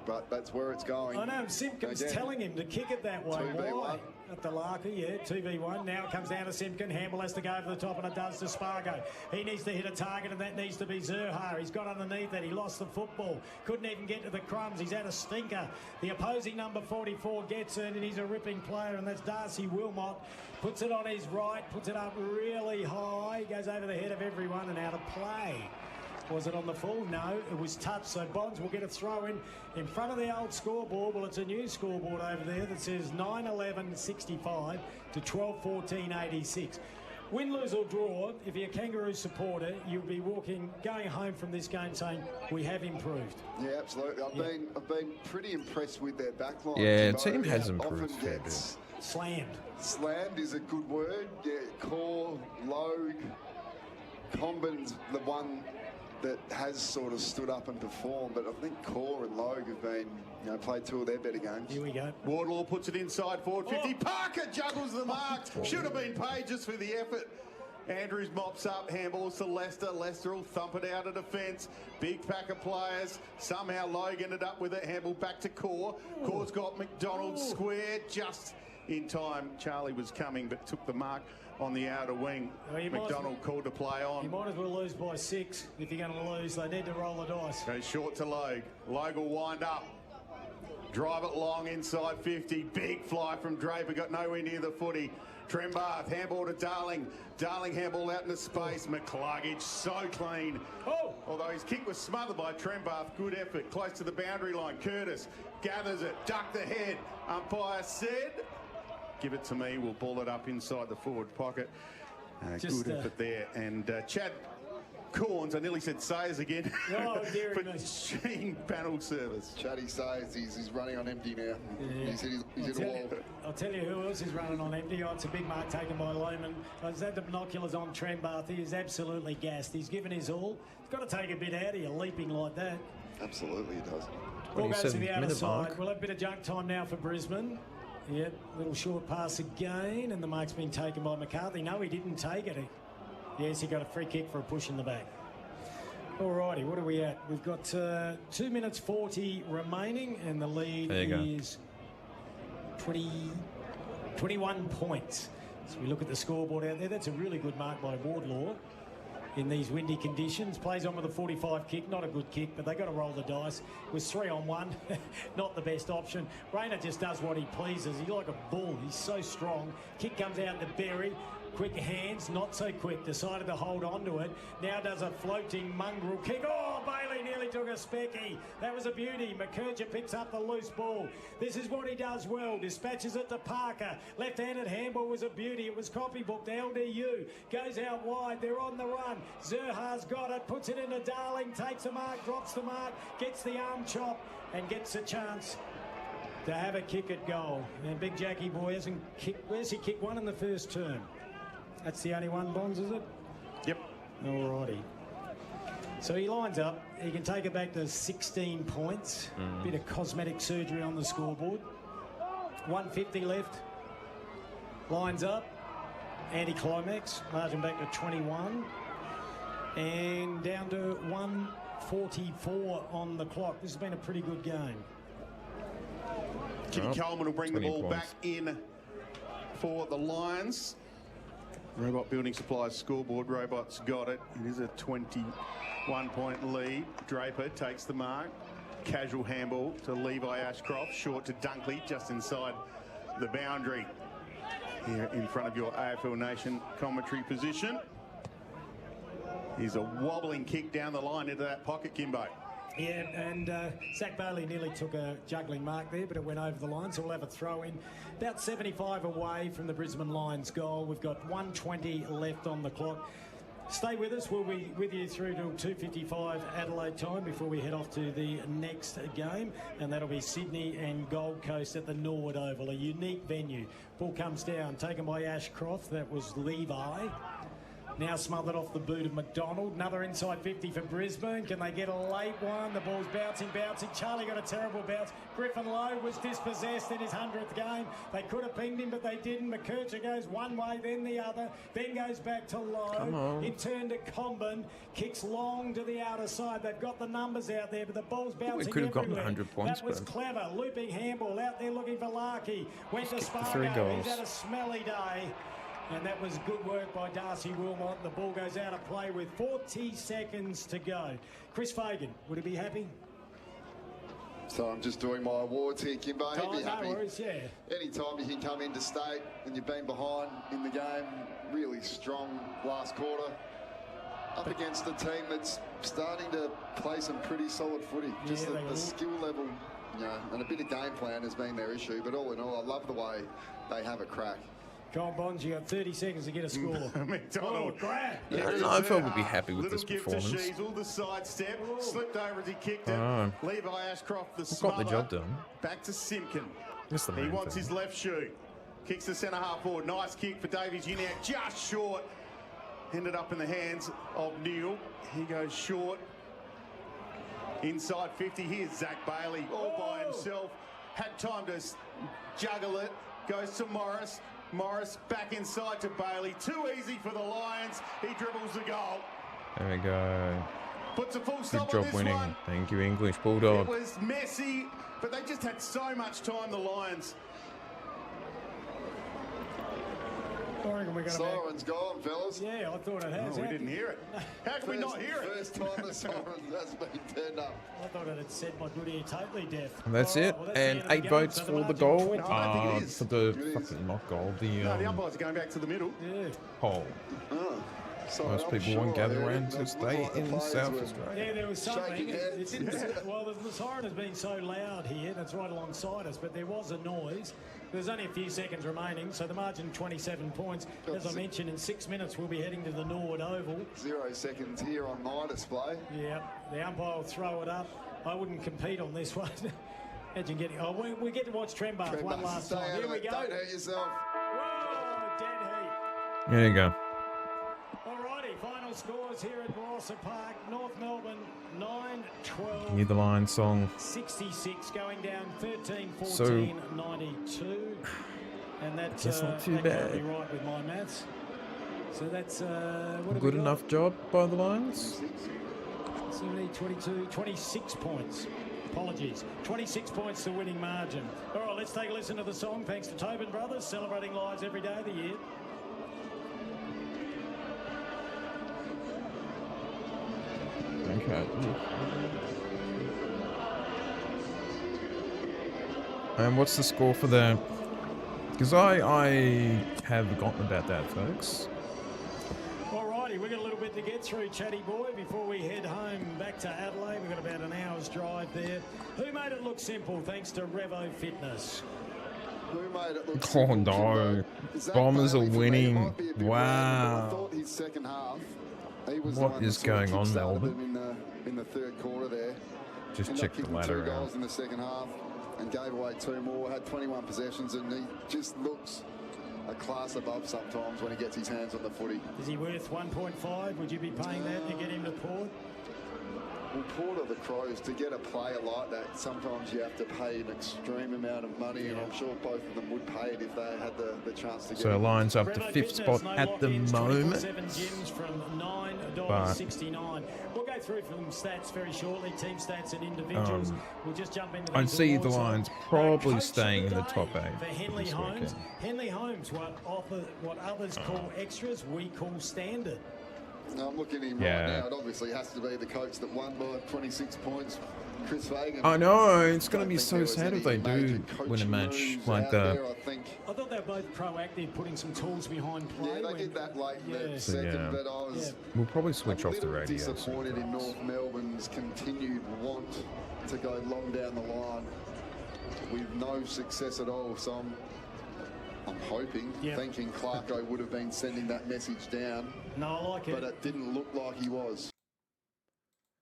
But that's where it's going. I know, Simpkin's telling him to kick it that way. 2v1. Why? At the Larker, yeah, 2v1. Now it comes down to Simpkin. Hamble has to go over the top, and it does to Spargo. He needs to hit a target, and that needs to be Zerha. He's got underneath it. He lost the football. Couldn't even get to the crumbs. He's had a stinker. The opposing number 44 gets it, and he's a ripping player, and that's Darcy Wilmot. Puts it on his right, puts it up really high. Goes over the head of everyone and out of play. Was it on the full? No, it was touched. So Bonds will get a throw in front of the old scoreboard. Well, it's a new scoreboard over there that says 9-11-65 to 12-14-86. Win, lose or draw, if you're a Kangaroo supporter, you'll be going home from this game saying, we have improved. Yeah, absolutely. I've been pretty impressed with their backline. Yeah, team has improved often a fair gets bit. Slammed. Slammed is a good word. Yeah, Core, Logue, Combin's the one that has sort of stood up and performed, but I think Core and Logue have been, played 2 of their better games. Here we go. Wardlaw puts it inside forward 50. Parker juggles the mark. Should have been paid just for the effort. Andrews mops up, handballs to Leicester. Leicester will thump it out of defence. Big pack of players. Somehow Logue ended up with it. Handball back to Core. Core's got McDonald square just in time. Charlie was coming but took the mark on the outer wing. Well, McDonald called to play on. You might as well lose by 6 if you're going to lose. They need to roll the dice. Goes short to Logue. Logue will wind up. Drive it long inside 50. Big fly from Draper. Got nowhere near the footy. Trembath, handball to Darling. Darling handball out into space. McCluggage so clean. Although his kick was smothered by Trembath. Good effort. Close to the boundary line. Curtis gathers it. Duck the head. Umpire said, give it to me. We'll ball it up inside the forward pocket. Good effort there. And Chad Corns, I nearly said Sayers again. Oh, dear for Sheen panel service. Chatty Sayers, he's running on empty now. Yeah. He's hit a wall. I'll tell you who else is running on empty. Oh, it's a big mark taken by Lohman. He's had the binoculars on Trembath. He is absolutely gassed. He's given his all. He's got to take a bit out of you, leaping like that. Absolutely, he does. Ball goes to the outer side. We'll have a bit of junk time now for Brisbane. Yep, little short pass again, and the mark's been taken by McCarthy. No, he didn't take it. Yes, he got a free kick for a push in the back. Alrighty, what are we at? We've got 2 minutes 40 remaining, and the lead is 21 points. So we look at the scoreboard out there. That's a really good mark by Wardlaw in these windy conditions. Plays on with a 45 kick, not a good kick, but they got to roll the dice. It was 3-on-1, not the best option. Rayner just does what he pleases. He's like a bull. He's so strong. Kick comes out to Berry. Quick hands, not so quick. Decided to hold on to it. Now does a floating mongrel kick. Oh, Bailey nearly took a specky. That was a beauty. McKercher picks up the loose ball. This is what he does well. Dispatches it to Parker. Left-handed handball was a beauty. It was copybooked. LDU goes out wide. They're on the run. Zerha's got it. Puts it into Darling. Takes the mark. Drops the mark. Gets the arm chop and gets a chance to have a kick at goal. And Big Jackie boy hasn't kicked. Where's he kicked one in the first term? That's the only one, Bonds, is it? Yep. Alrighty. So he lines up. He can take it back to 16 points. Bit of cosmetic surgery on the scoreboard. 150 left. Lines up. Anticlimax. Margin back to 21. And down to 144 on the clock. This has been a pretty good game. Kitty Coleman will bring the ball back in for the Lions. Robot Building Supplies scoreboard. Robot's got it. It is a 21-point lead. Draper takes the mark. Casual handball to Levi Ashcroft. Short to Dunkley, just inside the boundary. Here in front of your AFL Nation commentary position. Here's a wobbling kick down the line into that pocket, Kimbo. Yeah, and Zach Bailey nearly took a juggling mark there, but it went over the line, so we'll have a throw in. About 75 away from the Brisbane Lions goal. We've got 120 left on the clock. Stay with us. We'll be with you through till 2:55 Adelaide time before we head off to the next game, and that'll be Sydney and Gold Coast at the Norwood Oval, a unique venue. Ball comes down, taken by Ashcroft. That was Levi. Now smothered off the boot of McDonald. Another inside 50 for Brisbane. Can they get a late one? The ball's bouncing. Charlie got a terrible bounce. Griffin Lowe was dispossessed in his 100th game. They could have pinged him, but they didn't. McKercher goes one way, then the other, then goes back to Lowe. In turn to Comben. Kicks long to the outer side. They've got the numbers out there, but the ball's bouncing we could have gotten everywhere. 100 points. That was clever. Looping handball out there looking for Larkey. Went to Spargo. 3 goals. He's had a smelly day. And that was good work by Darcy Wilmot. The ball goes out of play with 40 seconds to go. Chris Fagan, would he be happy? So I'm just doing my awards here, Kimbo. He'd be happy. No worries, yeah. Anytime you can come into state and you've been behind in the game, really strong last quarter, up against a team that's starting to play some pretty solid footy. Just the skill level, you know, and a bit of game plan has been their issue. But all in all, I love the way they have a crack. Colin Bonds, you got 30 seconds to get a score. McDonald. Grab. I don't know if I would be happy with this performance. Little gift to Sheasel, the sidestep, slipped over as he kicked it. Levi Ashcroft, the smother. Got the job done. Back to Simpkin. He wants his left shoe. Kicks the centre half forward. Nice kick for Davies Uniac, just short. Ended up in the hands of Neil. He goes short. Inside 50, here's Zach Bailey, all by himself. Had time to juggle it. Goes to Morris. Morris back inside to Bailey. Too easy for the Lions. He dribbles the goal. There we go. Puts a full stop Good job on this winning. one. Thank you, English Bulldog. It was messy, but they just had so much time, the Lions. Siren's gone, fellas. Yeah, I thought it has. We didn't hear it. How can we not hear it? First time the siren has been turned up. I thought it had said my good ear totally deaf. And that's it. Well, that's and the end of the 8 game, votes so the for the margin goal. 20. I think it is. For the fucking not goal. No, the umpires are going back to the middle. Yeah. Poll. Most people won't gather around to stay in South Australia. Yeah, there was something. It didn't, well, the siren has been so loud here, that's right alongside us, but there was a noise. There's only a few seconds remaining, so the margin 27 points. As I mentioned, in 6 minutes we'll be heading to the Norwood Oval. 0 seconds here on my display. Yeah, the umpire will throw it up. I wouldn't compete on this one. Imagine getting... Oh, we get to watch Trembath one last time. Here we go. Don't hurt yourself. Whoa, dead heat. There you go. Alrighty, final scores here at Barossa Park. North Melbourne 9-12. Hear the line song. 66 going down 13-14, So, 92. And that's not too that bad. can't be right with my maths. So that's what have Good we got? enough job by the Lions. 70, 22, 26 points. Apologies. 26 points the winning margin. All right, let's take a listen to the song. Thanks to Tobin Brothers, celebrating lives every day of the year. Okay. And what's the score for the... Because I have forgotten about that, folks. Alrighty, we've got a little bit to get through, Chatty Boy, before we head home back to Adelaide. We've got about an hour's drive there. Who made it look simple thanks to Revo Fitness? Who made it look Oh no. Bombers are winning. I Wow. thought his second half, he was What is going on, Melbourne? in the third quarter there. Just Ended check up the kicking ladder 2 out. goals in the second half and gave away 2 more. Had 21 possessions, and he just looks a class above sometimes when he gets his hands on the footy. Is he worth 1.5? Would you be paying that to get him to Port? Well, Port or the Crows, to get a player like that, sometimes you have to pay an extreme amount of money, and I'm sure both of them would pay it if they had the chance to get So it. Lions up to 5th spot at the moment. Gyms from $9.69. We'll go through from stats very shortly, team stats and individuals. We'll just jump into I'd these see the awards. Lions Coach probably of staying in the day top 8 for Henley this Holmes. weekend. Henley Holmes, what others call extras, we call standard. No, I'm looking at him Yeah. right now. It obviously has to be the coach that won by 26 points, Chris Fagan. I know, it's going to be think so there was sad if any they do major win a coaching match moves like out that. there, I think. I thought they were both proactive, putting some tools behind play. Yeah, they did that late in the So, second, yeah. but I was We'll probably switch a off the little radio. disappointed in North Melbourne's continued want to go long down the line with no success at all. So I'm I'm hoping, thinking Clarko would have been sending that message down. No, I like it. But it didn't look like he was.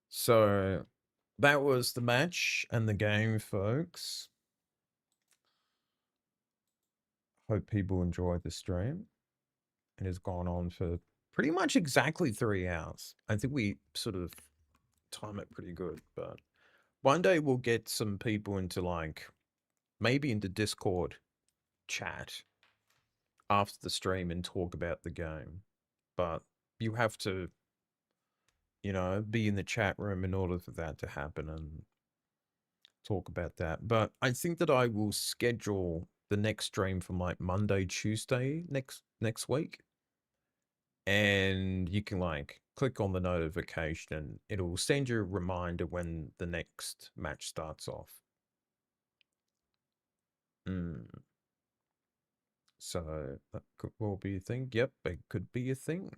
So that was the match and the game, folks. Hope people enjoyed the stream. It has gone on for pretty much exactly 3 hours. I think we sort of time it pretty good, but one day we'll get some people into like maybe into Discord chat after the stream and talk about the game. But you have to, you know, be in the chat room in order for that to happen and talk about that. But I think that I will schedule the next stream from like Monday, Tuesday next week. And you can like click on the notification and it'll send you a reminder when the next match starts off. So that could well be a thing. Yep, it could be a thing.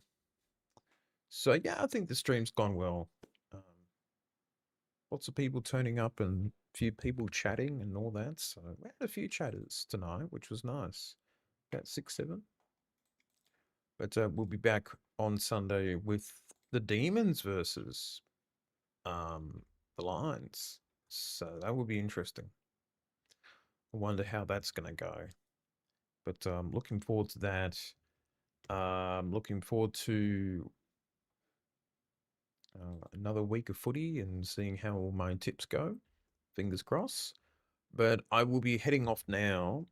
So yeah, I think the stream's gone well. Lots of people turning up and a few people chatting and all that. So we had a few chatters tonight, which was nice. About 6, 7. But we'll be back on Sunday with the Demons versus the Lions. So that will be interesting. I wonder how that's going to go. But looking forward to that. Looking forward to another week of footy and seeing how all my tips go. Fingers crossed. But I will be heading off now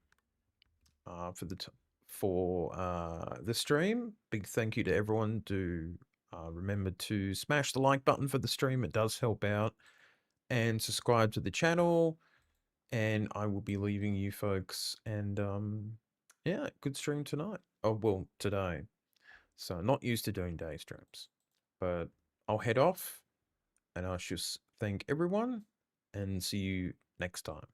for the stream. Big thank you to everyone. Do remember to smash the like button for the stream. It does help out. And subscribe to the channel. And I will be leaving you folks. And yeah, good stream tonight. Oh, well, today. So not used to doing day streams. But I'll head off. And I should thank everyone. And see you next time.